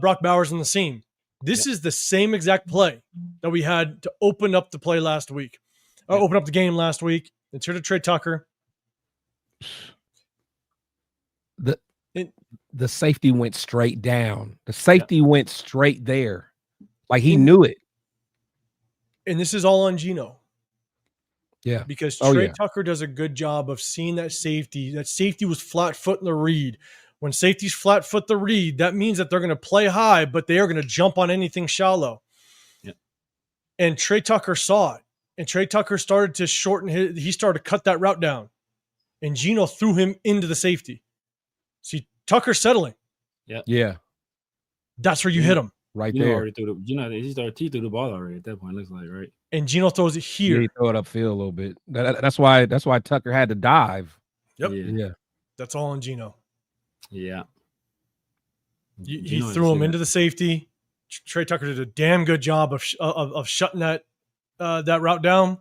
Speaker 1: Brock Bowers in the seam. This is the same exact play that we had to open up the play last week. Open up the game last week. It's here to Trey Tucker.
Speaker 3: The safety went straight down. The safety went straight there. Like, he knew it.
Speaker 1: And this is all on Gino.
Speaker 3: Yeah.
Speaker 1: Because Trey Tucker does a good job of seeing that safety. That safety was flat foot in the read. When safety's flat foot the read, that means that they're going to play high, but they are going to jump on anything shallow.
Speaker 2: Yeah.
Speaker 1: And Trey Tucker saw it. And Trey Tucker started to shorten he started to cut that route down. And Gino threw him into the safety. See, Tucker settling.
Speaker 2: Yeah.
Speaker 3: Yeah.
Speaker 1: That's where you hit him.
Speaker 2: Right there. He threw the ball already at that point, looks like, right?
Speaker 1: And Gino throws it here.
Speaker 3: Yeah, he throw it upfield a little bit. That's why Tucker had to dive.
Speaker 1: Yep.
Speaker 3: Yeah. That's
Speaker 1: all on Gino.
Speaker 2: Yeah.
Speaker 1: He threw him into the safety. Trey Tucker did a damn good job of shutting that route down.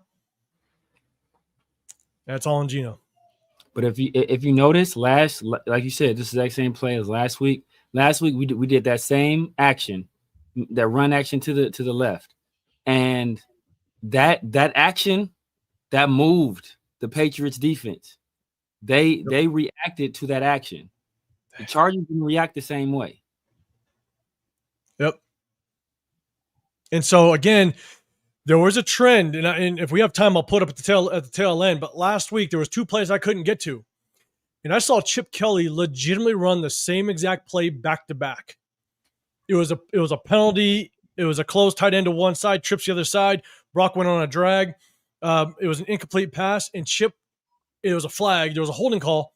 Speaker 1: That's all on Gino.
Speaker 2: But if you notice, like you said, this is the exact same play as last week. Last week we did that same action, that run action to the left, and that action that moved the Patriots defense. They reacted to that action. The Chargers didn't react the same way.
Speaker 1: Yep. And so again, There was a trend, and if we have time, I'll put up at the tail end. But last week there was 2 plays I couldn't get to, and I saw Chip Kelly legitimately run the same exact play back to back. It was a penalty. It was a closed tight end to one side, trips the other side. Brock went on a drag. It was an incomplete pass, and Chip. It was a flag. There was a holding call.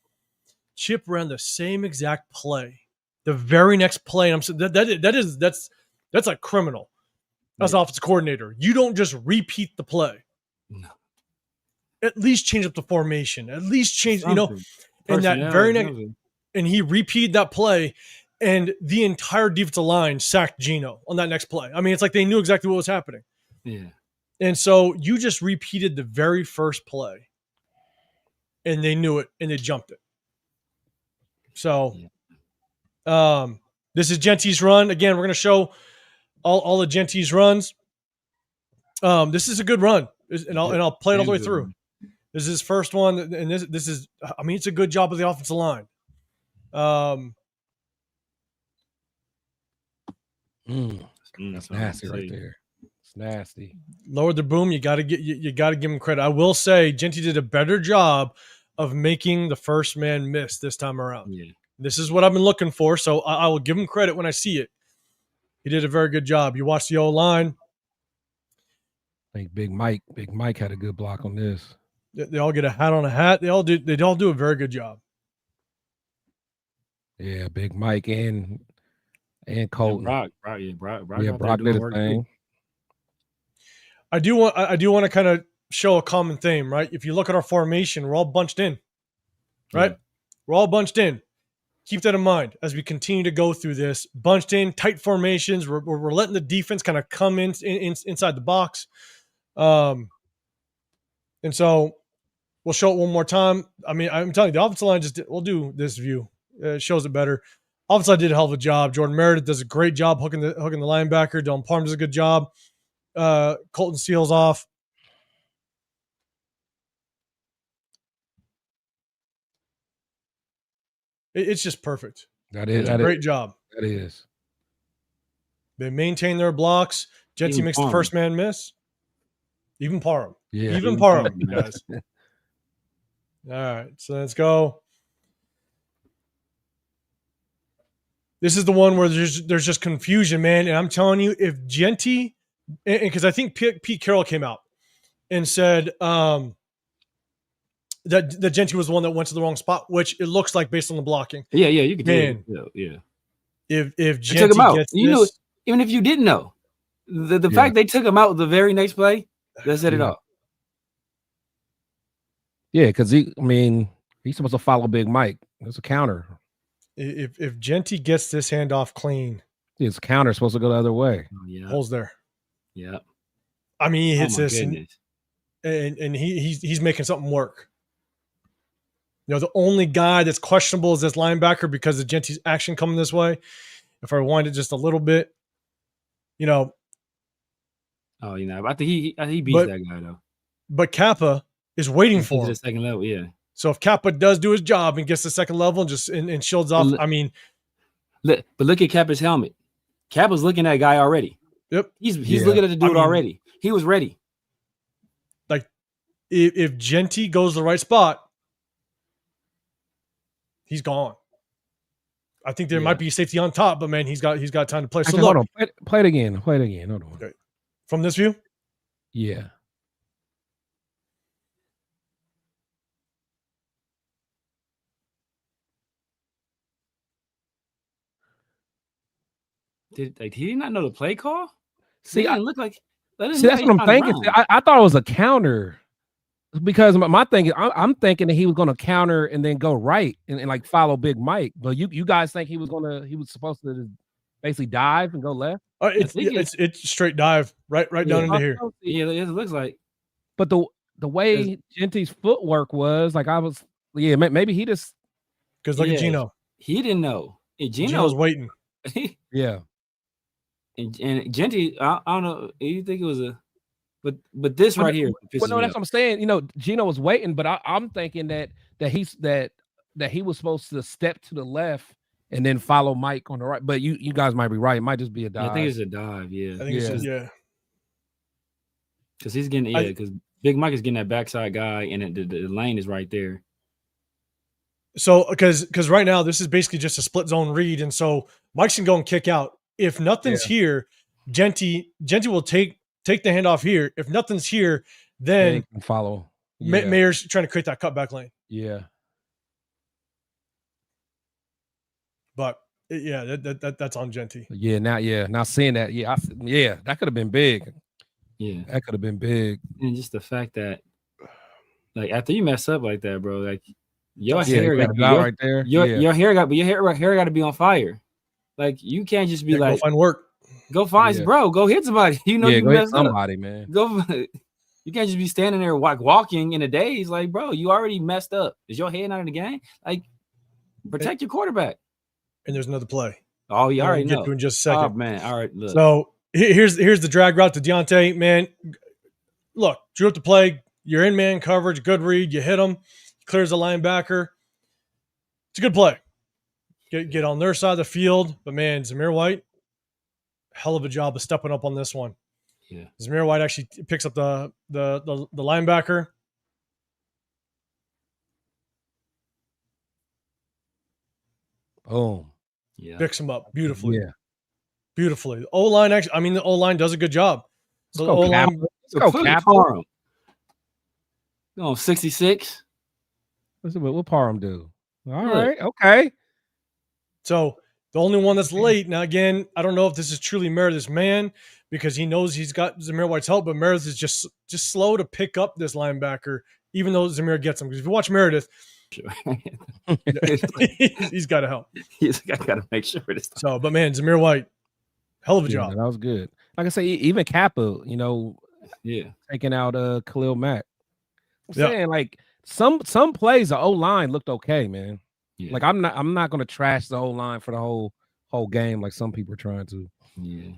Speaker 1: Chip ran the same exact play, the very next play. And I'm saying that's like criminal. As offensive coordinator, you don't just repeat the play.
Speaker 2: No.
Speaker 1: At least change up the formation. At least change, and that very next, and he repeated that play, and the entire defensive line sacked Geno on that next play. I mean, it's like they knew exactly what was happening.
Speaker 2: Yeah. And
Speaker 1: so you just repeated the very first play, and they knew it, and they jumped it. So, this is Genty's run. Again, we're going to show all the Genty's runs. This is a good run, and I'll play it all the way through. This is his first one, and this is. I mean, it's a good job of the offensive line.
Speaker 3: That's nasty right there. It's nasty.
Speaker 1: Lowered the boom. You got to give him credit. I will say, Genty did a better job of making the first man miss this time around. Yeah. This is what I've been looking for, so I will give him credit when I see it. He did a very good job. You watch the O-line.
Speaker 3: I think Big Mike had a good block on this.
Speaker 1: They all get a hat on a hat. They all do a very good job.
Speaker 3: Yeah, Big Mike and Colton.
Speaker 2: Brock
Speaker 3: did his thing.
Speaker 1: I do want to kind of show a common theme, right? If you look at our formation, we're all bunched in, right? Yeah. We're all bunched in. Keep that in mind as we continue to go through this. Bunched in, tight formations. We're letting the defense kind of come inside the box. And so we'll show it one more time. I mean, I'm telling you, the offensive line we'll do this view. It shows it better. Offensive line did a hell of a job. Jordan Meredith does a great job hooking the linebacker. Dylan Parham does a good job. Colton seals off. It's just perfect.
Speaker 3: That is
Speaker 1: a great job.
Speaker 3: That is.
Speaker 1: They maintain their blocks. Genty makes the first man miss. Even Parham.
Speaker 3: Yeah.
Speaker 1: Even Parham, guys. All right, so let's go. This is the one where there's just confusion, man. And I'm telling you, if Genty, because I think Pete Carroll came out and said that Genty was the one that went to the wrong spot, which it looks like based on the blocking.
Speaker 2: Yeah, you could do it. Yeah.
Speaker 1: If Genty gets this,
Speaker 2: even if you didn't know, the fact they took him out the very next play, that set it off.
Speaker 3: Yeah, because he's supposed to follow Big Mike. It's a counter.
Speaker 1: If Genty gets this handoff clean,
Speaker 3: his counter supposed to go the other way.
Speaker 1: Holes there.
Speaker 2: Yeah.
Speaker 1: I mean, he hits this, and he's making something work. You know, the only guy that's questionable is this linebacker because of Genty's action coming this way. If I rewind it just a little bit, you know.
Speaker 2: Oh, I think he beats that guy though.
Speaker 1: But Kappa is waiting for him.
Speaker 2: The second level, yeah.
Speaker 1: So if Kappa does do his job and gets the second level and just and shields off, I mean.
Speaker 2: But look at Kappa's helmet. Kappa's looking at that guy already.
Speaker 1: Yep.
Speaker 2: He's looking at the dude already. He was ready.
Speaker 1: Like if Genty goes to the right spot, he's gone. I think there might be safety on top, but man, he's got time to play. So
Speaker 3: hold on, play it again. Hold on.
Speaker 1: Okay. From this view?
Speaker 3: Yeah.
Speaker 2: Did he not know the play call?
Speaker 3: See,
Speaker 2: I look like.
Speaker 3: See, that's what I'm thinking. I thought it was a counter because my thing is, I'm thinking that he was going to counter and then go right and like follow Big Mike. But you guys think he was supposed to basically dive and go left?
Speaker 1: It's straight dive right down into here.
Speaker 2: Yeah, it looks like.
Speaker 3: But the way Genty's footwork was, like maybe he just
Speaker 1: because look at Geno.
Speaker 2: He didn't know.
Speaker 1: Geno was waiting.
Speaker 3: Yeah.
Speaker 2: And Genty, I don't know. You think it was but this right here.
Speaker 3: Well, no, that's what I'm saying. You know, Geno was waiting, but I'm thinking that he was supposed to step to the left and then follow Mike on the right. But you guys might be right. It might just be a dive.
Speaker 2: I think it's a dive. Yeah.
Speaker 1: I think it's just, yeah.
Speaker 2: Because he's getting because Big Mike is getting that backside guy, and the lane is right there.
Speaker 1: So because right now this is basically just a split zone read, and so Mike's can go and kick out. If nothing's here, Genty will take the handoff here. If nothing's here, then
Speaker 3: can follow.
Speaker 1: Mayer's trying to create that cutback lane.
Speaker 3: Yeah.
Speaker 1: But yeah, that's on Genty.
Speaker 3: Yeah, now seeing that, that could have been big.
Speaker 2: Yeah,
Speaker 3: that could have been big.
Speaker 2: And just the fact that, like, after you mess up like that, bro, like your hair got to be
Speaker 3: right there.
Speaker 2: Your hair got to be on fire. Like you can't just be like,
Speaker 1: go find work.
Speaker 2: Go find, bro. Go hit somebody. You know, you
Speaker 3: go hit
Speaker 2: somebody,
Speaker 3: up. Man.
Speaker 2: Go. You can't just be standing there walking in a daze. Like, bro, you already messed up. Is your head not in the game? Like, protect your quarterback.
Speaker 1: And there's another play.
Speaker 2: Oh, you already know.
Speaker 1: Get to in just a second.
Speaker 2: Oh, man. All right. Look.
Speaker 1: So here's the drag route to Deontay. Man, look, drew up the play. You're in man coverage. Good read. You hit him. Clears the linebacker. It's a good play. Get on their side of the field. But, man, Zamir White, hell of a job of stepping up on this one.
Speaker 2: Yeah.
Speaker 1: Zamir White actually picks up the linebacker.
Speaker 3: Boom.
Speaker 2: Yeah.
Speaker 1: Picks him up beautifully.
Speaker 3: Yeah.
Speaker 1: Beautifully. The O-line actually, I mean, the O-line does a good job. So
Speaker 3: the O-line,
Speaker 2: let's go Parham. No, 66.
Speaker 3: What Parham do? All right. Okay.
Speaker 1: So the only one that's late, now again, I don't know if this is truly Meredith's man because he knows he's got Zamir White's help, but Meredith is just slow to pick up this linebacker, even though Zamir gets him. Because if you watch Meredith, he's got to help.
Speaker 2: He's got to make sure this time.
Speaker 1: So, but man, Zamir White, hell of a job.
Speaker 3: That was good. Like I say, even Kappa, taking out Khalil Mack. I'm saying like some plays the O-line looked okay, man. Yeah. Like I'm not gonna trash the O-line for the whole game like some people are trying to.
Speaker 2: Yeah.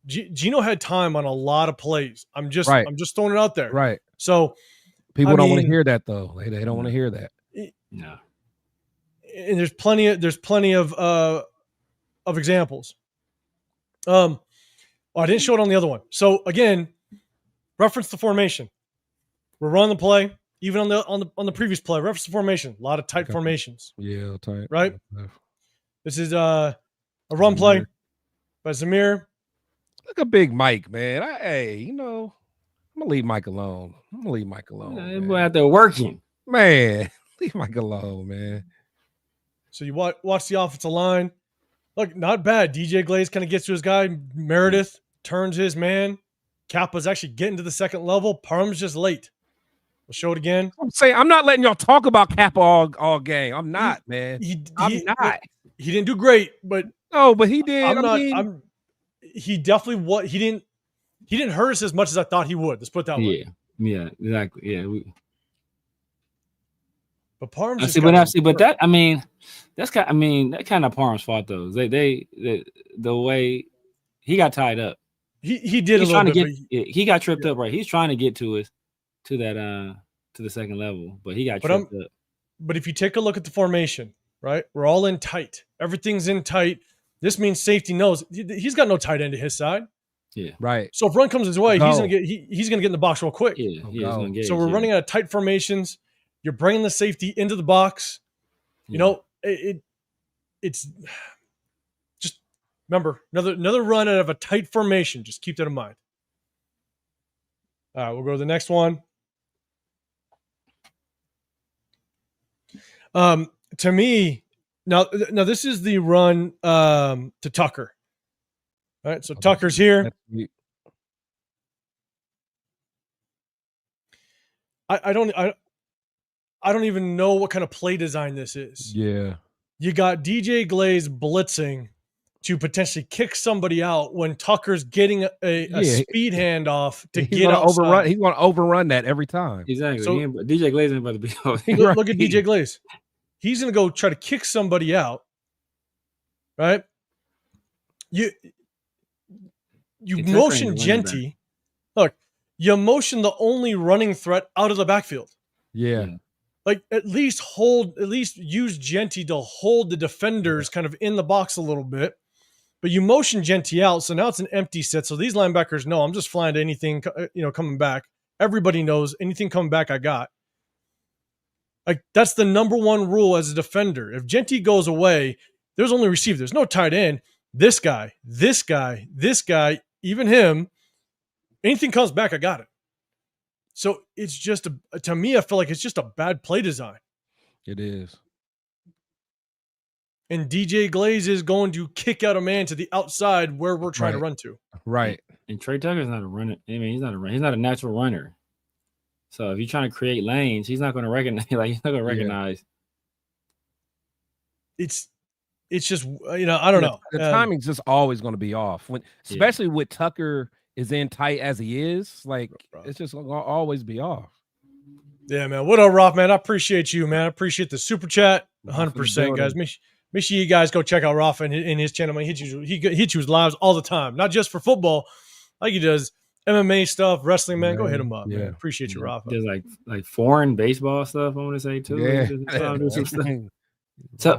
Speaker 1: Gino had time on a lot of plays. I'm just throwing it out there.
Speaker 3: Right.
Speaker 1: So
Speaker 3: people don't want to hear that though. They don't want to hear that.
Speaker 2: No.
Speaker 1: And there's plenty of examples. I didn't show it on the other one. So again, reference the formation. We're running the play, even on the previous play. Reference the formation. A lot of tight formations.
Speaker 3: Yeah, tight.
Speaker 1: Right. This is a run play by Zamir.
Speaker 3: Look at Big Mike, man. I'm gonna leave Mike alone.
Speaker 2: Boy out there working,
Speaker 3: man. Leave Mike alone, man.
Speaker 1: So you watch the offensive line. Look, not bad. DJ Glaze kind of gets to his guy. Meredith turns his man. Kappa's actually getting to the second level. Parham's just late. We'll show it again.
Speaker 3: I'm saying I'm not letting y'all talk about Kappa all game. I'm not, man. I'm not.
Speaker 1: He didn't do great, but
Speaker 3: but he did.
Speaker 1: He definitely he didn't hurt us as much as I thought he would. Let's put it that way.
Speaker 2: Yeah, exactly. Yeah.
Speaker 1: But Parham's
Speaker 2: that kind of Parham's fault though. They the way he got tied up.
Speaker 1: He did a little bit.
Speaker 2: He got tripped up, right? He's trying to get to the second level, but he got tripped up.
Speaker 1: But if you take a look at the formation, right? We're all in tight. Everything's in tight. This means safety knows he's got no tight end to his side.
Speaker 3: Yeah. Right.
Speaker 1: So if run comes his way, he's gonna get in the box real quick.
Speaker 2: Yeah.
Speaker 1: So we're running out of tight formations. You're bringing the safety into the box. You know, it's just remember another run out of a tight formation. Just keep that in mind. All right, we'll go to the next one. To me, now this is the run to Tucker. All right, so Tucker's here. I don't even know what kind of play design this is.
Speaker 3: Yeah.
Speaker 1: You got DJ Glaze blitzing to potentially kick somebody out when Tucker's getting a speed handoff to get outside.
Speaker 3: He's going to overrun that every time.
Speaker 2: Exactly. So, DJ Glaze ain't about to be
Speaker 1: look at DJ Glaze. He's going to go try to kick somebody out, right? You motion Genty. Look, you motion the only running threat out of the backfield.
Speaker 3: Yeah.
Speaker 1: Like at least use Genty to hold the defenders kind of in the box a little bit. But you motion Genty out, so now it's an empty set. So these linebackers know I'm just flying to anything, coming back. Everybody knows anything coming back, I got. Like, that's the number one rule as a defender. If Genty goes away, there's only receiver. There's no tight end. This guy, even him, anything comes back, I got it. So it's just, to me, I feel like it's just a bad play design.
Speaker 3: It is.
Speaker 1: And DJ Glaze is going to kick out a man to the outside where we're trying to run to.
Speaker 3: Right.
Speaker 2: And Trey Tucker's not a runner. I mean, he's not a natural runner. So if you're trying to create lanes, he's not going to recognize. Like, he's not going to recognize.
Speaker 1: It's just, I don't know.
Speaker 3: The timing's just always going to be off, especially with Tucker is in tight as he is. Like, it's just going to always be off.
Speaker 1: Yeah, man. What up, Roth, man? I appreciate you, man. I appreciate the super chat. 100%, guys. Make sure you guys go check out Rafa in his channel. Man, he hits you with lives all the time, not just for football, like he does MMA stuff, wrestling. Man, go hit him up. Man. Appreciate you, Rafa.
Speaker 2: There's like foreign baseball stuff. I want to say too.
Speaker 3: Yeah.
Speaker 2: So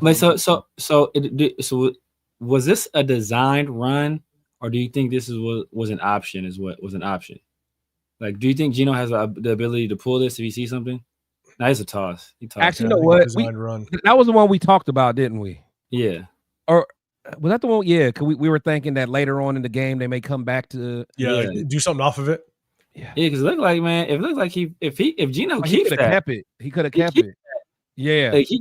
Speaker 2: was this a designed run, or do you think this was an option? Was an option? Like, do you think Geno has the ability to pull this if he sees something? No, it's a toss.
Speaker 3: Actually, you know what? That was the one we talked about, didn't we?
Speaker 2: Yeah.
Speaker 3: Or was that the one? Yeah, because we were thinking that later on in the game they may come back to
Speaker 1: like, do something off of it.
Speaker 2: Yeah, because it looked like, man, if Geno keeps that,
Speaker 3: kept it. He could have kept it. Yeah,
Speaker 2: like he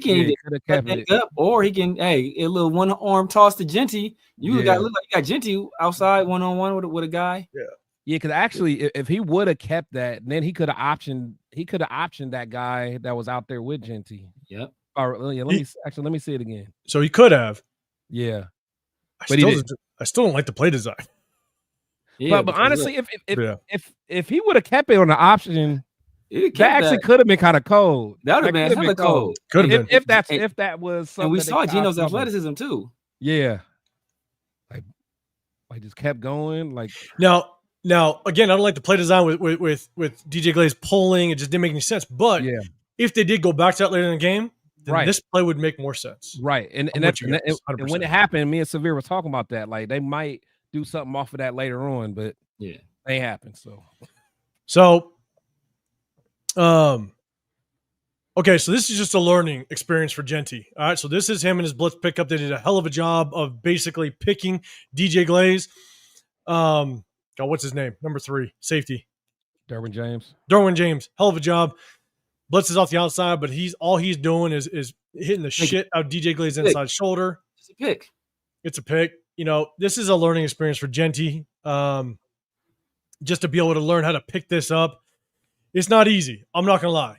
Speaker 2: can either kept it up, or he can a little one arm toss to Genty. You got Genty outside 1-on-1 with a guy.
Speaker 3: Yeah, because actually, if he would have kept that, then he could have optioned that guy that was out there with Genty.
Speaker 2: Yep.
Speaker 3: Let me see it again.
Speaker 1: So he could have.
Speaker 3: Yeah.
Speaker 1: I still don't like the play design.
Speaker 3: Yeah, but honestly, if he would have kept it on the option, that actually could have been kind of cold.
Speaker 2: That would have been kind of cold.
Speaker 1: Could have been.
Speaker 3: If that was something.
Speaker 2: And we saw Geno's athleticism too.
Speaker 3: Yeah. Like just kept going. Like
Speaker 1: Now, again, I don't like the play design with DJ Glaze pulling. It just didn't make any sense. But if they did go back to that later in the game, then this play would make more sense.
Speaker 3: Right. And when it happened, me and Severe was talking about that. Like, they might do something off of that later on, but they happened.
Speaker 1: So, okay, so this is just a learning experience for Genty. All right, so this is him and his blitz pickup. They did a hell of a job of basically picking DJ Glaze. What's his name? Number 3, safety.
Speaker 3: Derwin James.
Speaker 1: Hell of a job. Blitz is off the outside, but all he's doing is hitting the shit out of DJ Glaze's inside shoulder.
Speaker 2: It's a pick.
Speaker 1: It's a pick. This is a learning experience for Genty. Just to be able to learn how to pick this up. It's not easy. I'm not going to lie.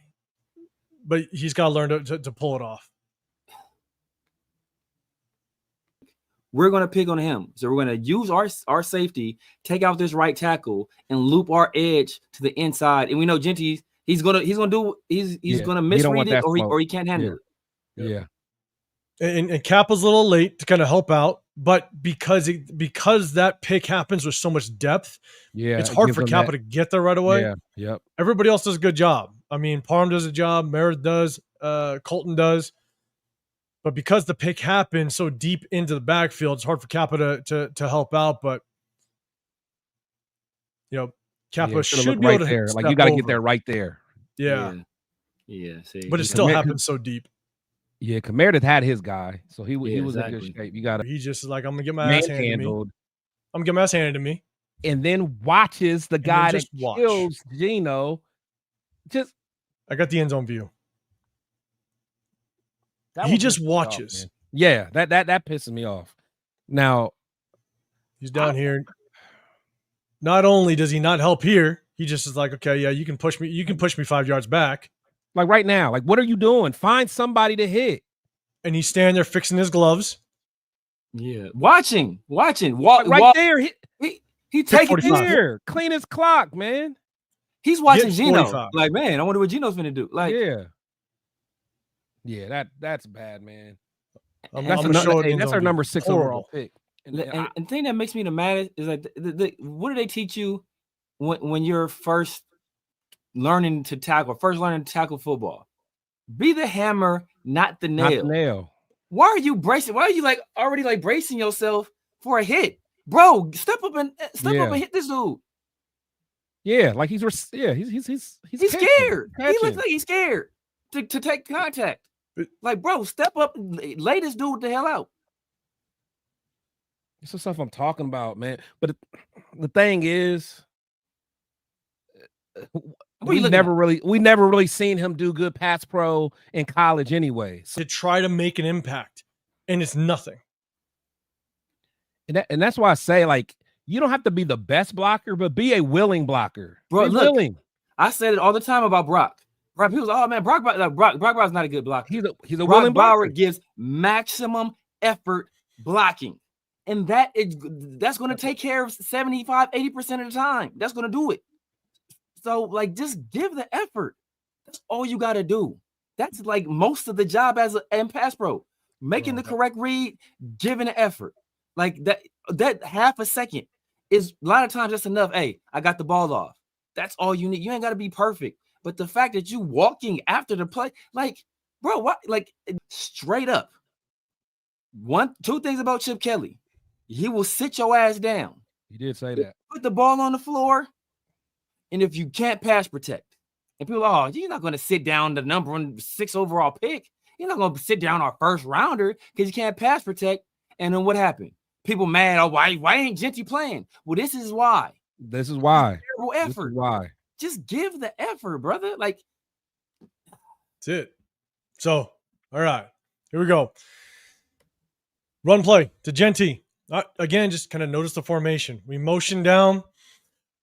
Speaker 1: But he's got to learn to pull it off.
Speaker 2: We're going to pick on him. So we're going to use our safety, take out this right tackle, and loop our edge to the inside. And we know Genty, he's going to misread it, or he can't handle it.
Speaker 3: Yeah.
Speaker 1: And Cap was a little late to kind of help out, but because that pick happens with so much depth, it's hard for Kappa to get there right away.
Speaker 3: Yeah. Yep.
Speaker 1: Everybody else does a good job. I mean, Parham does a job, Merritt does, Colton does. But because the pick happened so deep into the backfield, it's hard for Kappa to help out. But Kappa should be able to
Speaker 3: there. Like, you got to get there right there.
Speaker 1: Yeah.
Speaker 2: See,
Speaker 1: but it still happens so deep.
Speaker 3: Yeah, because Meredith had his guy, so he was in good shape. You got to.
Speaker 1: He just is like, I'm gonna get my ass handed to me. I'm gonna get my ass handed to me,
Speaker 3: and then watches the guy that kills Geno.
Speaker 1: I got the end zone view. He just watches.
Speaker 3: Yeah, that pisses me off. Now
Speaker 1: he's down here. Not only does he not help here, he just is like, okay, yeah, you can push me. You can push me 5 yards back.
Speaker 3: Like right now, like, what are you doing? Find somebody to hit.
Speaker 1: And he's standing there fixing his gloves.
Speaker 2: Yeah, watching.
Speaker 3: Right there,
Speaker 2: he take it
Speaker 3: here, clean his clock, man.
Speaker 2: He's watching Geno. Like, man, I wonder what Geno's gonna do. Like,
Speaker 3: yeah, that's bad, man.
Speaker 1: That's
Speaker 3: our number 6 overall pick.
Speaker 2: And the thing that makes me the maddest is like, what do they teach you when you're first learning to tackle football? Be the hammer, not the nail. Why are you bracing? Why are you like already like bracing yourself for a hit, bro? Step up and hit this dude.
Speaker 3: Yeah, like he's scared.
Speaker 2: He looks like he's scared to take contact. Like, bro, step up and lay this dude the hell out.
Speaker 3: This is stuff I'm talking about, man. But the thing is, we never really seen him do good pass pro in college anyway.
Speaker 1: To try to make an impact, and it's nothing.
Speaker 3: And that's why I say, like, you don't have to be the best blocker, but be a willing blocker.
Speaker 2: Bro, willing. I said it all the time about Brock. Right? People say, "Oh man, Brock's not a good blocker."
Speaker 3: He's a willing blocker.
Speaker 2: Brock gives maximum effort blocking, and that's going to take care of 75-80% of the time. That's going to do it. So, like, just give the effort. That's all you got to do. That's like most of the job as a pass pro. Making the correct read, giving the effort. Like that half a second is a lot of times just enough. Hey, I got the ball off. That's all you need. You ain't got to be perfect. But the fact that you walking after the play, like, bro, what? Like, straight up. Two things about Chip Kelly. He will sit your ass down.
Speaker 3: He did say that.
Speaker 2: Put the ball on the floor. And if you can't pass protect, and people, oh, you're not going to sit down the number 6 overall pick. You're not going to sit down our first rounder because you can't pass protect. And then what happened? People mad. Oh, why ain't Genty playing? Well, this is why.
Speaker 3: Terrible
Speaker 2: effort.
Speaker 3: Why?
Speaker 2: Just give the effort, brother. Like,
Speaker 1: that's it. So, all right, here we go. Run play to Genty. Again, just kind of notice the formation. We motion down.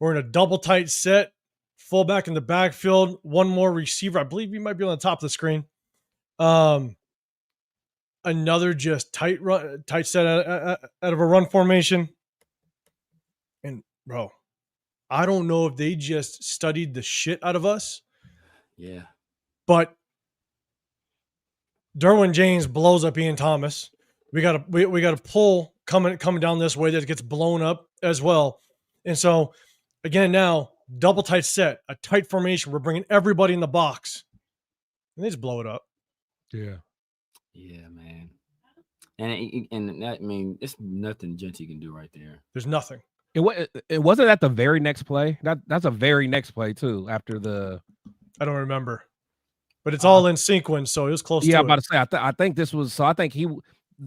Speaker 1: We're in a double tight set. Fullback in the backfield. One more receiver. I believe he might be on the top of the screen. Another just tight set out of a run formation. And bro, I don't know if they just studied the shit out of us.
Speaker 2: Yeah.
Speaker 1: But Derwin James blows up Ian Thomas. We got a pull coming down this way that gets blown up as well. And so again, now double tight set, a tight formation. We're bringing everybody in the box, and they just blow it up.
Speaker 3: Yeah.
Speaker 2: Yeah, man. And that, I mean, it's nothing Genty can do right there.
Speaker 1: There's nothing.
Speaker 3: It wasn't at the very next play. That's a very next play too. After the,
Speaker 1: I don't remember, but it's all in sequence, so it was close.
Speaker 3: Yeah,
Speaker 1: to
Speaker 3: I'm about to say. I think this was. So I think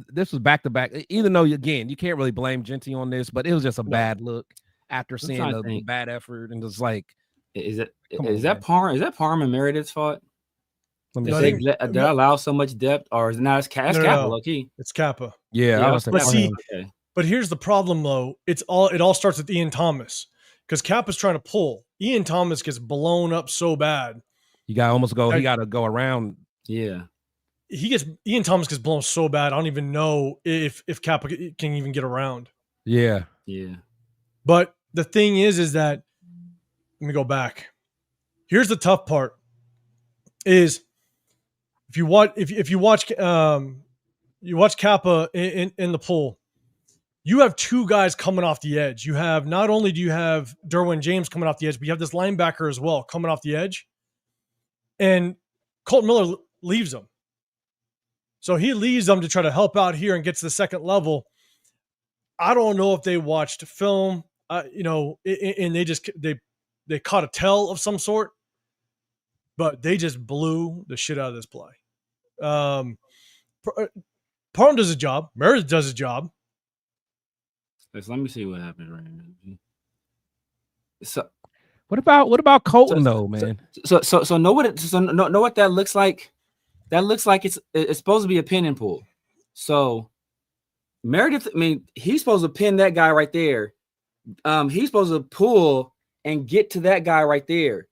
Speaker 3: this was back to back. Even though again, you can't really blame Genty on this, but it was just a bad look after seeing the bad effort and just like,
Speaker 2: is that Parham and Meredith's fault? Did I allow so much depth, or is it not? It's Kappa, low key.
Speaker 1: It's Kappa.
Speaker 3: Yeah,
Speaker 1: but here's the problem, though. It all starts with Ian Thomas because Kappa's trying to pull. Ian Thomas gets blown up so bad.
Speaker 3: He got to go around.
Speaker 2: Yeah,
Speaker 1: Ian Thomas gets blown so bad. I don't even know if Kappa can even get around.
Speaker 3: Yeah.
Speaker 1: But the thing is that let me go back. Here's the tough part: is if you watch Kappa in the pool, you have two guys coming off the edge. You have not only do you have Derwin James coming off the edge, but you have this linebacker as well coming off the edge. And Colton Miller leaves them. So he leaves them to try to help out here and get to the second level. I don't know if they watched film, and they caught a tell of some sort. But they just blew the shit out of this play. Parham does his job. Meredith does his job.
Speaker 2: Let me see what happened right here. So,
Speaker 3: what about Colton though, man?
Speaker 2: So know what that looks like. That looks like it's supposed to be a pin and pull. So Meredith, I mean, he's supposed to pin that guy right there. He's supposed to pull and get to that guy right there.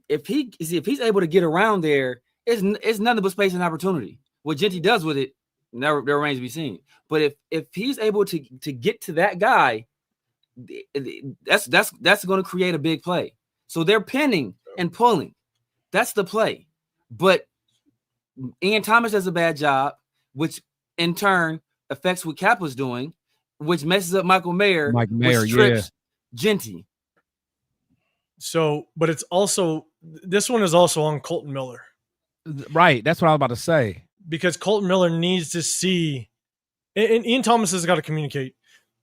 Speaker 2: If he's able to get around there, it's nothing but space and opportunity. What Genty does with it, there remains to be seen. But if he's able to get to that guy, that's going to create a big play. So they're pinning and pulling. That's the play. But Ian Thomas does a bad job, which in turn affects what Kappa's doing, which messes up Michael Mayer, which trips Genty.
Speaker 1: So, but this one is also on Colton Miller.
Speaker 3: Right. That's what I was about to say.
Speaker 1: because Colton Miller needs to see, and Ian Thomas has got to communicate,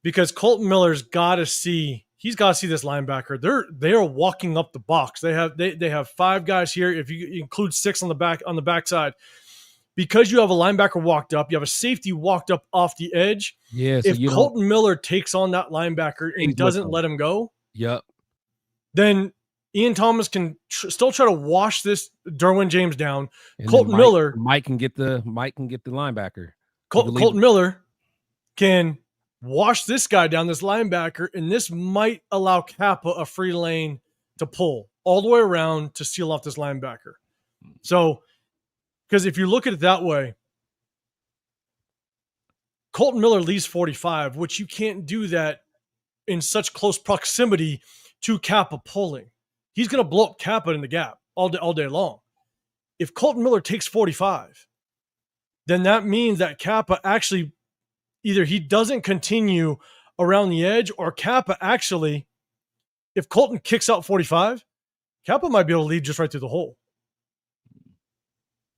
Speaker 1: because Colton Miller's got to see, he's got to see this linebacker. They are walking up the box. They have 5 guys here. If you include 6 on the backside, because you have a linebacker walked up, you have a safety walked up off the edge.
Speaker 3: Yeah. So
Speaker 1: if Colton Miller takes on that linebacker and doesn't let him go, then Ian Thomas can still try to wash this Derwin James down.
Speaker 3: And
Speaker 1: Colton Miller,
Speaker 3: Mike can get the linebacker.
Speaker 1: Colton Miller can wash this guy down, this linebacker, and this might allow Kappa a free lane to pull all the way around to seal off this linebacker. So, because if you look at it that way, Colton Miller leaves 45, which you can't do that in such close proximity to Kappa pulling. He's going to blow up Kappa in the gap all day long. If Colton Miller takes 45, then that means that Kappa actually, either he doesn't continue around the edge, or Kappa actually, if Colton kicks out 45, Kappa might be able to lead just right through the hole.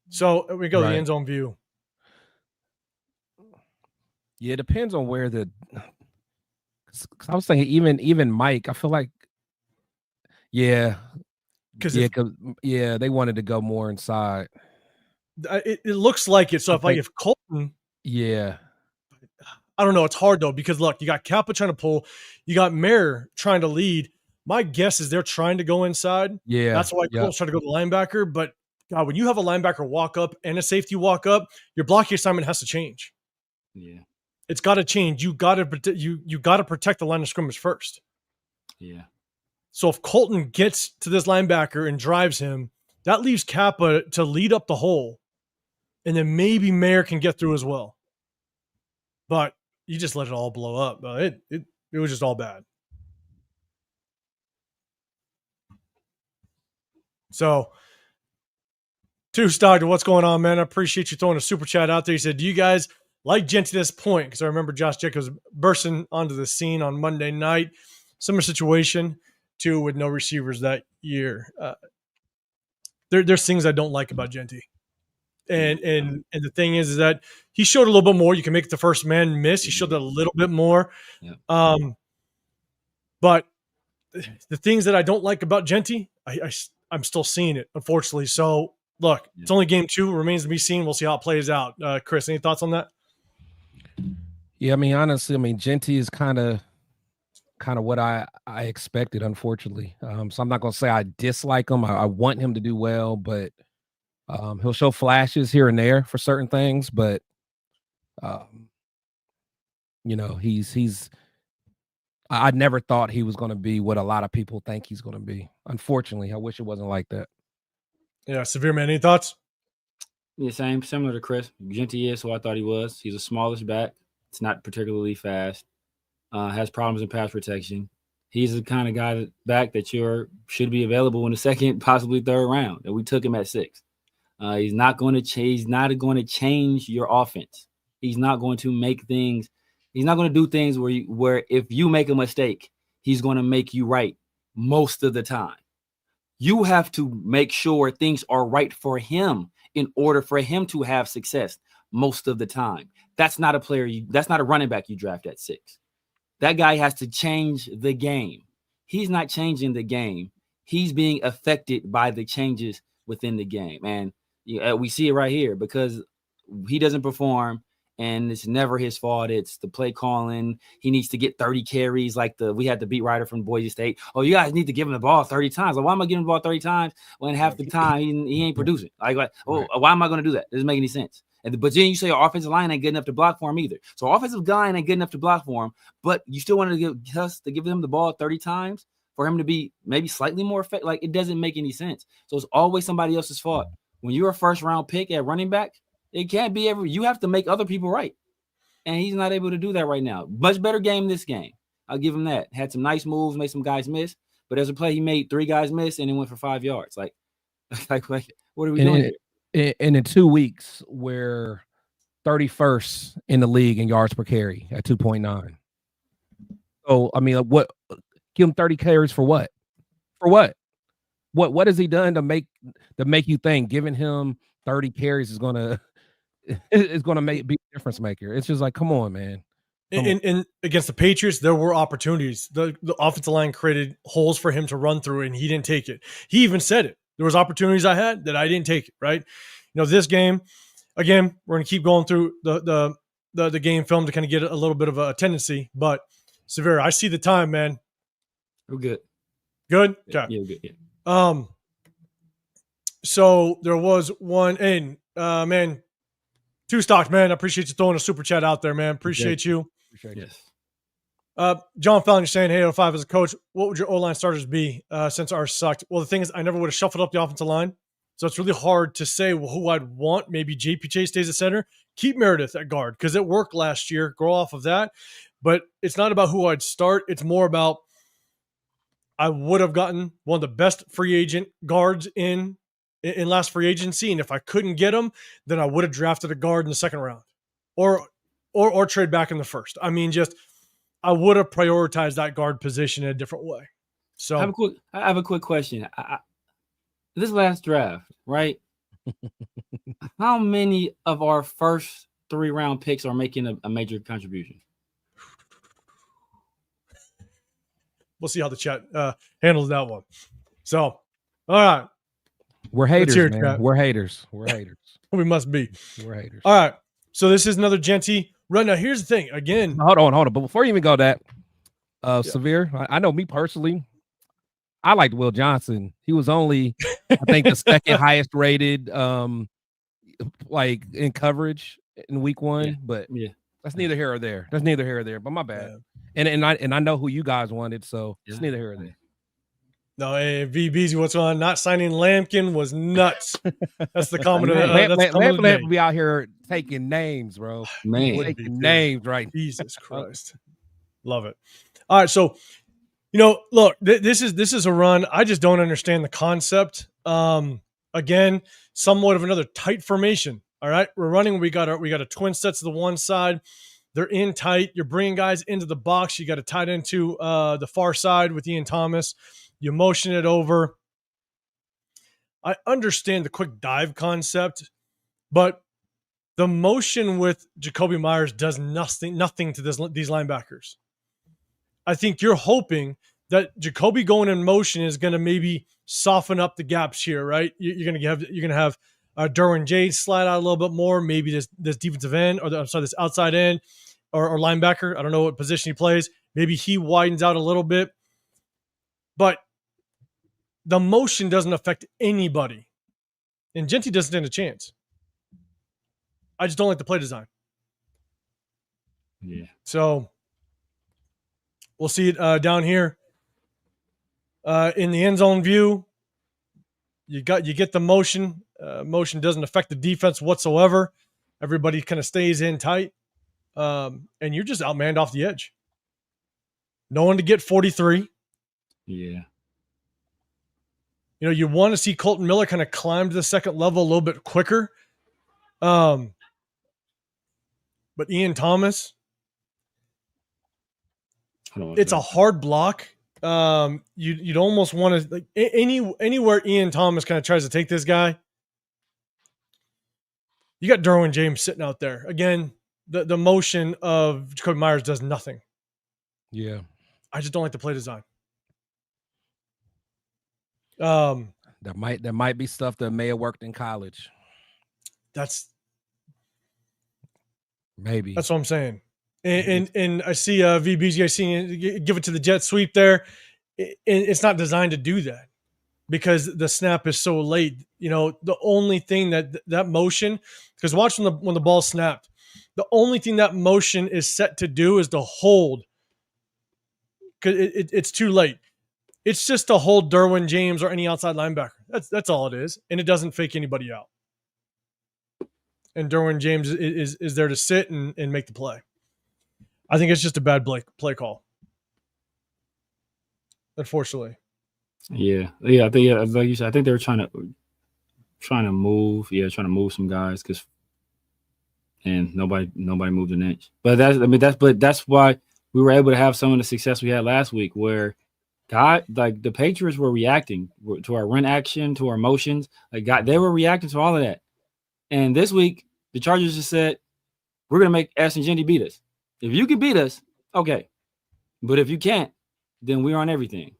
Speaker 1: So we go to the end zone view.
Speaker 3: Yeah, it depends on where the. I was thinking even Mike. I feel like, because they wanted to go more inside.
Speaker 1: It looks like it. So if Colton, I don't know. It's hard though, because look, you got Kappa trying to pull, you got Mayer trying to lead. My guess is they're trying to go inside.
Speaker 3: Yeah,
Speaker 1: that's why Colton's trying to go to linebacker. But God, when you have a linebacker walk up and a safety walk up, your blocking assignment has to change.
Speaker 2: Yeah,
Speaker 1: it's got to change. You got to you got to protect the line of scrimmage first.
Speaker 2: Yeah.
Speaker 1: So if Colton gets to this linebacker and drives him, that leaves Kappa to lead up the hole, and then maybe Mayer can get through as well. But you just let it all blow up. It was just all bad. So, Stockton, what's going on, man? I appreciate you throwing a super chat out there. He said, do you guys like Genty at this point? Because I remember Josh Jacobs bursting onto the scene on Monday night. Similar situation, too, with no receivers that year. There's things I don't like about Genty. And the thing is that he showed a little bit more. You can make the first man miss. He showed that a little bit more.
Speaker 2: Yeah.
Speaker 1: But the things that I don't like about Genty, I'm still seeing it, unfortunately. So, look, it's only game 2. It remains to be seen. We'll see how it plays out. Chris, any thoughts on that?
Speaker 3: Yeah, honestly, Genty is kind of what I expected, unfortunately. So I'm not going to say I dislike him. I want him to do well, but he'll show flashes here and there for certain things. But, he's I never thought he was going to be what a lot of people think he's going to be. Unfortunately, I wish it wasn't like that.
Speaker 1: Yeah, Severe Man, any thoughts?
Speaker 2: Yeah, similar to Chris. Genty is who I thought he was. He's a smallish back. It's not particularly fast. Has problems in pass protection. He's the kind of guy back that should be available in the second, possibly third round. And we took him at 6. He's not going to change your offense. He's not going to make things. He's not going to do things where if you make a mistake, he's going to make you right most of the time. You have to make sure things are right for him in order for him to have success most of the time. That's not a running back you draft at 6. That guy has to change the game. He's not changing the game. He's being affected by the changes within the game. And we see it right here because he doesn't perform. And it's never his fault. It's the play calling. He needs to get 30 carries we had the beat writer from Boise State. Oh, you guys need to give him the ball 30 times. Like, why am I giving the ball 30 times when half the time he ain't producing? Why am I going to do that? It doesn't make any sense. But then you say your offensive line ain't good enough to block for him either. So offensive line ain't good enough to block for him, but you still wanted to give him the ball 30 times for him to be maybe slightly more effective. Like, it doesn't make any sense. So it's always somebody else's fault. When you're a first round pick at running back, it can't be you have to make other people right. And he's not able to do that right now. Much better game this game. I'll give him that. Had some nice moves, made some guys miss. But as a play, he made 3 guys miss and it went for 5 yards. Like what are we doing here?
Speaker 3: And in 2 weeks, we're 31st in the league in yards per carry at 2.9. So, what? Give him 30 carries for what? For what? What has he done to make you think giving him 30 carries is gonna is going to be a difference maker. It's just like, come on, man.
Speaker 1: And against the Patriots, there were opportunities. The offensive line created holes for him to run through, and he didn't take it. He even said it. There was opportunities I had that I didn't take it, right? You know, this game, again, we're going to keep going through the game film to kind of get a little bit of a tendency. But, Severe, I see the time, man.
Speaker 2: We're good.
Speaker 1: Good?
Speaker 2: Yeah,
Speaker 1: Okay.
Speaker 2: yeah, we're good, yeah.
Speaker 1: So there was one, and man, Two Stocks, man. I appreciate you throwing a super chat out there, man. Appreciate you.
Speaker 2: Yes.
Speaker 1: John Fallon, you're saying, hey, 05 as a coach, what would your O-line starters be since ours sucked? Well, the thing is, I never would have shuffled up the offensive line. So it's really hard to say who I'd want. Maybe JPJ stays at center. Keep Meredith at guard because it worked last year. Grow off of that. But it's not about who I'd start. It's more about I would have gotten one of the best free agent guards in last free agency. And if I couldn't get him, then I would have drafted a guard in the second round or trade back in the first. I mean, I would have prioritized that guard position in a different way. So
Speaker 2: I have a quick question. This last draft, right? How many of our first 3-round picks are making a major contribution?
Speaker 1: We'll see how the chat handles that one. So, all right.
Speaker 3: We're haters, man. We're haters. We're haters.
Speaker 1: We must be.
Speaker 3: We're haters.
Speaker 1: All right. So this is another Genty. Right now, here's the thing. Again.
Speaker 3: Hold on. But before you even go that, Severe, I know me personally, I liked Will Johnson. He was only, I think, the second highest rated like in coverage in week 1. But that's neither here or there. But my bad. Yeah. And I know who you guys wanted, so it's neither here or there.
Speaker 1: No, hey, VBZ, what's on? Not signing Lampkin was nuts. That's the comment.
Speaker 3: Lampkin will be out here taking names, bro.
Speaker 2: Man,
Speaker 3: taking names, right?
Speaker 1: Jesus Christ, love it. All right, so look, this is a run. I just don't understand the concept. Again, somewhat of another tight formation. All right, we're running. We got a twin sets to the one side. They're in tight. You're bringing guys into the box. You got to tight into the far side with Ian Thomas. You motion it over. I understand the quick dive concept, but the motion with Jacoby Myers does nothing to these linebackers. I think you're hoping that Jacoby going in motion is going to maybe soften up the gaps here, right? You're going to have Derwin James slide out a little bit more. Maybe this defensive end, this outside end or linebacker. I don't know what position he plays. Maybe he widens out a little bit, but the motion doesn't affect anybody, and Genty doesn't stand a chance. I just don't like the play design.
Speaker 2: Yeah.
Speaker 1: So we'll see it down here in the end zone view. You get the motion. Motion doesn't affect the defense whatsoever. Everybody kind of stays in tight, and you're just outmanned off the edge. No one to get 43.
Speaker 2: Yeah.
Speaker 1: You want to see Colton Miller kind of climb to the second level a little bit quicker. But Ian Thomas, it's a hard block. You'd almost want to, like, anywhere Ian Thomas kind of tries to take this guy, you got Derwin James sitting out there. Again, the motion of Jacoby Myers does nothing.
Speaker 3: Yeah.
Speaker 1: I just don't like the play design.
Speaker 3: There might be stuff that may have worked in college.
Speaker 1: That's
Speaker 3: maybe.
Speaker 1: That's what I'm saying. And I see VBG seeing give it to the jet sweep there. It's not designed to do that because the snap is so late. The only thing that motion, because watch when the ball snapped, the only thing that motion is set to do is to hold. Because it's too late. It's just to hold Derwin James or any outside linebacker. That's all it is, and it doesn't fake anybody out. And Derwin James is there to sit and make the play. I think it's just a bad play call, unfortunately.
Speaker 2: Yeah. I think like you said, I think they were trying to move some guys and nobody moved an inch. But that's why we were able to have some of the success we had last week, where the Patriots were reacting to our run action, to our motions. They were reacting to all of that. And this week, The Chargers just said, we're going to make Ashton Genty beat us. If you can beat us, okay. But if you can't, then we're on everything.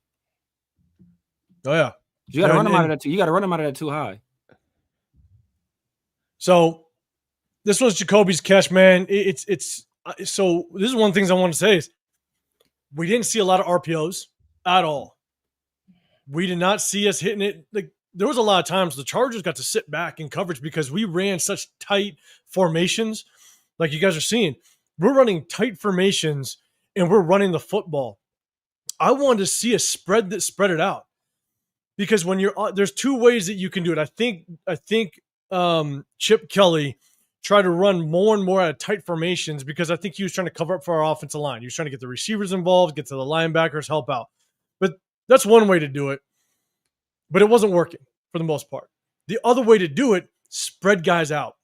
Speaker 1: Oh, yeah.
Speaker 2: You got to run them out of that. You got to run them out of that too high.
Speaker 1: So this was Jacoby's catch, man. So this is one of the things I want to say is we didn't see a lot of RPOs at all. We did not see us hitting it. Like, there was a lot of times the Chargers got to sit back in coverage because we ran such tight formations. Like you guys are seeing, we're running tight formations and we're running the football. I wanted to see a spread that spread it out, because when there's two ways that you can do it. I think Chip Kelly tried to run more and more out of tight formations because I think he was trying to cover up for our offensive line. He was trying to get the receivers involved, get to the linebackers, help out. But that's one way to do it. But it wasn't working for the most part. The other way to do it, spread guys out.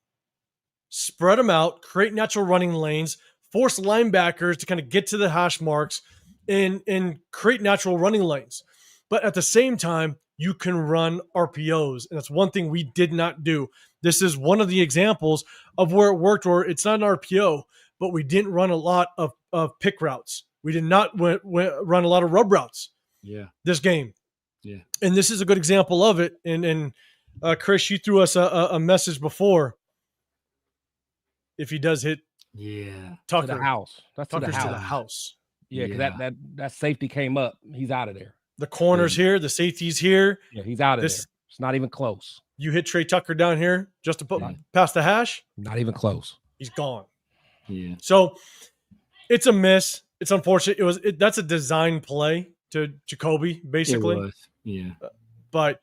Speaker 1: Spread them out, create natural running lanes, force linebackers to kind of get to the hash marks and create natural running lanes. But at the same time, you can run RPOs. And that's one thing we did not do. This is one of the examples of where it worked, where it's not an RPO, but we didn't run a lot of pick routes. We did not run a lot of rub routes.
Speaker 2: Yeah.
Speaker 1: This game.
Speaker 2: Yeah.
Speaker 1: And this is a good example of it. And Chris, you threw us a message before. If he does hit Tucker.
Speaker 3: To the house. That's
Speaker 1: Tucker's
Speaker 3: to the house. Yeah, because that safety came up. He's out of there.
Speaker 1: The corner's here. The safety's here.
Speaker 3: Yeah, he's out of there. It's not even close.
Speaker 1: You hit Trey Tucker down here just to put past the hash.
Speaker 3: Not even close.
Speaker 1: He's gone.
Speaker 2: Yeah.
Speaker 1: So it's a miss. It's unfortunate. That's a design play to Jacoby, basically.
Speaker 2: It was. Yeah.
Speaker 1: But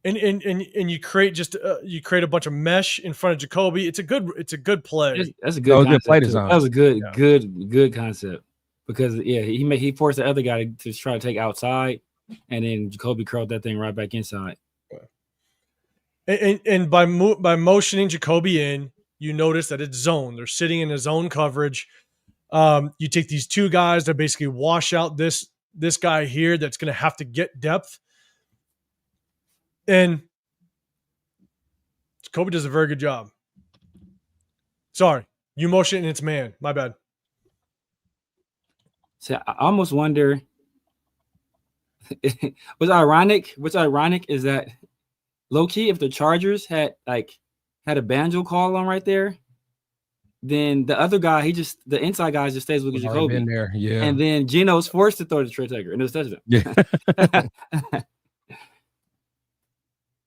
Speaker 1: and you create a bunch of mesh in front of Jacoby. It's a good play.
Speaker 2: That's a good
Speaker 3: play design.
Speaker 2: That was a good concept, because he forced the other guy to try to take outside, and then Jacoby curled that thing right back inside.
Speaker 1: And by motioning Jacoby in, you notice that it's zone. They're sitting in a zone coverage. You take these two guys that basically wash out this guy here that's going to have to get depth. And Jacoby does a very good job. Sorry, you motion and it's man. My bad.
Speaker 2: So I almost wonder. What's ironic is that low key, if the Chargers had a banjo call on right there, then the other guy, the inside guy just stays with Jacoby.
Speaker 3: Been there, yeah.
Speaker 2: And then Geno's forced to throw to Trey Tucker, and it was touchdown.
Speaker 3: Yeah.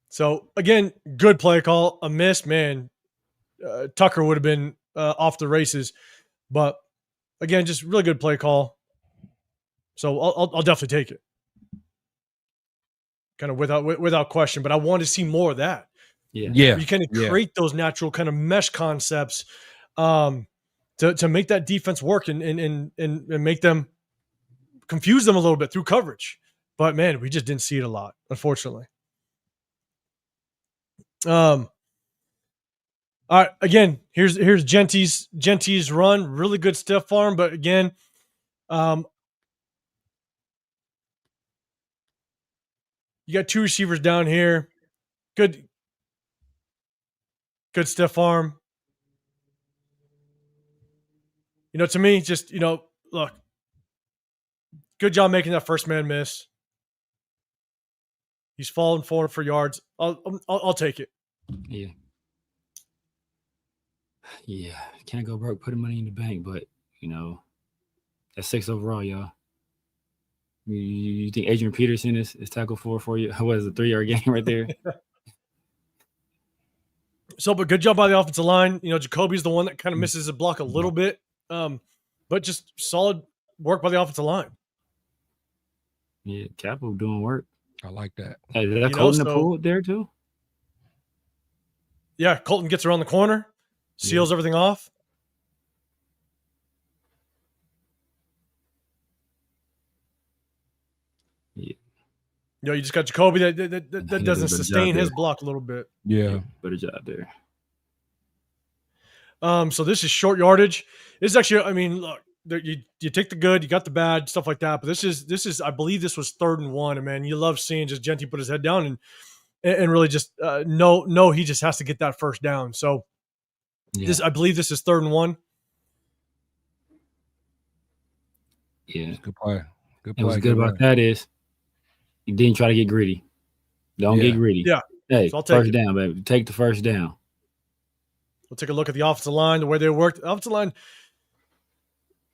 Speaker 1: So again, good play call. A miss, man. Tucker would have been off the races, but again, just really good play call. So I'll definitely take it, kind of without question. But I want to see more of that.
Speaker 2: Yeah.
Speaker 1: You kind of create those natural kind of mesh concepts to make that defense work and make them confuse them a little bit through coverage. But man, we just didn't see it a lot, unfortunately. All right, again, here's Genty's run, really good stiff arm, but again, you got two receivers down here, good stiff arm. To me, just look, good job making that first man miss. He's falling forward for yards. I'll take it.
Speaker 2: Yeah. Can't go broke putting money in the bank, but that's 6 overall, y'all. You think Adrian Peterson is tackle for you? What is a 3-yard game right there?
Speaker 1: So, but good job by the offensive line. Jacoby's the one that kind of misses the block a little bit, but just solid work by the offensive line.
Speaker 2: Yeah, Capo doing work.
Speaker 3: I like that.
Speaker 2: Hey, did I Colton the pool there too?
Speaker 1: Yeah, Colton gets around the corner, seals everything off.
Speaker 2: Yeah.
Speaker 1: You just got Jacoby that doesn't sustain his block a little bit.
Speaker 3: Yeah.
Speaker 2: Better job there.
Speaker 1: So this is short yardage. This is actually, look, you take the good, you got the bad, stuff like that. But this is, I believe this was 3rd and 1. And man, you love seeing just Genty put his head down and really just he just has to get that first down. So
Speaker 2: Yeah.
Speaker 1: I believe this is 3rd and 1.
Speaker 2: Yeah.
Speaker 3: Good play. Good play.
Speaker 2: And what's good about that is he didn't try to get greedy. Don't get greedy.
Speaker 1: Yeah.
Speaker 2: Hey,
Speaker 1: So I'll take
Speaker 2: first down, baby. Take the first down.
Speaker 1: We'll take a look at the offensive line, the way they worked. The offensive line,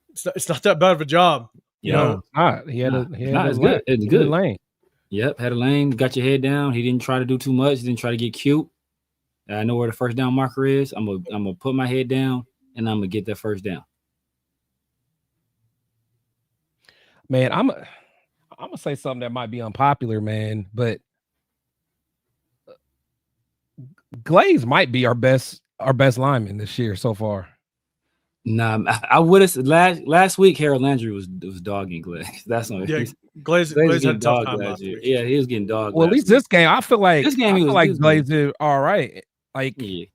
Speaker 1: it's not that bad of a job. You know,
Speaker 3: it's not. He had
Speaker 2: it's good. It's good.
Speaker 3: Lane.
Speaker 2: Yep, had a lane, got your head down. He didn't try to do too much. He didn't try to get cute. I know where the first down marker is. I'm gonna put my head down and I'm gonna get that first down.
Speaker 3: Man, I'm gonna say something that might be unpopular, man, but Glaze might be our best lineman this year so far.
Speaker 2: Nah, I would have last week. Harold Landry was dogging Glaze. That's not.
Speaker 1: Yeah, Glaze had a tough time last week.
Speaker 2: Yeah, he was getting dogged.
Speaker 3: Well, at least this game, I feel like Glaze did all right. Like,
Speaker 2: yeah,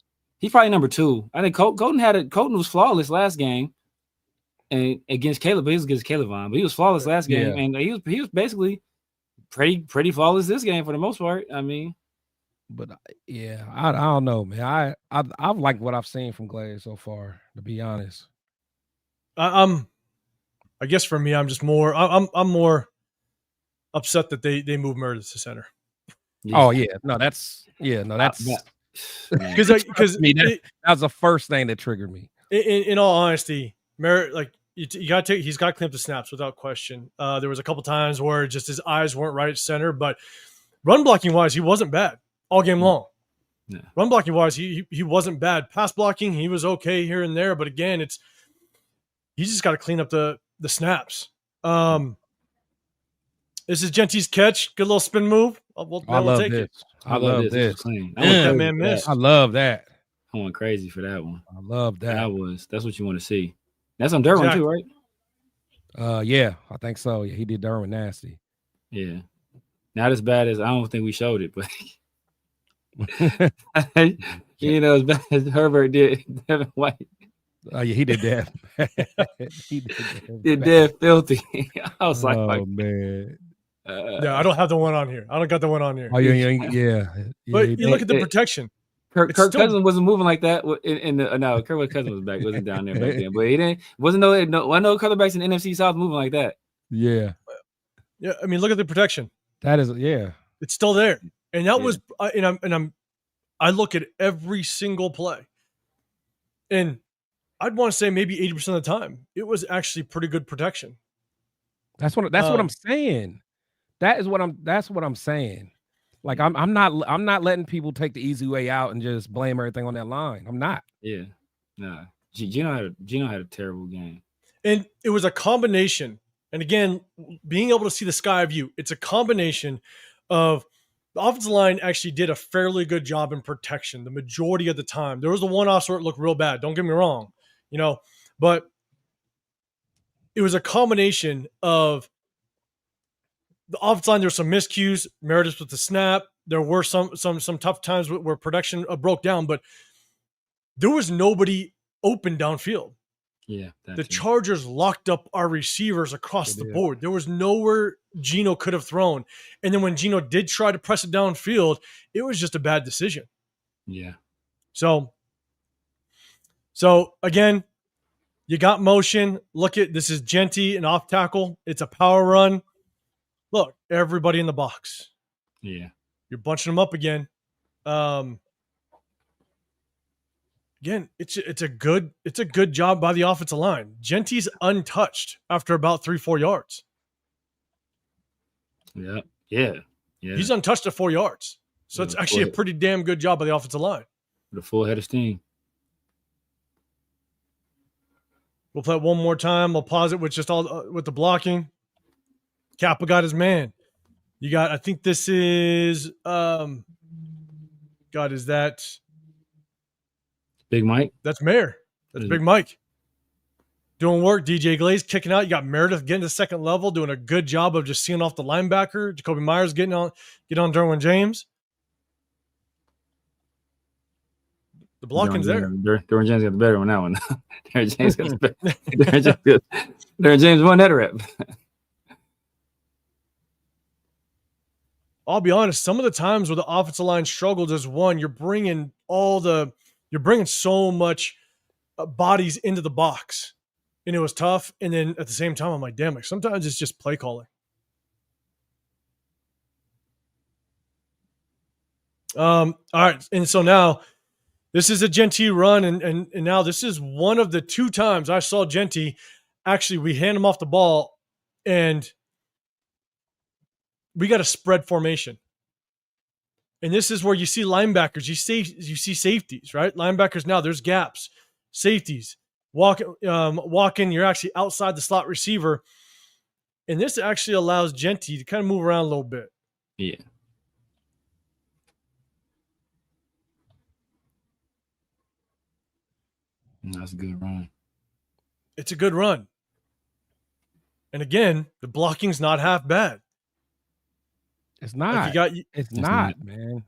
Speaker 2: he's probably number 2. I think Colton was flawless last game, and against Caleb, but he was against Caleb but he was flawless last game, and he was basically pretty flawless this game for the most part. I mean.
Speaker 3: But yeah, I don't know, man. I've liked what I've seen from Glaze so far, to be honest.
Speaker 1: I guess for me, I'm just more. I'm more upset that they moved Meredith to center.
Speaker 3: Yeah. Oh yeah, that's because that was the first thing that triggered me.
Speaker 1: In all honesty, Merritt, like you got to he's got to clean up the snaps without question. There was a couple times where just his eyes weren't right at center, but run blocking wise, he wasn't bad all game long.
Speaker 2: Yeah.
Speaker 1: Run blocking wise, he wasn't bad. Pass blocking, he was okay here and there, but again, he's just got to clean up the snaps. This is Genty's catch. Good little spin move.
Speaker 3: I love this. I love this.
Speaker 1: That man missed.
Speaker 3: I love that.
Speaker 2: I went crazy for that one.
Speaker 3: I love that.
Speaker 2: That's what you want to see. That's on Derwin too, right?
Speaker 3: Yeah, I think so. Yeah, he did Derwin nasty.
Speaker 2: Yeah. Not as bad as I don't think we showed it, but as bad as Herbert did Devin White.
Speaker 3: Oh yeah, he did that.
Speaker 2: He did that filthy. I was
Speaker 3: oh man.
Speaker 1: Yeah, I don't have the one on here. I don't got the one on here.
Speaker 3: Oh yeah.
Speaker 1: But you look at the protection.
Speaker 2: Kirk Cousins wasn't moving like that. No, Kirk Cousins was back. Wasn't down there back then. But he didn't. Wasn't no quarterbacks in the NFC South moving like that.
Speaker 3: Yeah.
Speaker 1: Yeah. I mean, look at the protection.
Speaker 3: That is, yeah.
Speaker 1: It's still there, and that was. I look at every single play, and I'd want to say maybe 80% of the time it was actually pretty good protection.
Speaker 3: That's what I'm saying. That's what I'm saying. Like I'm not letting people take the easy way out and just blame everything on that line. I'm not.
Speaker 2: Yeah. Nah. Gino had a terrible game.
Speaker 1: And it was a combination. And again, being able to see the sky view, it's a combination of the offensive line actually did a fairly good job in protection the majority of the time. There was the one-off where it looked real bad. Don't get me wrong, but it was a combination of the offensive line. There's some miscues. Meredith with the snap. There were some tough times where production broke down, but there was nobody open downfield.
Speaker 2: Yeah,
Speaker 1: the Chargers locked up our receivers across the board. There was nowhere Gino could have thrown, and then when Gino did try to press it downfield, it was just a bad decision.
Speaker 2: Yeah.
Speaker 1: So again, you got motion. Look at this is Genty and off tackle. It's a power run. Look, everybody in the box.
Speaker 2: Yeah.
Speaker 1: You're bunching them up again. Again, it's a good job by the offensive line. Genty's untouched after about 3-4 yards.
Speaker 2: Yeah.
Speaker 1: He's untouched at 4 yards. So it's actually a pretty damn good job by the offensive line.
Speaker 2: With a full head of steam.
Speaker 1: We'll play it one more time. We'll pause it with just all with the blocking. Kappa got his man. You got, I think this is God, is that
Speaker 2: Big Mike?
Speaker 1: That's Mayer. That's Big Mike. Doing work. DJ Glaze kicking out. You got Meredith getting to second level, doing a good job of just seeing off the linebacker. Jacoby Myers getting on Derwin James. The blocking's there.
Speaker 2: Derwin James got the better on that one. Derwin James got the better. Derwin James won that rep.
Speaker 1: I'll be honest. Some of the times where the offensive line struggles is one, you're bringing all the You're bringing so much bodies into the box, and it was tough. And then at the same time, I'm like, damn, like sometimes it's just play calling. All right, and so now this is a Genty run, and now this is one of the 2 times I saw Genty. Actually, we hand him off the ball, and we got a spread formation. And this is where you see linebackers, you see safeties, right? Linebackers now, there's gaps, safeties, walk in, you're actually outside the slot receiver. And this actually allows Genty to kind of move around a little bit.
Speaker 2: Yeah. That's a good run.
Speaker 1: It's a good run. And again, the blocking's not half bad.
Speaker 3: It's not.
Speaker 1: Like
Speaker 3: it's not, man.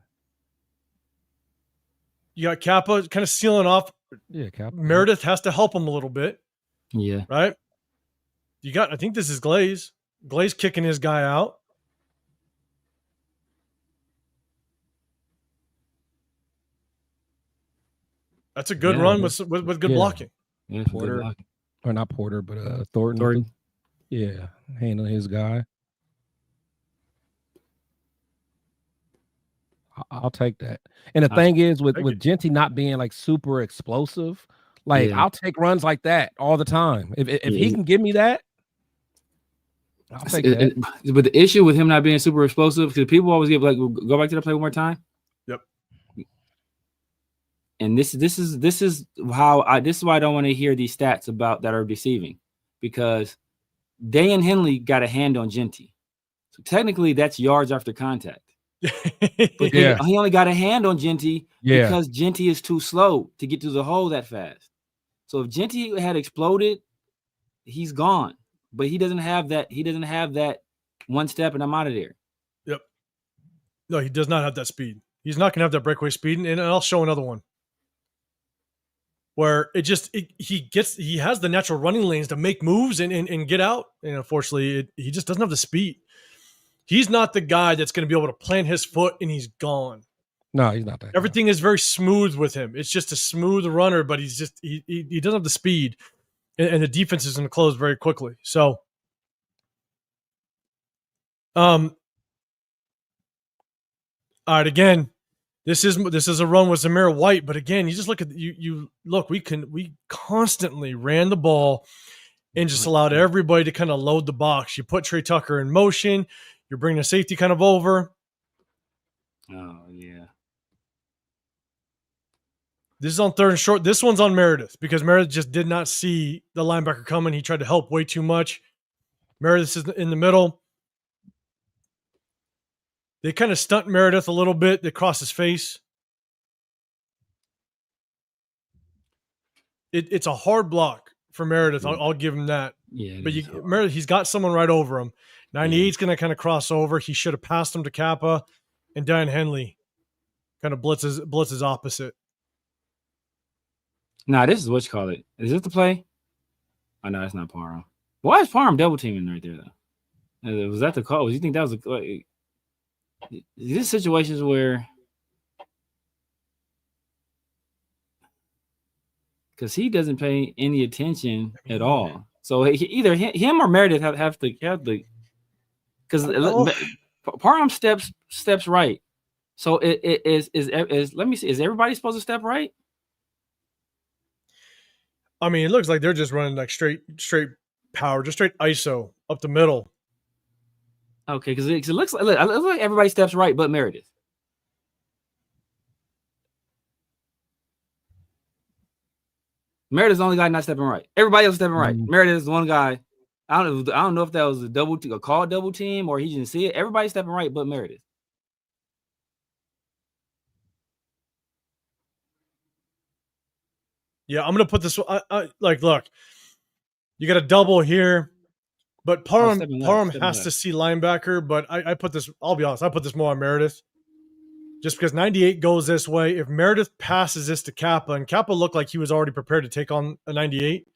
Speaker 1: You got Kappa kind of sealing off.
Speaker 3: Yeah, Kappa.
Speaker 1: Meredith has to help him a little bit.
Speaker 2: Yeah.
Speaker 1: Right? I think this is Glaze. Glaze kicking his guy out. That's a good run with good blocking.
Speaker 2: Yeah,
Speaker 3: Porter, good blocking. Or not Porter, but Thornton. Yeah, handling his guy. I'll take that. And the thing is, with Genty not being like super explosive, like I'll take runs like that all the time. If he can give me that, I'll take that.
Speaker 2: But the issue with him not being super explosive, because people always give like, go back to the play one more time.
Speaker 1: Yep.
Speaker 2: And this is why I don't want to hear these stats about that are deceiving, because Dan Henley got a hand on Genty, so technically that's yards after contact. But he only got a hand on Genty because Genty is too slow to get to the hole that fast. So if Genty had exploded, he's gone. But he doesn't have that. He doesn't have that one step, and I'm out of there.
Speaker 1: Yep. No, he does not have that speed. He's not going to have that breakaway speed, and I'll show another one where he has the natural running lanes to make moves and get out, and unfortunately, he just doesn't have the speed. He's not the guy that's going to be able to plant his foot and he's gone.
Speaker 3: No, he's not that.
Speaker 1: Everything is very smooth with him. It's just a smooth runner, but he's just he doesn't have the speed, and the defense is going to close very quickly. So, all right, again, this is a run with Zamir White, but again, you just look at we constantly ran the ball and just allowed everybody to kind of load the box. You put Trey Tucker in motion. You're bringing a safety kind of over.
Speaker 2: Oh, yeah.
Speaker 1: This is on 3rd and short. This one's on Meredith because Meredith just did not see the linebacker coming. He tried to help way too much. Meredith is in the middle. They kind of stunt Meredith a little bit. They cross his face. It's a hard block for Meredith. I'll give him that.
Speaker 2: Yeah.
Speaker 1: But Meredith, he's got someone right over him. 98's going to kind of cross over. He should have passed him to Kappa, and Dan Henley kind of blitzes opposite.
Speaker 2: Nah, this is what you call it. Is this the play? Oh, no, that's not Parham. Why is Parham double teaming right there, though? Was that the call? Do you think that was these situations where, because he doesn't pay any attention at all. So either him or Meredith have to. Because Parham steps right. So it is let me see. Is everybody supposed to step right?
Speaker 1: I mean, it looks like they're just running like straight power, just straight ISO up the middle.
Speaker 2: Okay, because it looks like everybody steps right, but Meredith. Meredith's the only guy not stepping right. Everybody else stepping right. Meredith is the one guy. I don't know if that was a call double team or he didn't see it. Everybody's stepping right, but Meredith.
Speaker 1: Yeah, I'm gonna put this. Look, you got a double here, but Parham has to see linebacker. But I put this. I'll be honest. I put this more on Meredith, just because 98 goes this way. If Meredith passes this to Kappa, and Kappa looked like he was already prepared to take on a 98.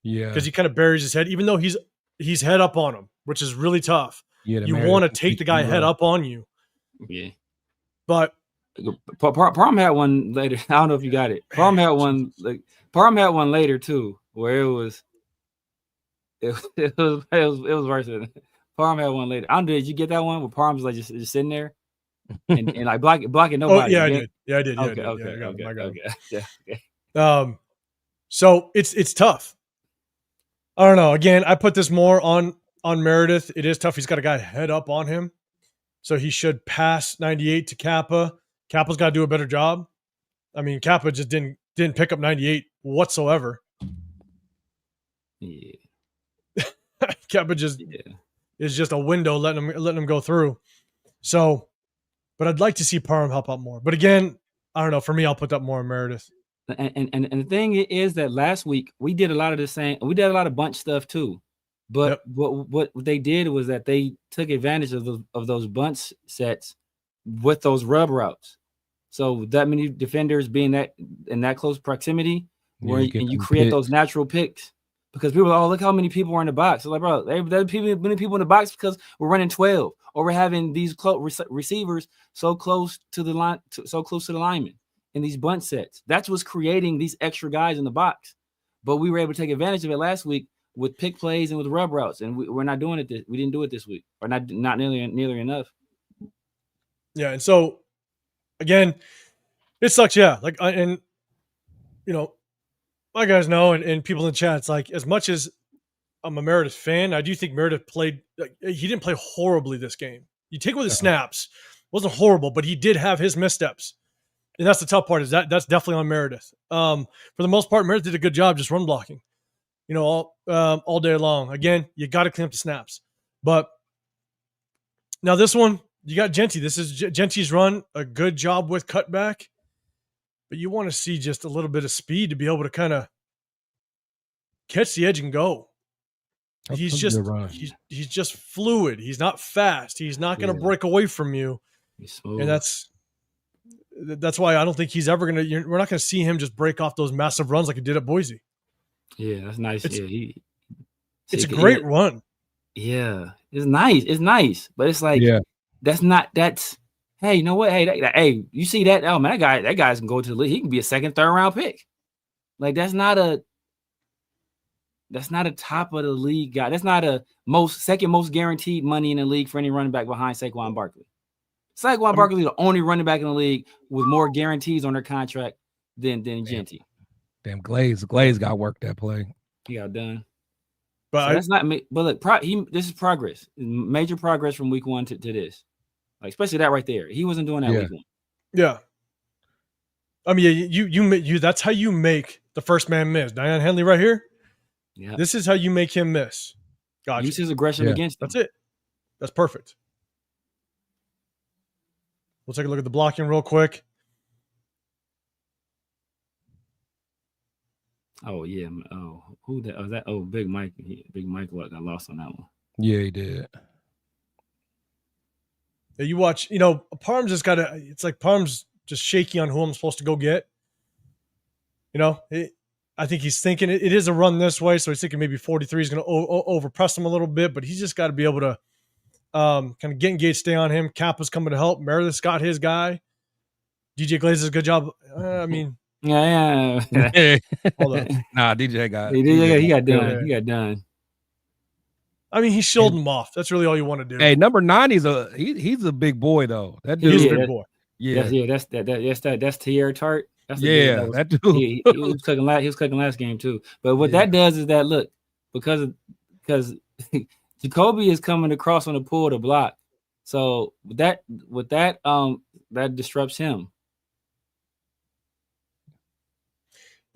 Speaker 1: Yeah, because he kind of buries his head, even though he's head up on him, which is really tough. Yeah, you want to take the guy head up on you.
Speaker 2: Yeah,
Speaker 1: but
Speaker 2: Parham had one later. I don't know if you got it. Parham had one. Like Parham had one later too, where it was worse than Parham had one later. I don't know. Did you get that one where Parham's like just sitting there and like blocking nobody?
Speaker 1: Oh yeah, I did. Yeah, I did. Yeah,
Speaker 2: Okay,
Speaker 1: I did.
Speaker 2: okay,
Speaker 1: I got him.
Speaker 2: yeah, okay.
Speaker 1: So it's tough. I don't know. Again, I put this more on Meredith. It is tough. He's got a guy head up on him, so he should pass 98 to Kappa. Kappa's got to do a better job. I mean, Kappa just didn't pick up 98 whatsoever.
Speaker 2: Yeah.
Speaker 1: Kappa just is just a window letting him go through. So, but I'd like to see Parham help out more. But again, I don't know. For me, I'll put that more on Meredith.
Speaker 2: And the thing is that last week we did a lot of the same. We did a lot of bunch stuff too. But what they did was that they took advantage of those bunch sets with those rub routes. So that many defenders being that in that close proximity, where you create those natural picks. Because people are, look how many people are in the box. So like, bro, there's many people in the box because we're running 12, or we're having these receivers so close to the line, so close to the lineman in these bunch sets. That's what's creating these extra guys in the box. But we were able to take advantage of it last week with pick plays and with rub routes, and we're not doing it. We didn't do it this week, or not nearly enough.
Speaker 1: Yeah, and so again, it sucks. Yeah, like and you know. My guys know, and people in the chat, it's like, as much as I'm a Meredith fan, I do think Meredith played, he didn't play horribly this game. You take away the snaps, wasn't horrible, but he did have his missteps. And that's the tough part, is that's definitely on Meredith. For the most part, Meredith did a good job just run blocking, all day long. Again, you got to clean up the snaps. But now this one, you got Genty. This is Genty's run, a good job with cutback. But you want to see just a little bit of speed to be able to kind of catch the edge and go. He's just fluid. He's not fast. He's not going to break away from you. And that's why I don't think he's ever going to. We're not going to see him just break off those massive runs like he did at Boise.
Speaker 2: Yeah, that's nice.
Speaker 1: It's a great run.
Speaker 2: Yeah, it's nice. But it's like that's. Hey, you know what? Hey, you see that? Oh man, that guy's can go to the league. He can be a second, third round pick. Like that's not a top of the league guy. That's not a second most guaranteed money in the league for any running back behind Saquon Barkley. Saquon Barkley is the only running back in the league with more guarantees on their contract than Genty.
Speaker 3: Damn, Glaze got work that play.
Speaker 2: He got done.
Speaker 1: But
Speaker 2: so that's not. But look, this is progress. Major progress from week 1 to this. Like especially that right there, he wasn't doing that week 1.
Speaker 1: Yeah, I mean, you. That's how you make the first man miss. Dion Henley right here. Yeah, this is how you make him miss. Gotcha.
Speaker 2: Use his aggression against him.
Speaker 1: That's it. That's perfect. We'll take a look at the blocking real quick.
Speaker 2: Oh yeah. Oh, who that? Oh, that. Oh, Big Mike. Big Mike got lost on that one.
Speaker 3: Yeah, he did.
Speaker 1: You watch, Parham's just got to, it's like Parham's just shaky on who I'm supposed to go get. I think he's thinking it is a run this way. So he's thinking maybe 43 is going to overpress him a little bit, but he's just got to be able to kind of get engaged, stay on him. Kappa's coming to help. Meredith's got his guy. DJ Glaze does a good job. I mean,
Speaker 2: yeah.
Speaker 3: Hold on. Nah, DJ got
Speaker 2: he got done. Yeah. He got done.
Speaker 1: I mean, he shielded him off. That's really all you want to do.
Speaker 3: Hey, number 9, he's a big boy though. That dude,
Speaker 1: he's a big boy.
Speaker 2: Yeah, that's Tierra Tart. That's
Speaker 3: that dude.
Speaker 2: He was cooking last game too. But what that does is that look, because Jacoby is coming across on the pull to block, so that disrupts him.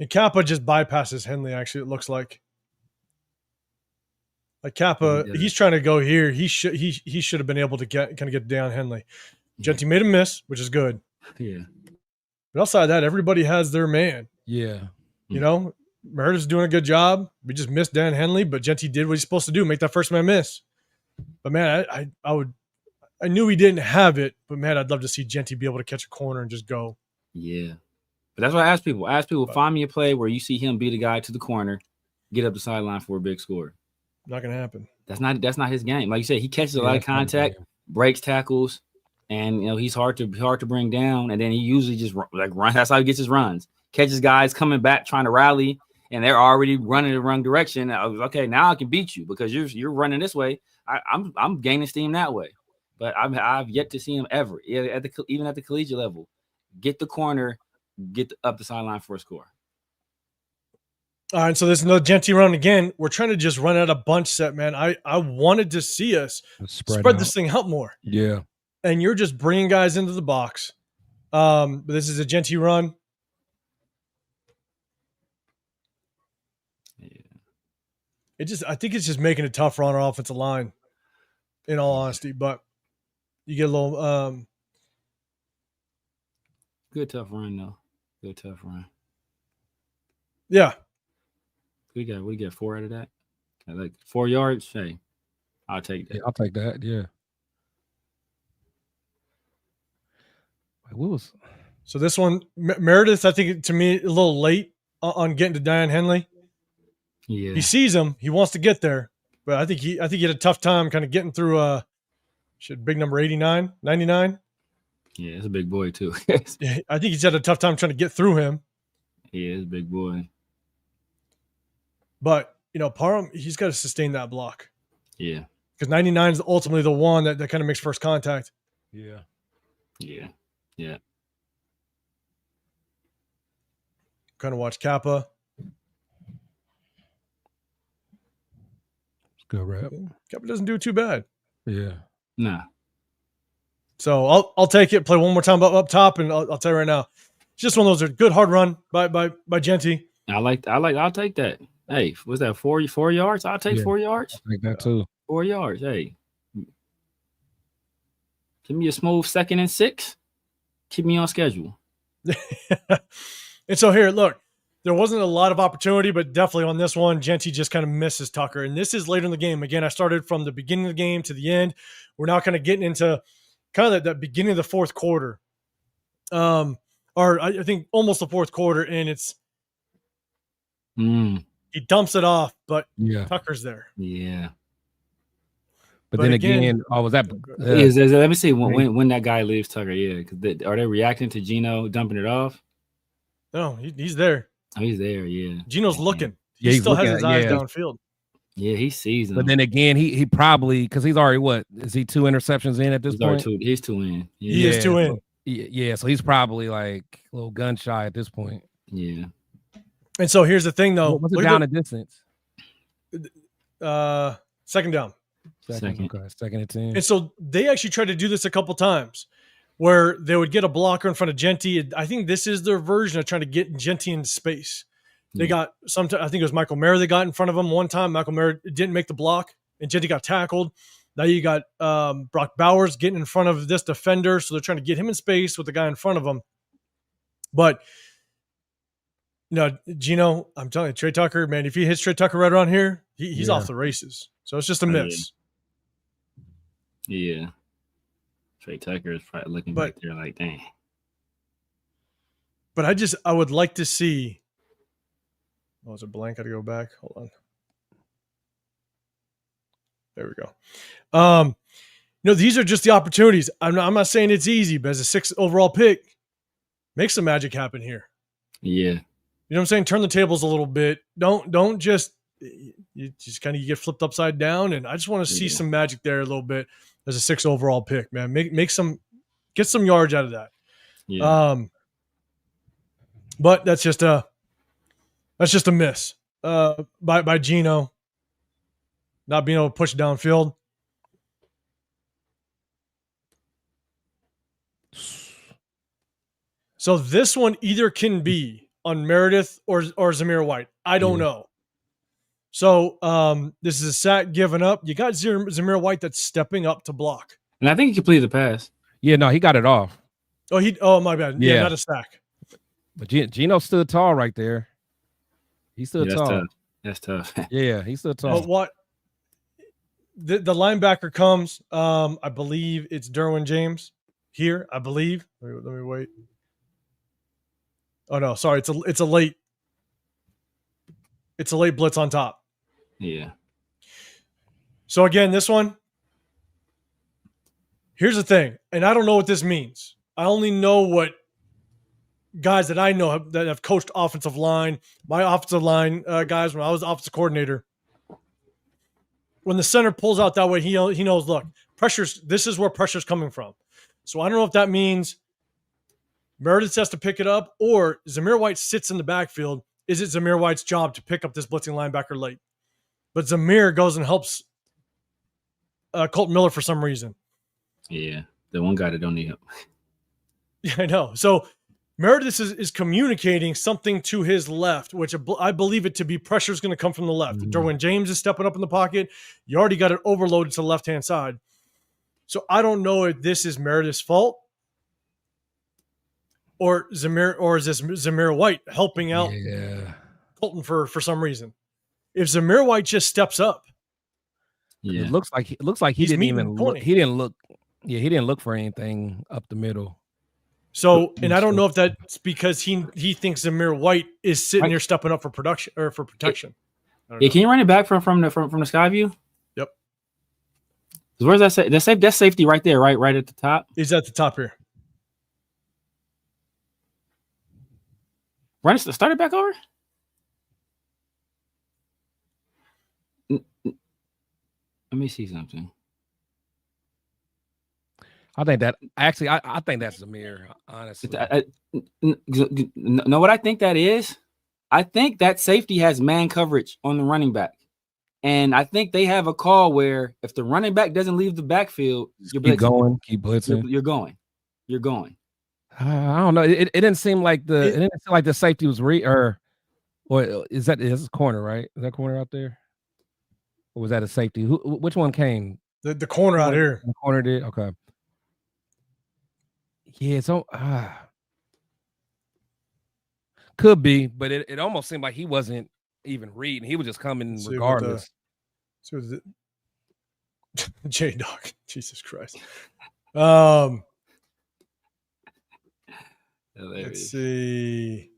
Speaker 1: And Kappa just bypasses Henley. Actually, it looks like. Like Kappa, he's trying to go here. He should have been able to get down Henley. Genty made a miss, which is good.
Speaker 2: Yeah.
Speaker 1: But outside of that, everybody has their man.
Speaker 3: Yeah.
Speaker 1: Meredith's doing a good job. We just missed Dan Henley, but Genty did what he's supposed to do, make that first man miss. But man, I knew he didn't have it, but man, I'd love to see Genty be able to catch a corner and just go.
Speaker 2: Yeah. But that's what I ask people. Find me a play where you see him beat a guy to the corner, get up the sideline for a big score.
Speaker 1: Not gonna happen.
Speaker 2: That's not his game. Like you said, he catches a lot of contact, breaks tackles. and he's hard to bring down. And then he usually just like run. That's how he gets his runs. Catches guys coming back trying to rally, and they're already running the wrong direction. I was okay. Now I can beat you because you're running this way. I'm gaining steam that way. But I've yet to see him ever, even at the collegiate level, get the corner, up the sideline for a score.
Speaker 1: All right, so there's no Genty run again. We're trying to just run out a bunch set, man. I wanted to see us spread this thing out more.
Speaker 3: Yeah.
Speaker 1: And you're just bringing guys into the box. But this is a Genty run. Yeah. I think it's just making it tough on our offensive line, in all honesty. But you get a little
Speaker 2: good tough run though. Good tough run.
Speaker 1: Yeah.
Speaker 2: We get 4 out of that. Like 4 yards. Hey, I'll take that.
Speaker 3: Yeah, I'll take that. Yeah.
Speaker 1: So this one, Meredith, I think to me a little late on getting to Diane Henley.
Speaker 2: Yeah.
Speaker 1: He sees him. He wants to get there, but I think he had a tough time kind of getting through. Big number 89, 99.
Speaker 2: Yeah, it's a big boy too.
Speaker 1: I think he's had a tough time trying to get through him.
Speaker 2: Yeah, it's a big boy.
Speaker 1: But, Parham, he's got to sustain that block.
Speaker 2: Yeah.
Speaker 1: Because 99 is ultimately the one that kind of makes first contact.
Speaker 3: Yeah.
Speaker 2: Yeah. Yeah.
Speaker 1: Kind of watch Kappa.
Speaker 3: It's good rap.
Speaker 1: Kappa doesn't do too bad.
Speaker 3: Yeah.
Speaker 2: Nah.
Speaker 1: So I'll take it, play one more time up top, and I'll tell you right now. It's just one of those good hard run by Genty.
Speaker 2: I'll take that. Hey, was that 4 yards? I'll take 4 yards.
Speaker 3: I think that too.
Speaker 2: 4 yards. Hey. Give me a smooth 2nd and 6. Keep me on schedule.
Speaker 1: And so here, look, there wasn't a lot of opportunity, but definitely on this one, Genty just kind of misses Tucker. And this is later in the game. Again, I started from the beginning of the game to the end. We're now kind of getting into kind of that beginning of the fourth quarter. Or I think almost the fourth quarter, and it's he dumps it off, but Tucker's there.
Speaker 2: Yeah.
Speaker 3: But then again, was that?
Speaker 2: Let me see when that guy leaves Tucker. Yeah, because are they reacting to Gino dumping it off?
Speaker 1: No, he's there.
Speaker 2: Oh, he's there. Yeah,
Speaker 1: Gino's looking. He still has his eyes downfield.
Speaker 2: Yeah, he sees him.
Speaker 3: But then again, he probably because he's already is he 2 interceptions in at this point?
Speaker 2: He's 2 in. Yeah.
Speaker 1: He is 2 in.
Speaker 3: Yeah, so he's probably like a little gun shy at this point.
Speaker 2: Yeah.
Speaker 1: And so here's the thing, though.
Speaker 3: What's it down a distance?
Speaker 1: Second down.
Speaker 3: Second and 10.
Speaker 1: And so they actually tried to do this a couple times where they would get a blocker in front of Genty. I think this is their version of trying to get Genty into space. They got I think it was Michael Mayer they got in front of him one time. Michael Mayer didn't make the block, and Genty got tackled. Now you got Brock Bowers getting in front of this defender, so they're trying to get him in space with the guy in front of him. But Gino, I'm telling you, Trey Tucker, man, if he hits Trey Tucker right around here, he's off the races. So it's just a miss.
Speaker 2: Yeah. Trey Tucker is probably looking back there like, dang.
Speaker 1: But I would like to see. Oh, is it blank? Got to go back. Hold on. There we go. These are just the opportunities. I'm not saying it's easy, but as a 6th overall pick, make some magic happen here.
Speaker 2: Yeah.
Speaker 1: You know what I'm saying? Turn the tables a little bit. Don't just you get flipped upside down. And I just want to see some magic there a little bit as a 6th overall pick, man. Get some yards out of that.
Speaker 2: Yeah.
Speaker 1: But that's just a miss by Gino, not being able to push downfield. So this one either can be on Meredith or Zamir White. I don't know. So this is a sack given up. You got Zamir White that's stepping up to block.
Speaker 2: And I think he completed the pass.
Speaker 3: Yeah, no, he got it off.
Speaker 1: Oh, my bad. Yeah, not a sack.
Speaker 3: But Gino stood tall right there. He stood tall.
Speaker 2: That's tough.
Speaker 3: Yeah, he stood tall.
Speaker 1: But what the linebacker comes, I believe it's Derwin James here, I believe. Let me wait. Oh no, sorry, it's a late blitz on top.
Speaker 2: Yeah.
Speaker 1: So again, this one, Here's the thing, and I don't know what this means. I only know what guys that I know that have coached offensive line, my offensive line guys, when I was offensive coordinator. When the center pulls out that way, he knows, look, this is where pressure's coming from. So I don't know if that means Meredith has to pick it up or Zamir White sits in the backfield. Is it Zamir White's job to pick up this blitzing linebacker late? But Zamir goes and helps Colt Miller for some reason.
Speaker 2: Yeah, the one guy that don't need help.
Speaker 1: Yeah, I know. So Meredith is communicating something to his left, which I believe it to be pressure is going to come from the left.
Speaker 2: Mhm.
Speaker 1: Derwin James is stepping up in the pocket. You already got it overloaded to the left-hand side. So I don't know if this is Meredith's fault or is this Zamir White helping out Colton for some reason. If Zamir White just steps up,
Speaker 3: it looks like he didn't even look. He didn't look. Yeah, he didn't look for anything up the middle.
Speaker 1: So, and I don't know if that's because he thinks Zamir White is sitting here stepping up for production or for protection.
Speaker 2: Yeah, can you run it back from the sky view?
Speaker 1: Yep.
Speaker 2: Where's that? That's safety right there, right at the top.
Speaker 1: He's at the top here.
Speaker 2: Start it back over. Let me see something.
Speaker 3: I think that's Zamir, honestly.
Speaker 2: Know what I think that is? I think that safety has man coverage on the running back. And I think they have a call where if the running back doesn't leave the backfield,
Speaker 3: keep going, keep blitzing.
Speaker 2: You're going.
Speaker 3: I don't know. It didn't seem like the safety was or is that his corner, right? Is that corner out there? Or was that a safety? Which one came?
Speaker 1: The corner out here.
Speaker 3: The corner did? Okay. Yeah, so could be, but it almost seemed like he wasn't even reading. He was just coming regardless.
Speaker 1: J-Dog. Jesus Christ. Let's see.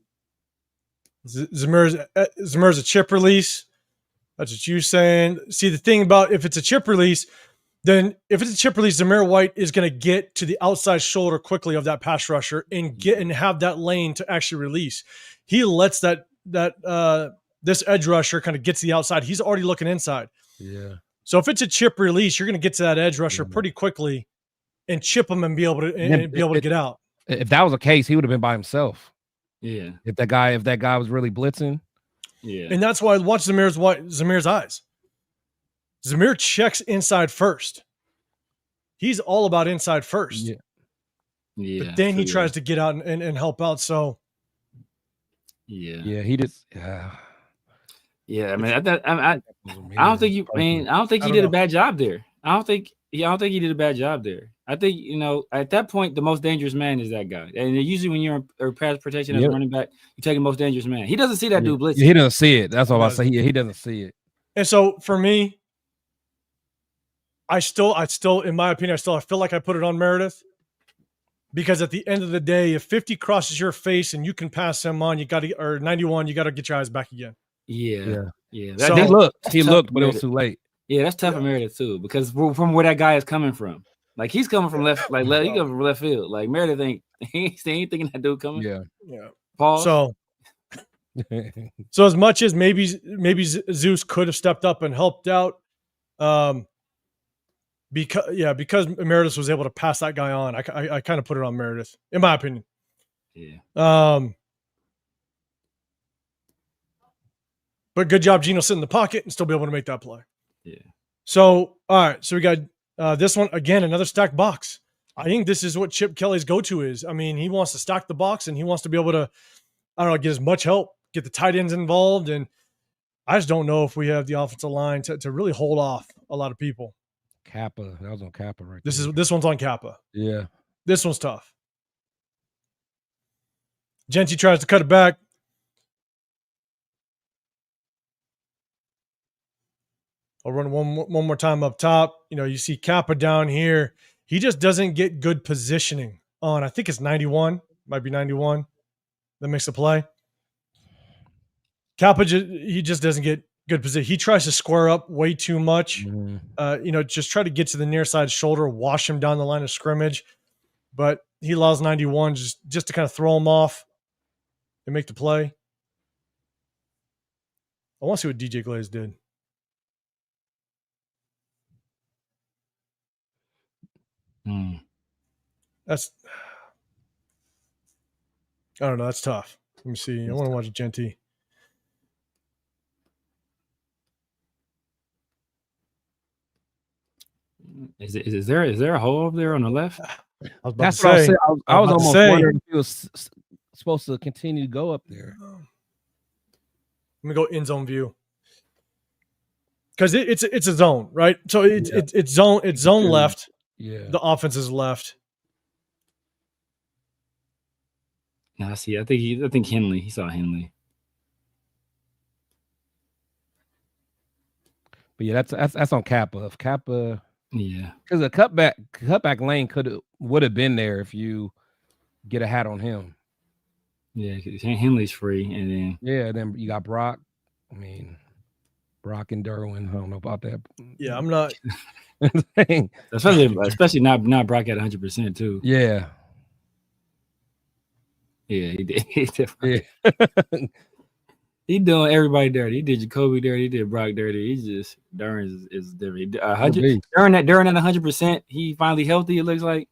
Speaker 1: Zamir's a chip release. That's what you're saying. See, the thing about if it's a chip release, then if it's a chip release, Zamir White is going to get to the outside shoulder quickly of that pass rusher and have that lane to actually release. He lets this edge rusher kind of get to the outside. He's already looking inside.
Speaker 3: Yeah.
Speaker 1: So if it's a chip release, you're going to get to that edge rusher pretty quickly and chip him and be able to get out.
Speaker 3: If that was the case, he would have been by himself.
Speaker 2: Yeah.
Speaker 3: If that guy was really blitzing.
Speaker 2: Yeah.
Speaker 1: And that's why I watch Zamir's eyes. Zamir checks inside first. He's all about inside first.
Speaker 2: Yeah. Yeah.
Speaker 1: But then he tries to get out and help out. So
Speaker 2: yeah.
Speaker 3: Yeah, he just
Speaker 2: yeah, I mean, I don't think he did a bad job there. I don't think he did a bad job there. I think, at that point, the most dangerous man is that guy. And usually when you're in pass protection as a running back, you take the most dangerous man. He doesn't see that dude blitzing.
Speaker 3: He doesn't see it. That's all I say. He doesn't see it.
Speaker 1: And so for me, I still, in my opinion, I feel like I put it on Meredith. Because at the end of the day, if 50 crosses your face and you can pass him on, or 91, you got to get your eyes back again.
Speaker 2: Yeah.
Speaker 1: So,
Speaker 3: he looked, but it was too late.
Speaker 2: Yeah, that's tough for Meredith too, because from where that guy is coming from, like he's coming from left, he comes from left field. Like Meredith ain't thinking that dude coming.
Speaker 1: Yeah.
Speaker 2: Paul.
Speaker 1: So as much as maybe Zeus could have stepped up and helped out, because Meredith was able to pass that guy on, I kind of put it on Meredith, in my opinion.
Speaker 2: Yeah.
Speaker 1: But good job, Gino, sitting in the pocket and still be able to make that play.
Speaker 2: Yeah.
Speaker 1: So, all right. So we got this one, again, another stacked box. I think this is what Chip Kelly's go-to is. I mean, he wants to stack the box and he wants to be able to, get as much help, get the tight ends involved. And I just don't know if we have the offensive line to really hold off a lot of people.
Speaker 3: Kappa. That was on Kappa right
Speaker 1: there. This one's on Kappa.
Speaker 3: Yeah.
Speaker 1: This one's tough. Genty tries to cut it back. I'll run one more time up top. You see Kappa down here. He just doesn't get good positioning on. I think it's 91. Might be 91. That makes the play. Kappa he just doesn't get good position. He tries to square up way too much.
Speaker 3: Mm-hmm.
Speaker 1: Just try to get to the near side shoulder, wash him down the line of scrimmage. But he allows 91 just to kind of throw him off and make the play. I want to see what DJ Glaze did. That's, I don't know. That's tough. Let me see. I want to watch Genty.
Speaker 2: Is there a hole over there on the left?
Speaker 3: That's what I said. I was almost wondering if he was supposed to continue to go up there.
Speaker 1: Let me go in zone view because it's a zone, right? So it's zone left.
Speaker 3: Yeah,
Speaker 1: the offense is left.
Speaker 2: Now see, I think Henley. He saw Henley.
Speaker 3: But yeah, that's on Kappa. If Kappa,
Speaker 2: yeah,
Speaker 3: because the cutback lane would have been there if you get a hat on him.
Speaker 2: Yeah, Henley's free, and
Speaker 3: then you got Brock. I mean, Brock and Derwin. I don't know about that.
Speaker 1: Yeah, I'm not.
Speaker 2: especially not Brock at 100% too.
Speaker 3: Yeah.
Speaker 2: Yeah, he did. He doing everybody dirty. He did Jacoby dirty. He did Brock dirty. He's just Duran is different. During that 100%, he finally healthy. It looks like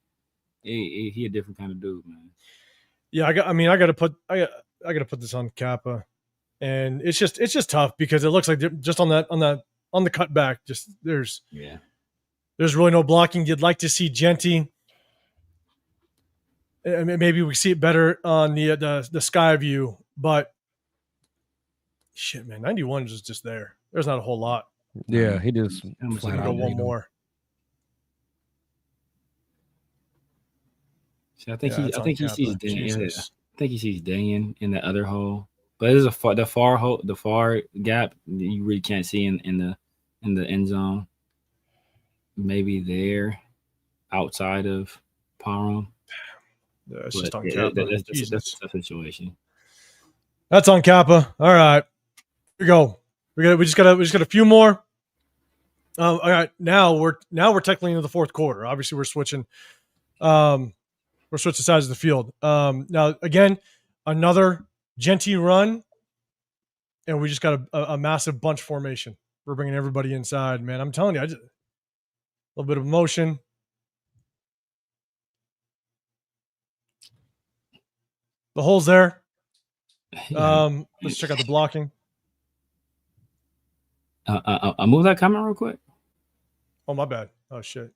Speaker 2: he a different kind of dude, man.
Speaker 1: Yeah, I got to put this on Kappa, and it's just tough because it looks like just on the cutback, just there's really no blocking. You'd like to see Genty. Maybe we see it better on the sky view, but shit, man, 91 is just there. There's not a whole lot.
Speaker 3: Yeah, he just
Speaker 1: flat out go one more.
Speaker 2: See, I think he sees Dan. I think he sees Dan in the other hole, but there's the far hole, the far gap you really can't see in the end zone. Maybe there, outside of Parham.
Speaker 1: Yeah, it's just on Kappa.
Speaker 2: That's the situation.
Speaker 1: That's on Kappa. All right, here we go. We just got a few more. All right, now we're technically into the fourth quarter. Obviously, we're switching. We're switching sides of the field. Now again, another Genty run, and we just got a massive bunch formation. We're bringing everybody inside, man. I'm telling you, a little bit of motion. The hole's there. Let's check out the blocking.
Speaker 2: I'll move that comment real quick.
Speaker 1: Oh, my bad. Oh, shit.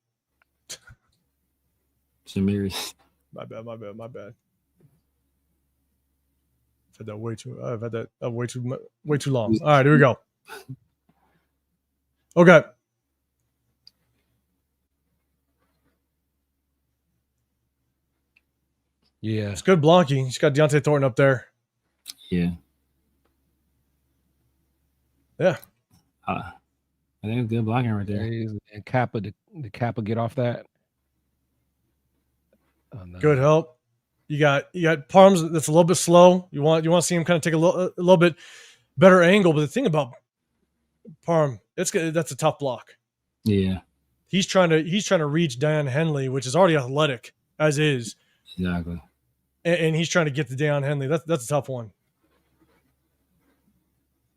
Speaker 2: Samiri.
Speaker 1: My bad. I've had that way too long. All right, here we go. Okay.
Speaker 3: Yeah.
Speaker 1: It's good blocking. He's got Deontay Thornton up there.
Speaker 2: Yeah.
Speaker 1: Yeah.
Speaker 2: I think it's good blocking right there.
Speaker 3: And Kappa, did Kappa get off that?
Speaker 1: Oh, no. Good help. You got Parham's that's a little bit slow. You want to see him kind of take a little bit better angle. But the thing about Parham, that's a tough block.
Speaker 2: Yeah.
Speaker 1: He's trying to reach Dan Henley, which is already athletic as is.
Speaker 2: Exactly.
Speaker 1: And he's trying to get to Dan Henley. That's a tough one.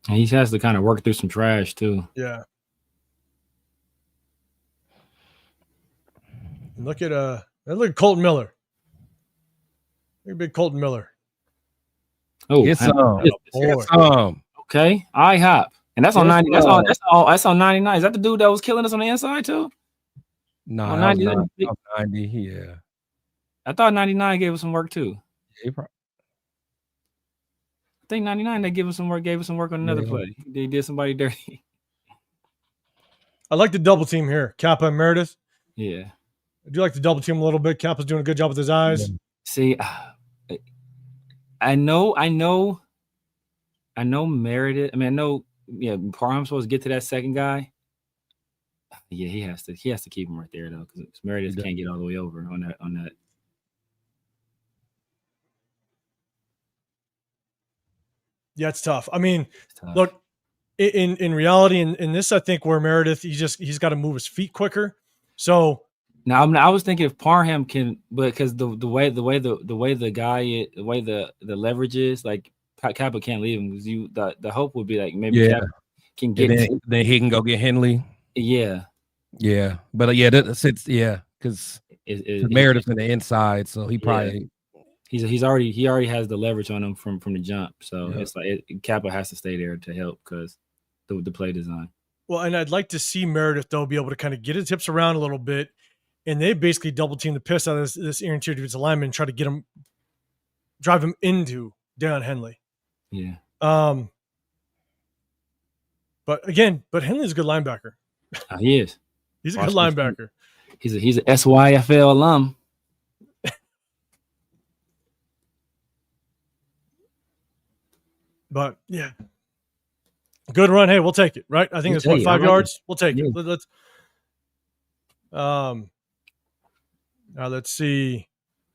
Speaker 2: And he has to kind of work through some trash too.
Speaker 1: Yeah. And look at Colton Miller. Look at big Colton Miller.
Speaker 2: Oh,
Speaker 3: get some.
Speaker 2: Okay, IHOP, and that's on 90. That's on 99. Is that the dude that was killing us on the inside too?
Speaker 3: No, on 90. Yeah.
Speaker 2: I thought 99 gave us some work too. I think 99 they gave us some work on another play. They did somebody dirty.
Speaker 1: I like the double team here, Kappa and Meredith.
Speaker 2: Yeah.
Speaker 1: I do like the double team a little bit. Kappa's doing a good job with his eyes.
Speaker 2: Yeah. See, I know Meredith. I mean, I know, Parham's supposed to get to that second guy. Yeah, he has to keep him right there though, because Meredith can't get all the way over on that.
Speaker 1: Yeah, it's tough. I mean, look, in reality, in this, I think where Meredith, he's got to move his feet quicker. So
Speaker 2: now I was thinking if Parham can, because the way the leverage is, like Kappa can't leave him, because the hope would be like maybe Kappa can get
Speaker 3: then he can go get Henley.
Speaker 2: Yeah,
Speaker 3: but because Meredith's in the inside, so he probably
Speaker 2: he already has the leverage on him from the jump. So it's like Kappa has to stay there to help because the play design.
Speaker 1: Well, and I'd like to see Meredith though be able to kind of get his hips around a little bit, and they basically double team the piss out of this interior defensive lineman and try to drive him into Deion Henley.
Speaker 2: Yeah.
Speaker 1: But Henley's a good linebacker.
Speaker 2: He is.
Speaker 1: He's a good linebacker.
Speaker 2: He's an SYFL alum.
Speaker 1: But yeah, good run. Hey, we'll take it, right? I think it's 5 yards. We'll take it. Let's. Now let's see.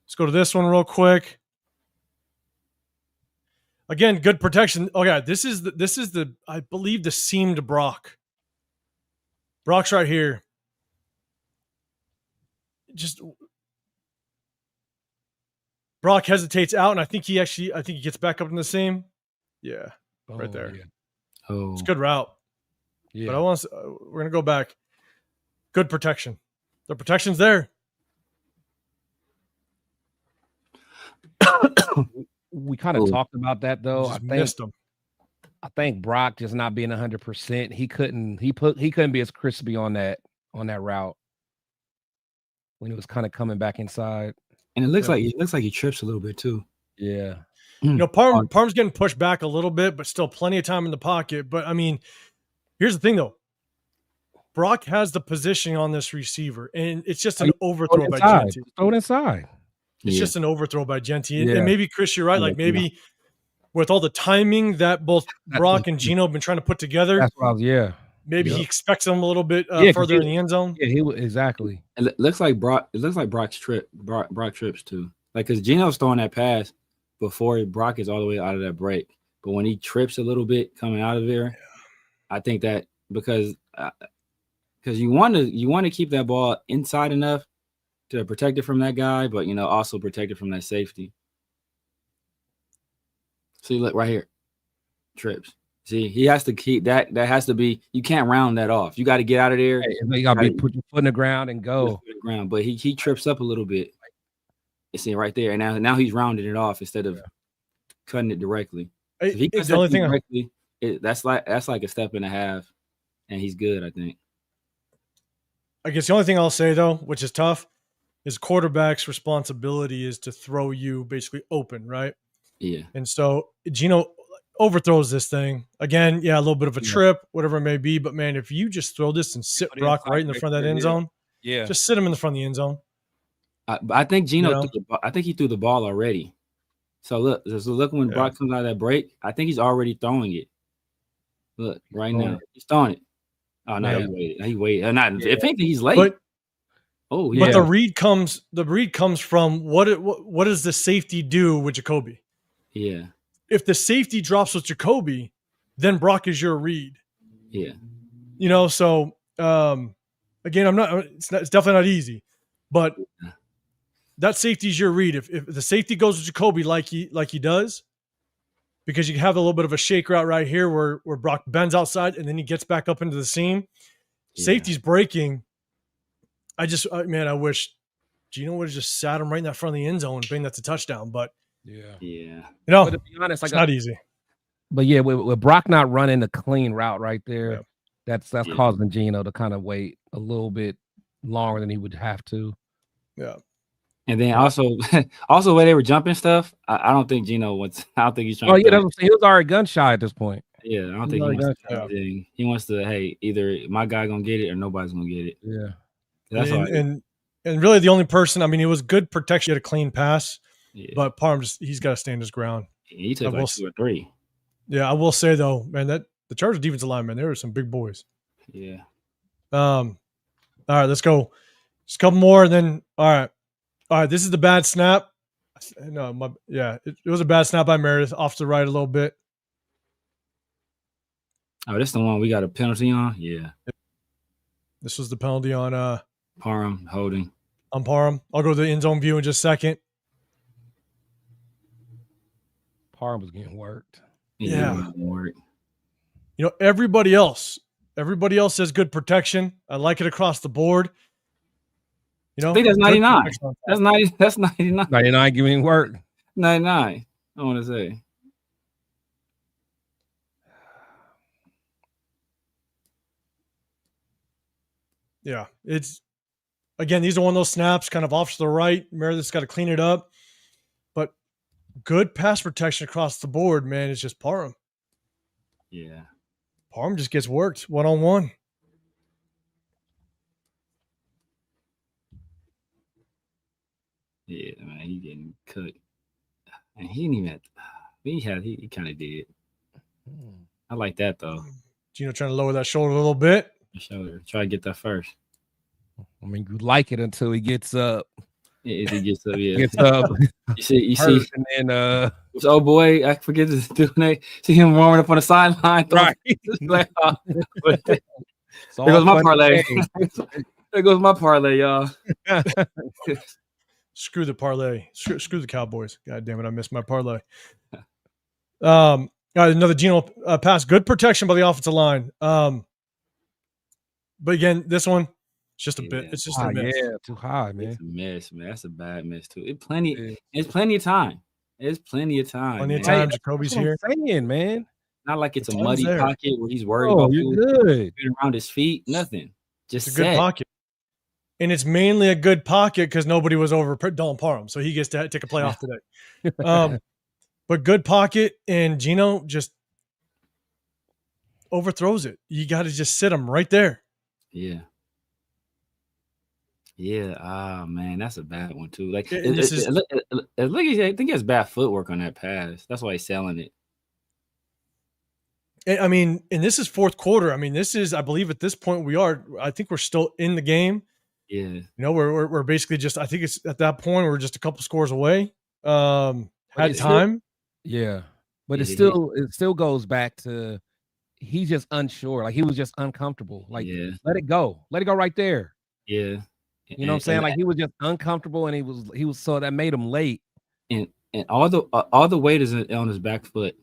Speaker 1: Let's go to this one real quick. Again, good protection. Oh yeah, this is the I believe the seam to Brock. Brock's right here. Just Brock hesitates out, and I think he gets back up in the seam. Yeah, right there.
Speaker 3: Yeah.
Speaker 2: Oh,
Speaker 1: it's a good route.
Speaker 3: Yeah,
Speaker 1: but we're gonna go back. Good protection. The protection's there.
Speaker 3: We kind of talked about that though.
Speaker 1: Missed him.
Speaker 3: I think Brock just not being 100%. He couldn't be as crispy on that route when he was kind of coming back inside.
Speaker 2: And it looks like he trips a little bit too.
Speaker 3: Yeah.
Speaker 1: Parm's getting pushed back a little bit, but still plenty of time in the pocket. But I mean, here's the thing though. Brock has the positioning on this receiver, and it's just an overthrow by Genty.
Speaker 3: Throw it inside.
Speaker 1: It's just an overthrow by Genty. And maybe, Chris, you're right. Like maybe with all the timing that both Brock and Gino have been trying to put together.
Speaker 3: That's what
Speaker 1: maybe he expects them a little bit further in the end zone.
Speaker 3: Yeah, exactly.
Speaker 2: It looks like Brock trips too. Like, because Gino's throwing that pass before Brock is all the way out of that break. But when he trips a little bit coming out of there, I think that because you want to keep that ball inside enough to protect it from that guy, but also protect it from that safety. See, look right here, trips. See, he has to keep that. That has to be. You can't round that off. You got to get out of there.
Speaker 3: You got to put your foot in the ground and go.
Speaker 2: But he trips up a little bit. You see right there, and now he's rounding it off instead of cutting it directly. If he cuts it directly, that's like a step and a half, and he's good, I think.
Speaker 1: I guess the only thing I'll say though, which is tough, is quarterback's responsibility is to throw you basically open, right?
Speaker 2: Yeah.
Speaker 1: And so Gino overthrows this thing again. Yeah, a little bit of a trip, whatever it may be. But man, if you just throw this and sit Brock right in the front of that end zone, just sit him in the front of the end zone.
Speaker 2: I think Gino, I think he threw the ball already. So look when Brock comes out of that break, I think he's already throwing it. Look right now, he's throwing it. Oh no, he waited. If anything, he's late.
Speaker 1: But the read comes from what does the safety do with Jacoby?
Speaker 2: Yeah.
Speaker 1: If the safety drops with Jacoby, then Brock is your read.
Speaker 2: Yeah.
Speaker 1: So again, it's definitely not easy, but that safety is your read. If the safety goes with Jacoby like he does, because you have a little bit of a shake route right here where Brock bends outside and then he gets back up into the seam. Yeah. Safety's breaking. I wish Gino would have just sat him right in that front of the end zone and bang that's a touchdown. But
Speaker 3: but to be honest,
Speaker 1: it's not easy.
Speaker 3: But with Brock not running the clean route right there, that's causing Gino to kind of wait a little bit longer than he would have to.
Speaker 1: Yeah.
Speaker 2: And then also where they were jumping stuff, I don't think Gino wants. I don't think he's trying.
Speaker 3: Oh yeah, he was already gun shy at this point.
Speaker 2: Yeah, I don't think he wants to. He wants to. Hey, either my guy gonna get it or nobody's gonna get it.
Speaker 3: Yeah,
Speaker 1: that's and really the only person. I mean, it was good protection. He had a clean pass, but Parham he's got to stand his ground.
Speaker 2: He took like 2 or 3.
Speaker 1: Yeah, I will say though, man, that the Chargers defensive line, man, there were some big boys.
Speaker 2: Yeah.
Speaker 1: All right, let's go. Just a couple more, and then all right, this is the bad snap. No, it was a bad snap by Meredith off to the right a little bit.
Speaker 2: Oh, this the one we got a penalty on? Yeah.
Speaker 1: This was the penalty on
Speaker 2: Parham holding.
Speaker 1: On Parham. I'll go to the end zone view in just a second.
Speaker 3: Parham was getting worked.
Speaker 1: Yeah.
Speaker 2: Work.
Speaker 1: You know, everybody else says good protection. I like it across the board. You know,
Speaker 2: I think that's 99. That's 90. That's 99.
Speaker 3: 99 giving work.
Speaker 2: 99. I want to say.
Speaker 1: Yeah, it's again, these are one of those snaps kind of off to the right. Meredith's got to clean it up. But good pass protection across the board, man. It's just Parham.
Speaker 2: Yeah.
Speaker 1: Parham just gets worked one-on-one.
Speaker 2: Yeah, man, he getting cooked. And he didn't even he kind of did. I like that though.
Speaker 1: Gino trying to lower that shoulder a little bit.
Speaker 2: Shoulder. Try to get that first.
Speaker 3: I mean, you like it until he gets up.
Speaker 2: Yeah, he gets up, yeah.
Speaker 3: Gets up.
Speaker 2: You see,
Speaker 3: and then
Speaker 2: oh boy, I forget his doing. See him warming up on the sideline.
Speaker 3: Right.
Speaker 2: There goes my parlay. There goes my parlay, y'all.
Speaker 1: Screw the parlay. Screw the Cowboys. God damn it, I missed my parlay. Another Gino pass. Good protection by the offensive line. But again, this one, it's just a bit. It's just a miss.
Speaker 3: Yeah, too high, man.
Speaker 2: It's a miss, man. That's a bad miss too. It's plenty of time. It's plenty of time.
Speaker 1: Plenty of time. Jacoby's here.
Speaker 3: Saying, man.
Speaker 2: Not like it's a muddy pocket where he's worried about
Speaker 3: good
Speaker 2: around his feet. Nothing. Just
Speaker 1: it's a good pocket. And it's mainly a good pocket because nobody was over Dalton Parham, so he gets to take a play off today. But good pocket, and Gino just overthrows it. You got to just sit him right there.
Speaker 2: Yeah. Yeah. Ah, man, that's a bad one too. Like, I think he has bad footwork on that pass. That's why he's selling it.
Speaker 1: I mean, and this is fourth quarter. I mean, this is, I believe at this point I think we're still in the game.
Speaker 2: Yeah.
Speaker 1: You know, we're basically just, I think it's at that point we're just a couple scores away. Had time.
Speaker 3: Yeah. But it still goes back to he's just unsure. Like he was just uncomfortable. Like let it go. Let it go right there.
Speaker 2: Yeah.
Speaker 3: You know what I'm saying? Like he was just uncomfortable and he was so that made him late.
Speaker 2: And all the weight is on his back foot.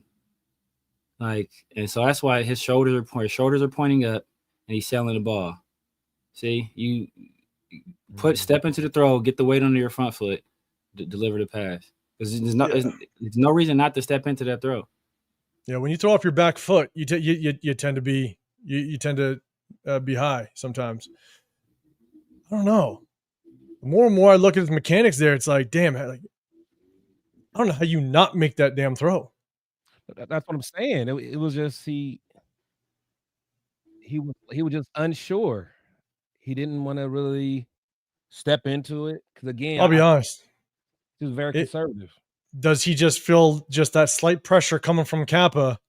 Speaker 2: Like, and so that's why his shoulders are pointing up and he's selling the ball. See, you step into the throw, get the weight under your front foot, deliver the pass. Because there's no reason not to step into that throw.
Speaker 1: Yeah, when you throw off your back foot, you tend to be be high sometimes. I don't know. The more and more I look at his mechanics there, it's like, damn, I don't know how you not make that damn throw.
Speaker 3: That's what I'm saying. It was just he was just unsure. He didn't want to really step into it because again,
Speaker 1: I'll be honest.
Speaker 3: He was very conservative.
Speaker 1: Does he just feel just that slight pressure coming from Kappa?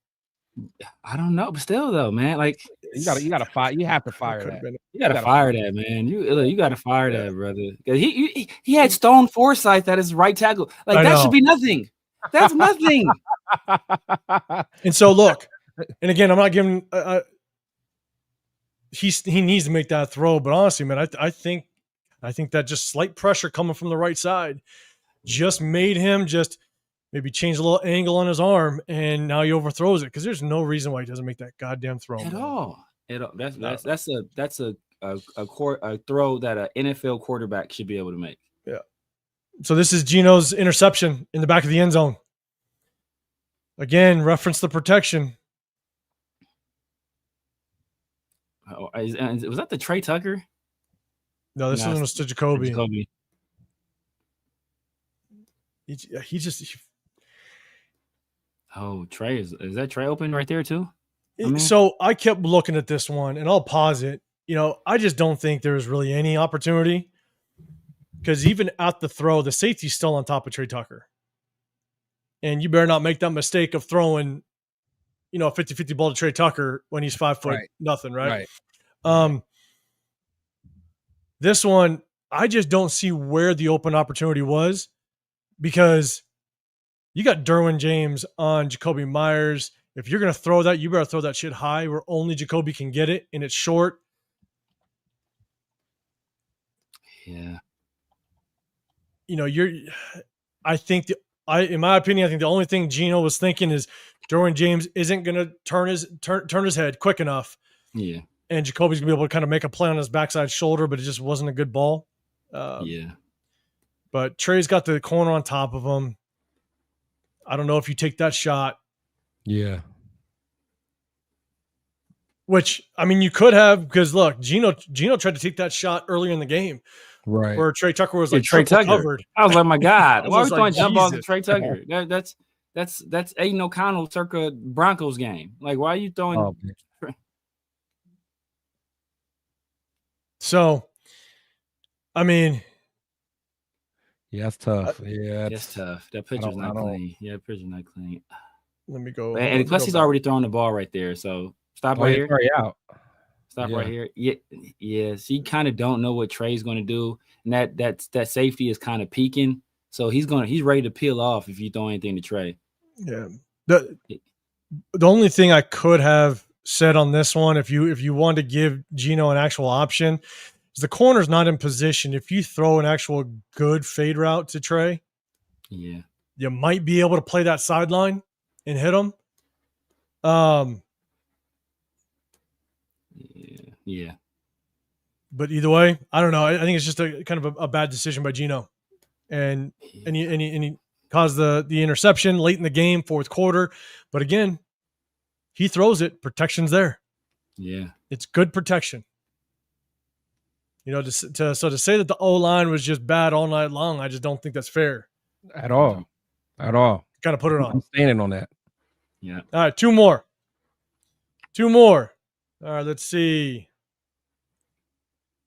Speaker 2: I don't know, but still though, man, like
Speaker 3: you gotta fire. You have to fire that.
Speaker 2: You gotta fire that, man. You gotta fire that, brother. He had stone foresight at his right tackle. Like that should be nothing. That's nothing.
Speaker 1: And so look, and again, I'm not giving. He needs to make that throw, but honestly, man, I think that just slight pressure coming from the right side just made him just maybe change a little angle on his arm, and now he overthrows it because there's no reason why he doesn't make that goddamn throw
Speaker 2: at all. That's a throw that an NFL quarterback should be able to make.
Speaker 1: Yeah. So this is Gino's interception in the back of the end zone. Again, reference the protection.
Speaker 2: Oh, was that the Trey Tucker?
Speaker 1: No, this one was to Jacoby. He just.
Speaker 2: Oh, Trey is that Trey open right there too?
Speaker 1: So I kept looking at this one, and I'll pause it. You know, I just don't think there's really any opportunity because even at the throw, the safety's still on top of Trey Tucker, and you better not make that mistake of throwing, a 50-50 ball to Trey Tucker when he's 5 foot nothing, right? This one, I just don't see where the open opportunity was because you got Derwin James on Jacoby Myers, If you're going to throw that, you better throw that shit high where only Jacoby can get it, and it's short.
Speaker 2: Yeah.
Speaker 1: You know, in my opinion, I think the only thing Gino was thinking is Derwin James isn't going to turn his head quick enough.
Speaker 2: Yeah.
Speaker 1: And Jacoby's going to be able to kind of make a play on his backside shoulder, but it just wasn't a good ball.
Speaker 2: Yeah.
Speaker 1: But Trey's got the corner on top of him. I don't know if you take that shot.
Speaker 3: Yeah.
Speaker 1: Which, I mean, you could have, because look, Gino tried to take that shot earlier in the game.
Speaker 3: Right.
Speaker 1: Where Trey Tucker was like
Speaker 2: Trey Tucker
Speaker 1: covered.
Speaker 2: I was like, my God, why are we throwing
Speaker 1: like,
Speaker 2: jump balls to Trey Tucker? That's Aiden O'Connell circa Broncos game. Like, why are you throwing?
Speaker 3: Oh,
Speaker 1: so, I mean,
Speaker 3: yeah, that's tough. Yeah,
Speaker 2: that's tough. That picture's not clean. Yeah, picture's not clean.
Speaker 1: Let me go.
Speaker 2: And plus, he's already throwing the ball right there. So stop right here.
Speaker 3: Already out.
Speaker 2: Stop right here. Yeah. So you kind of don't know what Trey's going to do, and that safety is kind of peaking. So he's ready to peel off if you throw anything to Trey.
Speaker 1: Yeah. The only thing I could have said on this one, if you wanted to give Gino an actual option, is the corner's not in position. If you throw an actual good fade route to Trey,
Speaker 2: yeah,
Speaker 1: you might be able to play that sideline and hit him.
Speaker 2: Yeah.
Speaker 1: But either way, I don't know. I think it's just a kind of a bad decision by Gino, and he caused the interception late in the game, fourth quarter. But again, he throws it. Protection's there.
Speaker 2: Yeah,
Speaker 1: it's good protection. You know, to say that the O-line was just bad all night long, I just don't think that's fair
Speaker 3: at all. At all.
Speaker 1: Got to put it on.
Speaker 3: I'm standing on that.
Speaker 2: Yeah.
Speaker 1: All right, two more. All right, let's see.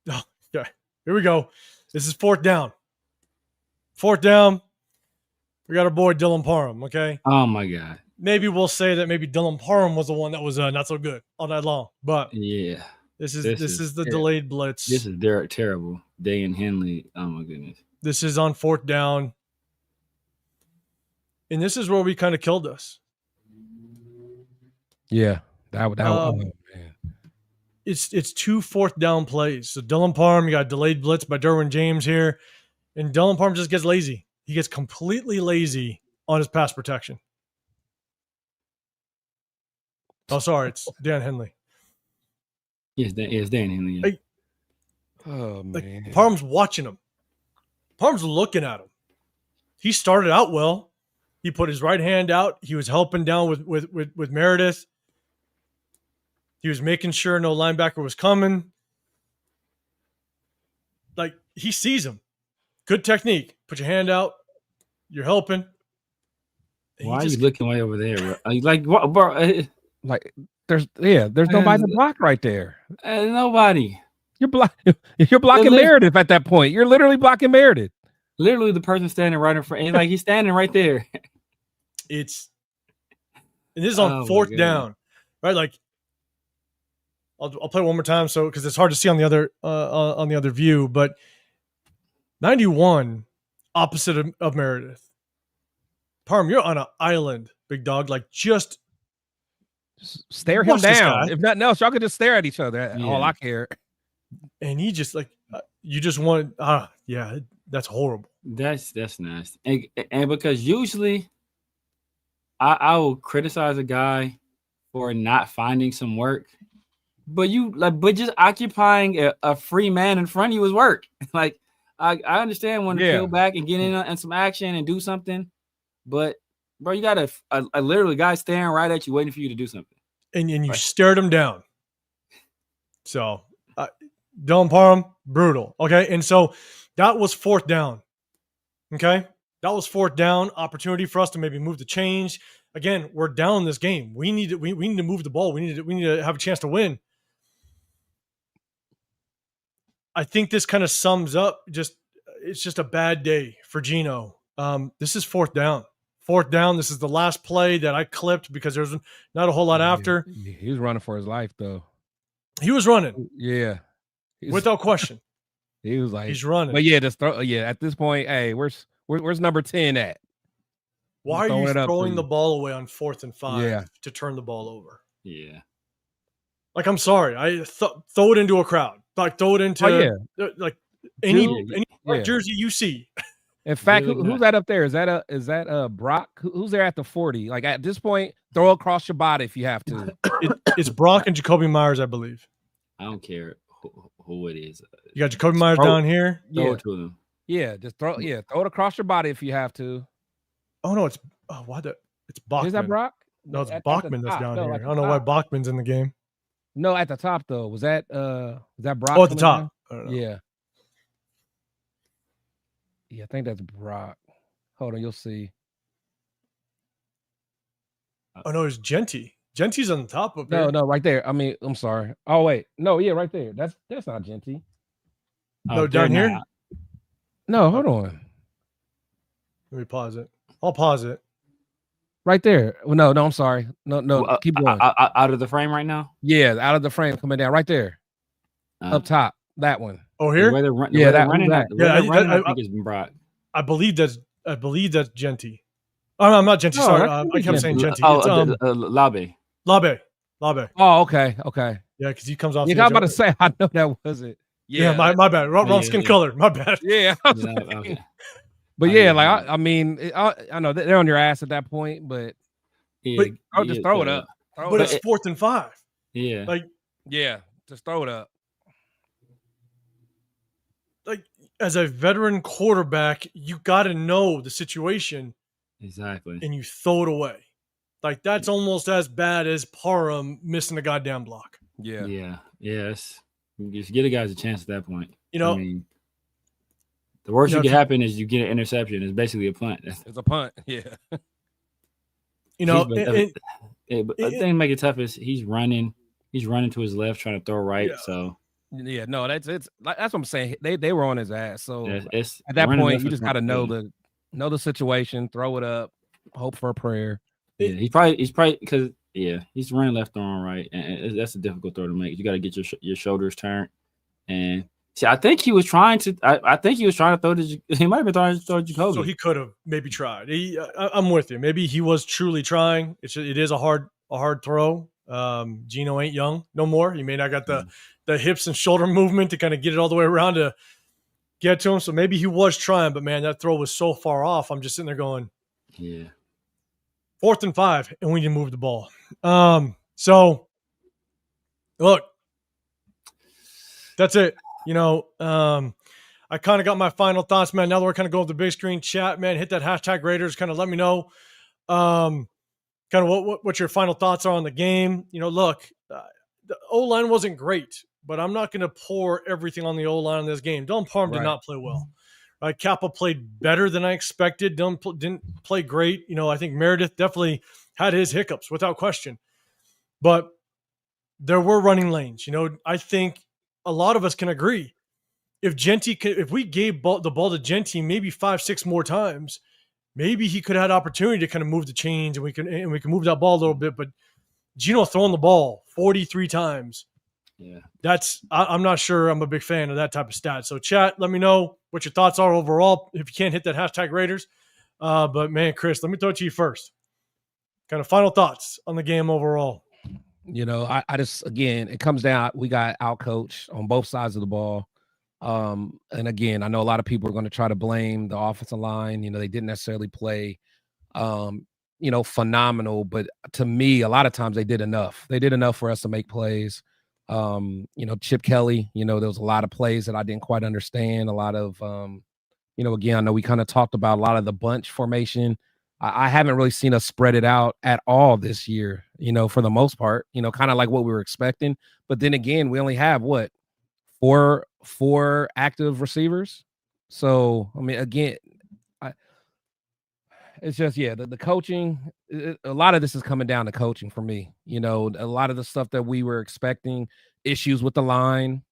Speaker 1: Oh, yeah, here we go. This is fourth down. We got our boy Dylan Parham. Okay.
Speaker 2: Oh my God.
Speaker 1: Maybe we'll say that maybe Dylan Parham was the one that was not so good all night long. But
Speaker 2: yeah,
Speaker 1: this is the delayed blitz.
Speaker 2: This is terrible. Day and Henley. Oh my goodness.
Speaker 1: This is on fourth down, and this is where we kind of killed us.
Speaker 3: Yeah, that man.
Speaker 1: It's 2 fourth down plays. So Dylan Parham, you got delayed blitz by Derwin James here, and Dylan Parham just gets lazy. He gets completely lazy on his pass protection. Oh, sorry, it's Dan Henley.
Speaker 2: Yes, Dan Henley. Yeah.
Speaker 3: Oh man,
Speaker 1: Parham's watching him. Parham's looking at him. He started out well. He put his right hand out. He was helping down with Meredith. He was making sure no linebacker was coming. Like, he sees him. Good technique. Put your hand out. You're helping.
Speaker 2: Why are you looking way over there, bro? Like, what, bro?
Speaker 3: Like, there's nobody to block right there.
Speaker 2: Nobody.
Speaker 3: You're blocking Meredith at that point. You're literally blocking Meredith.
Speaker 2: Literally the person standing right in front. And like, he's standing right there.
Speaker 1: And this is on fourth down, right? Like, I'll play it one more time, so because it's hard to see on the other view. But 91, opposite of Meredith. Parham, you're on an island, big dog. Like, just
Speaker 3: stare him down. If nothing else, y'all could just stare at each other. Yeah. All I care.
Speaker 1: And he just like, you just want. Yeah, that's horrible.
Speaker 2: That's nasty. And because usually, I will criticize a guy for not finding some work. But just occupying a free man in front of you is work. Like, I understand wanting to peel back and get in and some action and do something, but bro, you got a literally guy staring right at you, waiting for you to do something,
Speaker 1: and you stared him down. So, Dylan Parham, brutal. Okay, and so that was fourth down. Okay, that was fourth down. Opportunity for us to maybe move the change. Again, we're down in this game. We need to move the ball. We need to have a chance to win. I think this kind of sums up it's just a bad day for Gino. This is fourth down. This is the last play that I clipped because there's not a whole lot after.
Speaker 3: He was running for his life, though.
Speaker 1: He was running.
Speaker 3: Yeah.
Speaker 1: Without question.
Speaker 3: He was like,
Speaker 1: he's running.
Speaker 3: But yeah, at this point, hey, where's number 10 at?
Speaker 1: Why are you throwing the ball away on 4th and 5 to turn the ball over?
Speaker 2: Yeah.
Speaker 1: Like, I'm sorry. I throw it into a crowd. Like, throw it into like any jersey you see.
Speaker 3: In fact, who's that up there? Is that Brock? Who's there at the 40? Like, at this point, throw across your body if you have to.
Speaker 1: It's Brock and Jacoby Myers, I believe.
Speaker 2: I don't care who it is.
Speaker 1: You got Jacoby Myers down here.
Speaker 2: Throw it to them.
Speaker 3: Yeah, just throw it across your body if you have to.
Speaker 1: Oh no, it's Bachman.
Speaker 3: Is that Brock?
Speaker 1: No, it's Bachman that's down here. I don't know why Bachman's in the game.
Speaker 3: No, at the top though. Was that Brock?
Speaker 1: Oh, at the top.
Speaker 3: Yeah. Yeah, I think that's Brock. Hold on, you'll see.
Speaker 1: Oh no, it's Genty. Genty's on the top of there.
Speaker 3: No, right there. I mean, I'm sorry. Oh wait, no, yeah, right there. That's not Genty.
Speaker 1: No, down here.
Speaker 3: No, hold on.
Speaker 1: Let me pause it. I'll pause it.
Speaker 3: Right there. Well, no, I'm sorry. No, keep going.
Speaker 2: Out of the frame right now?
Speaker 3: Yeah, out of the frame, coming down right there. Up top, that one.
Speaker 1: Oh, here?
Speaker 2: I think it's been brought.
Speaker 1: I believe that's Genty. Oh, no, I'm not Genty. Sorry, I kept saying Genty.
Speaker 2: Labe.
Speaker 3: Oh, okay.
Speaker 1: Yeah, because he comes off.
Speaker 3: Yeah, I was about to say, I know that wasn't.
Speaker 1: Yeah, my bad. Wrong skin color. My bad.
Speaker 3: Yeah.
Speaker 2: Okay.
Speaker 3: But yeah, like I mean, I know they're on your ass at that point, but just throw it up.
Speaker 1: But it's 4th and 5.
Speaker 2: Yeah.
Speaker 3: Just throw it up.
Speaker 1: Like, as a veteran quarterback, you got to know the situation.
Speaker 2: Exactly.
Speaker 1: And you throw it away. Like, that's almost as bad as Parham missing a goddamn block.
Speaker 2: Yeah. Yes. Just give the guys a chance at that point.
Speaker 1: You know,
Speaker 2: I mean, the worst that could happen is you get an interception. It's basically a punt.
Speaker 3: It's a punt. Yeah.
Speaker 1: You know,
Speaker 2: but the thing to make it tough is he's running to his left, trying to throw right. So
Speaker 3: that's what I'm saying. They were on his ass. So
Speaker 2: at
Speaker 3: that point, you just got to know the situation, throw it up, hope for a prayer.
Speaker 2: Yeah, he's probably because he's running left or right, and that's a difficult throw to make. You got to get your shoulders turned, and see, I think he was trying to. I think he was trying to throw to. He might have been trying to throw to Jacoby.
Speaker 1: So he could have maybe tried. I'm with you. Maybe he was truly trying. It is a hard throw. Gino ain't young no more. He may not got the hips and shoulder movement to kind of get it all the way around to get to him. So maybe he was trying, but man, that throw was so far off. I'm just sitting there going, 4th and 5, and we need to move the ball. So look, that's it. You know, I kind of got my final thoughts, man. Now that we're kind of going to the big screen chat, man, hit that hashtag Raiders. Kind of let me know, kind of what your final thoughts are on the game. You know, look, the O-line wasn't great, but I'm not going to pour everything on the O-line in this game. Dylan Parham did not play well. Right, Kappa played better than I expected. Didn't play great. You know, I think Meredith definitely had his hiccups without question, but there were running lanes. You know, I think a lot of us can agree. If we gave the ball to Genty maybe 5-6 more times, maybe he could have had opportunity to kind of move the chains and we can move that ball a little bit. But Gino throwing the ball 43 times. Yeah, I'm not sure I'm a big fan of that type of stat. So chat, let me know what your thoughts are overall. If you can't hit that hashtag Raiders. But man, Chris, let me throw it to you first. Kind of final thoughts on the game overall.
Speaker 3: You know, I just, again, it comes down, we got out-coached on both sides of the ball. And again, I know a lot of people are going to try to blame the offensive line. You know, they didn't necessarily play, phenomenal. But to me, a lot of times they did enough. They did enough for us to make plays. Chip Kelly, there was a lot of plays that I didn't quite understand. A lot of, again, I know we kind of talked about a lot of the bunch formation. I haven't really seen us spread it out at all this year, for the most part, kind of like what we were expecting. But then again, we only have four active receivers. So, I mean, again, it's just, the coaching, a lot of this is coming down to coaching for me. A lot of the stuff that we were expecting, issues with the line,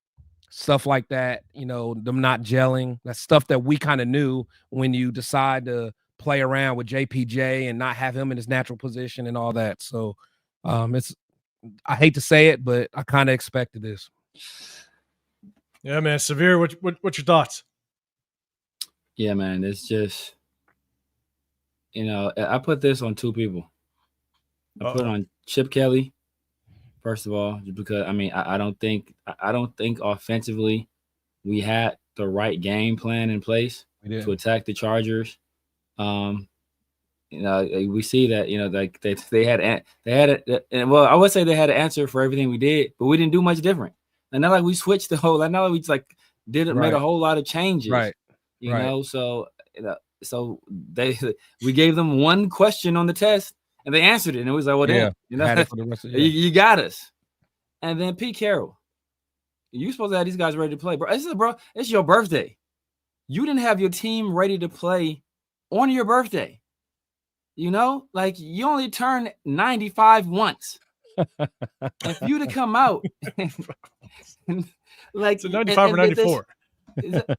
Speaker 3: stuff like that, them not gelling, that's stuff that we kind of knew when you decide to play around with JPJ and not have him in his natural position and all that. So I hate to say it, but I kind of expected this.
Speaker 1: Yeah, man. Severe, what's your thoughts?
Speaker 2: Yeah, man, it's just, you know, I put this on two people. I put it on Chip Kelly, first of all, just because I don't think offensively we had the right game plan in place to attack the Chargers. You know, we see that, you know, like they had well, I would say they had an answer for everything we did, but we didn't do much different. And not like we switched the whole, not like we just like made a whole lot of changes,
Speaker 3: right?
Speaker 2: You know, so we gave them one question on the test and they answered it, and it was like, well, damn, you know, for the rest of, you got us. And then Pete Carroll, you supposed to have these guys ready to play, bro. It's your birthday. You didn't have your team ready to play on your birthday. You know, like you only turn 95 once. If you to come out, like
Speaker 1: it's 95 or 94,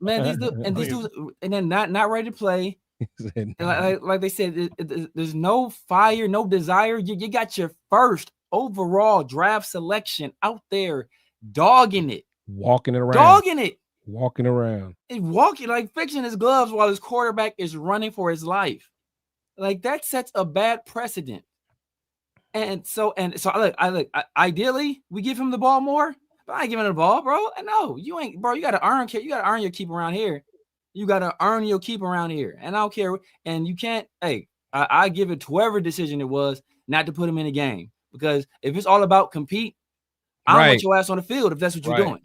Speaker 2: man, these dudes, and then not ready to play. Like they said, there's no fire, no desire. You got your first overall draft selection out there, dogging it,
Speaker 3: walking around,
Speaker 2: and walking like fixing his gloves while his quarterback is running for his life. Like that sets a bad precedent. And so I look. Ideally, we give him the ball more, but I ain't giving him the ball, bro. And no, you ain't, bro. You gotta earn your keep around here. You gotta earn your keep around here. And I don't care. And you can't. Hey, I give it to whoever decision it was not to put him in the game, because if it's all about compete, I don't want your ass on the field if that's what you're doing.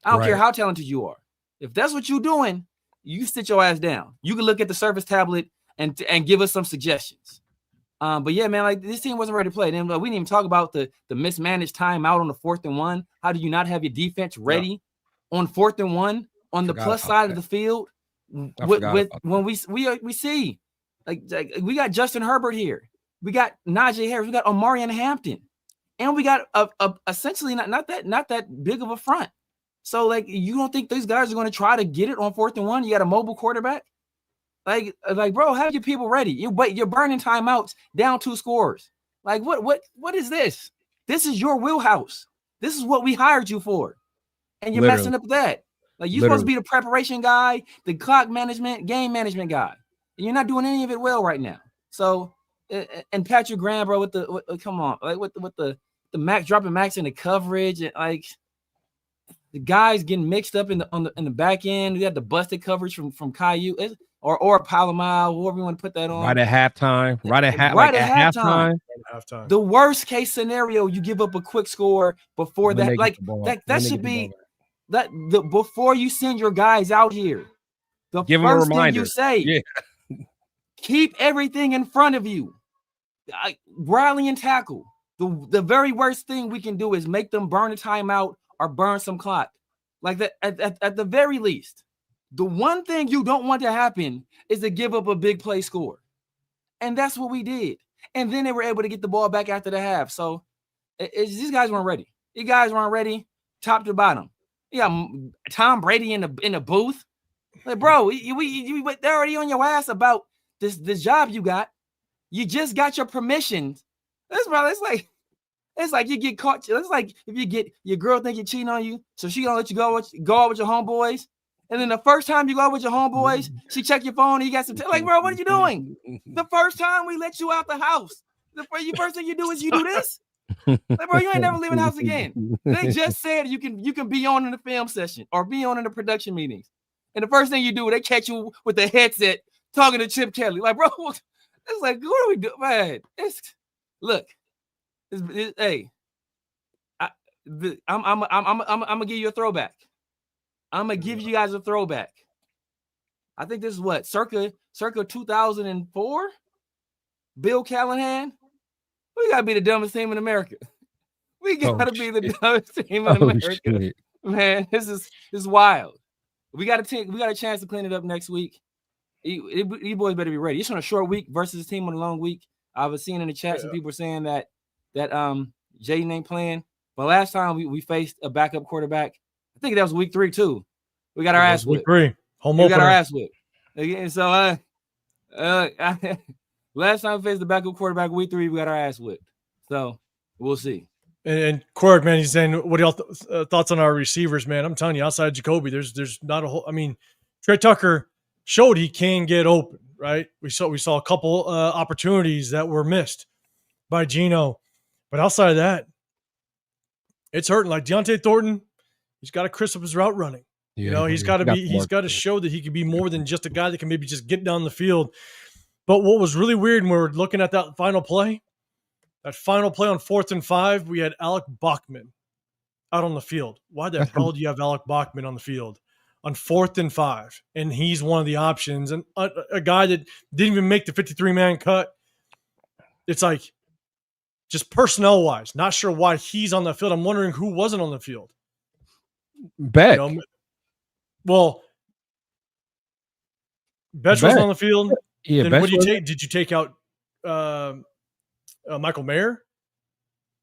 Speaker 2: I don't care how talented you are. If that's what you're doing, you sit your ass down. You can look at the service tablet and give us some suggestions. But yeah, man, like this team wasn't ready to play. Then we didn't even talk about the mismanaged timeout on the 4th and 1. How do you not have your defense ready on 4th and 1 on the plus side of the field? When we see like we got Justin Herbert here, we got Najee Harris, we got Omarion Hampton, and we got essentially not that big of a front. So like, you don't think these guys are going to try to get it on 4th and 1? You got a mobile quarterback. Like, bro, have your people ready. You're burning timeouts down 2 scores. Like, what is this? This is your wheelhouse. This is what we hired you for, and you're messing up that. Like, you're supposed to be the preparation guy, the clock management, game management guy, and you're not doing any of it well right now. So, and Patrick Graham, bro, come on, like with the max dropping max in the coverage, and like the guys getting mixed up in the back end. We had the busted coverage from Caillou. Or Palomar, whoever you want to put that on.
Speaker 3: Right at halftime. At halftime.
Speaker 2: The worst case scenario, you give up a quick score before that. Like that should be before you send your guys out here. The first thing you say, keep everything in front of you. Rally and tackle. The very worst thing we can do is make them burn a timeout or burn some clock. Like that at the very least. The one thing you don't want to happen is to give up a big play score. And that's what we did. And then they were able to get the ball back after the half. So these guys weren't ready. You guys weren't ready top to bottom. Yeah, Tom Brady in the booth. Like, bro, they're already on your ass about this job you got. You just got your permission. It's like you get caught. It's like if you get your girl think you're cheating on you, so she gonna let you go out with your homeboys. And then the first time you go out with your homeboys, she check your phone and you got some like, bro, what are you doing? The first time we let you out the house, the first thing you do is you do this. Like, bro, you ain't never leaving the house again. They just said you can be on in the film session or be on in the production meetings. And the first thing you do, they catch you with the headset talking to Chip Kelly. Like, bro, it's like, what are we doing, man? Hey, I'm gonna give you a throwback. I'm gonna give you guys a throwback. I think this is what circa 2004. Bill Callahan. We gotta be the dumbest team in America. We gotta be the dumbest team in America. Shit. Man, this is wild. We got a chance to clean it up next week. You boys better be ready. It's on a short week versus a team on a long week. I was seeing in the chat some people were saying that Jaden ain't playing. But last time we faced a backup quarterback, I think that was week 3 too. We got our ass whipped.
Speaker 1: Week 3, home opener.
Speaker 2: We got our ass whipped. Again, so last time we faced the backup quarterback, week 3, we got our ass whipped. So we'll see.
Speaker 1: And Cork, man, he's saying, what are y'all thoughts on our receivers, man? I'm telling you, outside Jacoby, there's not a whole. I mean, Trey Tucker showed he can get open, right? We saw a couple opportunities that were missed by Geno, but outside of that, it's hurting. Like Deontay Thornton, he's got to crisp up his route running.
Speaker 3: Yeah,
Speaker 1: he's got to show that he can be more than just a guy that can maybe just get down the field. But what was really weird when we were looking at that final play on 4th and 5, we had Alec Bachman out on the field. Why the hell do you have Alec Bachman on the field on 4th and 5? And he's one of the options. And a guy that didn't even make the 53-man cut. It's like, just personnel-wise, not sure why he's on the field. I'm wondering who wasn't on the field.
Speaker 3: Beck.
Speaker 1: Well, Betch was on the field.
Speaker 3: Yeah,
Speaker 1: then what do you take? Did you take out Michael Mayer?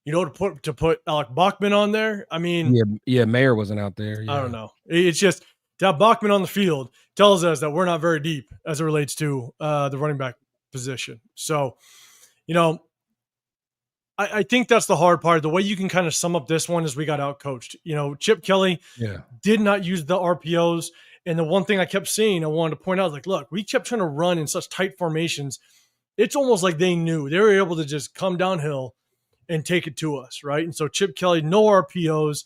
Speaker 1: To put Alec Bachman on there? I mean,
Speaker 3: Mayer wasn't out there. Yeah.
Speaker 1: I don't know. It's just to have Bachman on the field tells us that we're not very deep as it relates to the running back position. So, I think that's the hard part. The way you can kind of sum up this one is we got outcoached. Chip Kelly did not use the RPOs. And the one thing I kept seeing, I wanted to point out, like, look, we kept trying to run in such tight formations. It's almost like they knew. They were able to just come downhill and take it to us, right? And so Chip Kelly, no RPOs.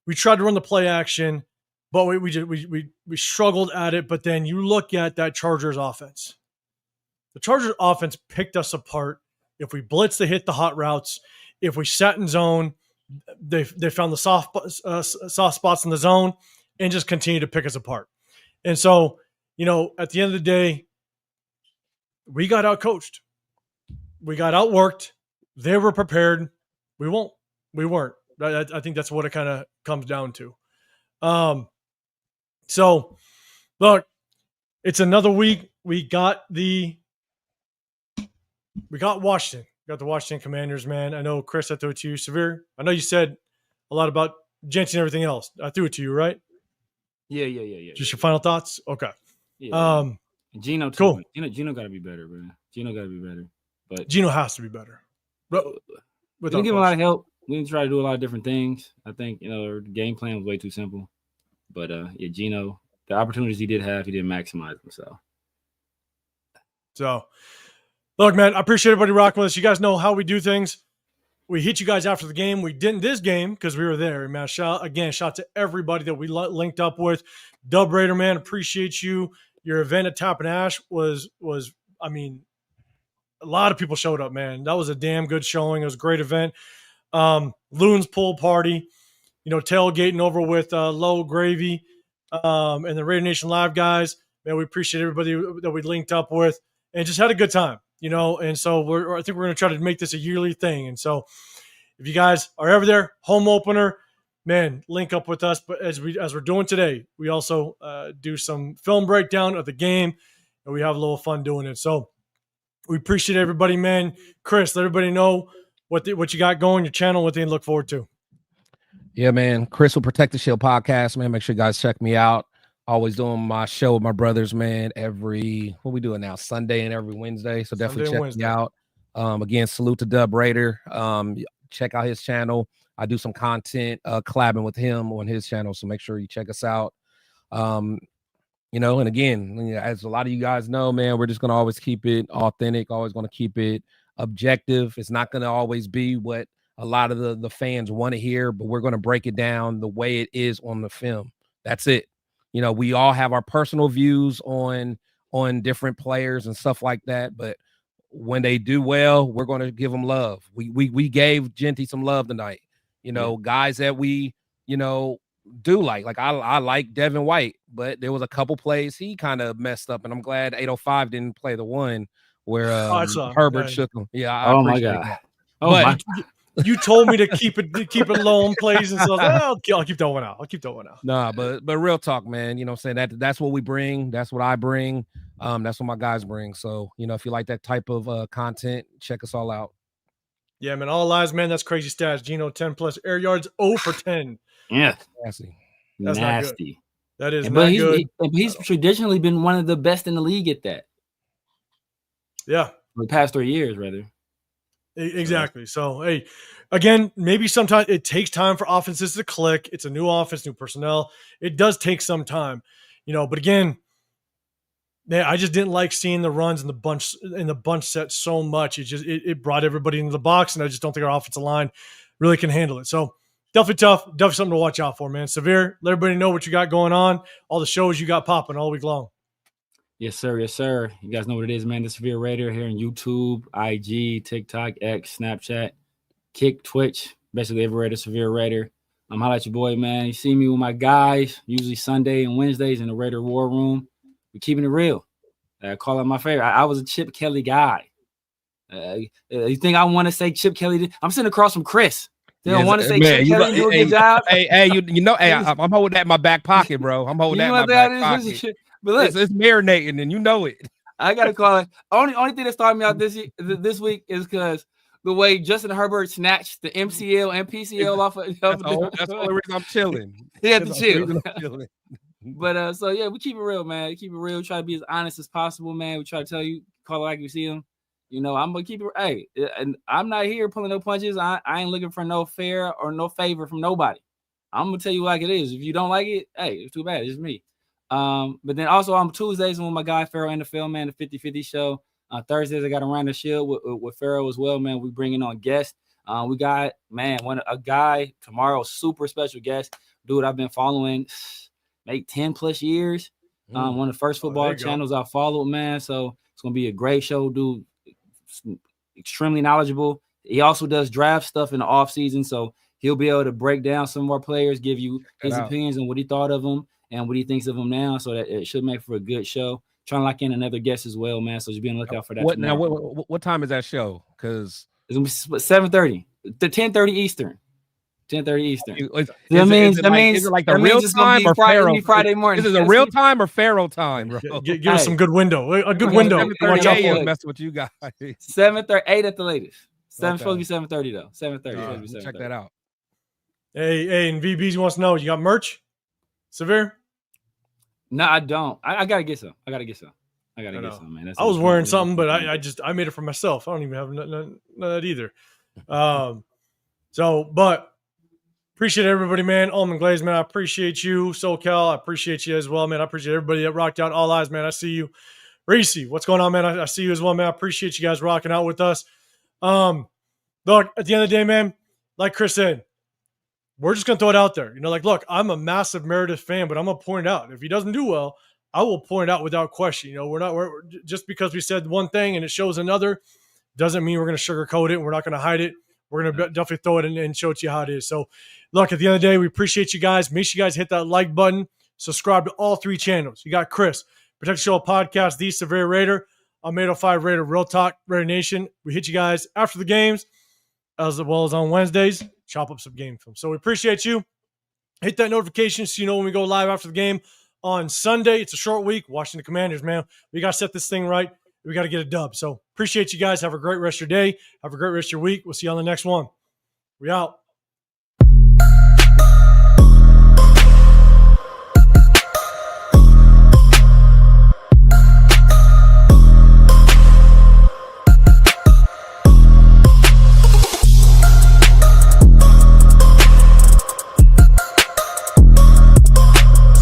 Speaker 1: We tried to run the play action, but we struggled at it. But then you look at that Chargers offense. The Chargers offense picked us apart. If we blitzed, they hit the hot routes. If we sat in zone, they found the soft spots in the zone and just continued to pick us apart. And so, at the end of the day, we got outcoached. We got outworked. They were prepared. We weren't. I think that's what it kind of comes down to. So, look, it's another week. We got Washington. We got the Washington Commanders, man. I know, Chris, I threw it to you. Severe, I know you said a lot about Genty and everything else. I threw it to you, right?
Speaker 2: Yeah.
Speaker 1: Just your final thoughts? Okay.
Speaker 2: Yeah. Geno,
Speaker 1: cool.
Speaker 2: Geno got to be better, man. Geno got to be better. But
Speaker 1: Geno has to be better.
Speaker 2: We didn't give him a lot of help. We didn't try to do a lot of different things. I think, the game plan was way too simple. But, Geno, the opportunities he did have, he didn't maximize them.
Speaker 1: So, look, man, I appreciate everybody rocking with us. You guys know how we do things. We hit you guys after the game. We didn't this game because we were there. Man, shout to everybody that we linked up with. Dub Raider, man, appreciate you. Your event at Tap and Ash was I mean, a lot of people showed up, man. That was a damn good showing. It was a great event. Loon's pool party, tailgating over with Low Gravy and the Raider Nation Live guys. Man, we appreciate everybody that we linked up with and just had a good time, and so I think we're going to try to make this a yearly thing. And so if you guys are ever there, home opener, man, link up with us. But as we're doing today, we also do some film breakdown of the game, and we have a little fun doing it. So we appreciate everybody, man. Chris, let everybody know what you got going, your channel, what they look forward to.
Speaker 3: Yeah, man. Chris will Protect the Shield podcast, man. Make sure you guys check me out. Always doing my show with my brothers, man. What we doing now? Sunday and every Wednesday. So definitely check me out. Again, salute to Dub Raider. Check out his channel. I do some content collabing with him on his channel. So make sure you check us out. And again, as a lot of you guys know, man, we're just going to always keep it authentic, always going to keep it objective. It's not going to always be what a lot of the fans want to hear, but we're going to break it down the way it is on the film. That's it. We all have our personal views on different players and stuff like that, but when they do well, we're going to give them love. We gave Genty some love tonight. Guys that we, do like I like Devin White, but there was a couple plays he kind of messed up, and I'm glad 805 didn't play the one where Herbert shook him. Yeah, I
Speaker 2: my God.
Speaker 3: that.
Speaker 2: Oh my God.
Speaker 1: You told me to keep it low on plays, and so I'll keep that one out.
Speaker 3: Nah, but real talk, man. I'm saying that's what we bring. That's what I bring. That's what my guys bring. So if you like that type of content, check us all out.
Speaker 1: Yeah, man. All lies, man. That's crazy stats. Geno 10+ air yards, 0 for 10.
Speaker 2: Yeah,
Speaker 1: that's
Speaker 2: nasty.
Speaker 1: Not good. That is
Speaker 2: not
Speaker 1: good.
Speaker 2: He's traditionally been one of the best in the league at that.
Speaker 1: Yeah,
Speaker 2: for the past 3 years, rather.
Speaker 1: Exactly. So, hey, again, maybe sometimes it takes time for offenses to click. It's a new offense, new personnel. It does take some time, but again, man, I just didn't like seeing the runs in the bunch set so much. It brought everybody into the box, and I just don't think our offensive line really can handle it. So definitely tough, definitely something to watch out for, man. Severe, let everybody know what you got going on, all the shows you got popping all week long.
Speaker 2: Yes, sir. Yes, sir. You guys know what it is, man. The Severe Raider here on YouTube, IG, TikTok, X, Snapchat, Kick, Twitch, basically every Raider, Severe Raider. I'm holla at your boy, man. You see me with my guys, usually Sunday and Wednesdays in the Raider War Room. We're keeping it real. Call out my favorite. I was a Chip Kelly guy. You think I want to say Chip Kelly? I'm sitting across from Chris. They don't want to say Chip Kelly do a good job.
Speaker 3: I'm holding that in my back pocket, bro. I'm holding that in my back pocket.
Speaker 2: But look,
Speaker 3: it's marinating, and you know it.
Speaker 2: I gotta call it. Only thing that started me out this week is because the way Justin Herbert snatched the MCL and PCL off of. That's
Speaker 3: the only reason I'm chilling.
Speaker 2: He had to chill. But so yeah, we keep it real, man. Keep it real. Try to be as honest as possible, man. We try to tell you, call it like you see them. You know, I'm gonna keep it. Hey, and I'm not here pulling no punches. I ain't looking for no fair or no favor from nobody. I'm gonna tell you like it is. If you don't like it, hey, it's too bad. It's me. But then also on Tuesdays with my guy Pharaoh and the Film, man, the 50-50 show. Thursdays I got Around the Shield with Pharaoh as well, man. We bringing on guests. We got, man, a guy tomorrow, super special guest, dude I've been following maybe 10 plus years. One of the first football channels I followed, man. So it's gonna be a great show, dude. Extremely knowledgeable. He also does draft stuff in the off season, so he'll be able to break down some of our players, give you his opinions on what he thought of them and what he thinks of them now. So that it should make for a good show. Trying to lock in another guest as well, man. So just be on the lookout for that.
Speaker 3: What time is that show? Because
Speaker 2: it's gonna be 7:30 to 10:30 Eastern. 10:30 Eastern.
Speaker 3: Is it like the real time or
Speaker 2: Friday morning?
Speaker 3: Is it a real time or Pharaoh time, bro?
Speaker 1: Give us some good window. A good window.
Speaker 3: Watch out for messing with you guys.
Speaker 2: 7:30, 8 at the latest. Supposed to be 7:30 though. 7:30.
Speaker 3: Check that out.
Speaker 1: Hey, and VBs wants to know, you got merch? Severe?
Speaker 2: No, I don't. I gotta get some. I gotta get some, man.
Speaker 1: I was wearing something, but I made it for myself. I don't even have none of that either. But appreciate everybody, man. Almond Glaze, man. I appreciate you. SoCal, I appreciate you as well, man. I appreciate everybody that rocked out. All eyes, man. I see you. Reese, what's going on, man? I see you as well, man. I appreciate you guys rocking out with us. Look, at the end of the day, man, like Chris said, we're just going to throw it out there. You know, like, look, I'm a massive Meredith fan, but I'm going to point it out. If he doesn't do well, I will point it out without question. You know, we're just because we said one thing and it shows another doesn't mean we're going to sugarcoat it. We're not going to hide it. We're going to definitely throw it in and show it to you how it is. So, look, at the end of the day, we appreciate you guys. Make sure you guys hit that like button. Subscribe to all 3 channels. You got Chris, Protect Show Podcast, The Severe Raider. I'm 805 Raider, Real Talk, Raider Nation. We hit you guys after the games as well as on Wednesdays. Chop up some game film. So we appreciate you. Hit that notification so you know when we go live after the game on Sunday. It's a short week. Washington Commanders, man. We got to set this thing right. We got to get a dub. So appreciate you guys. Have a great rest of your day. Have a great rest of your week. We'll see you on the next one. We out.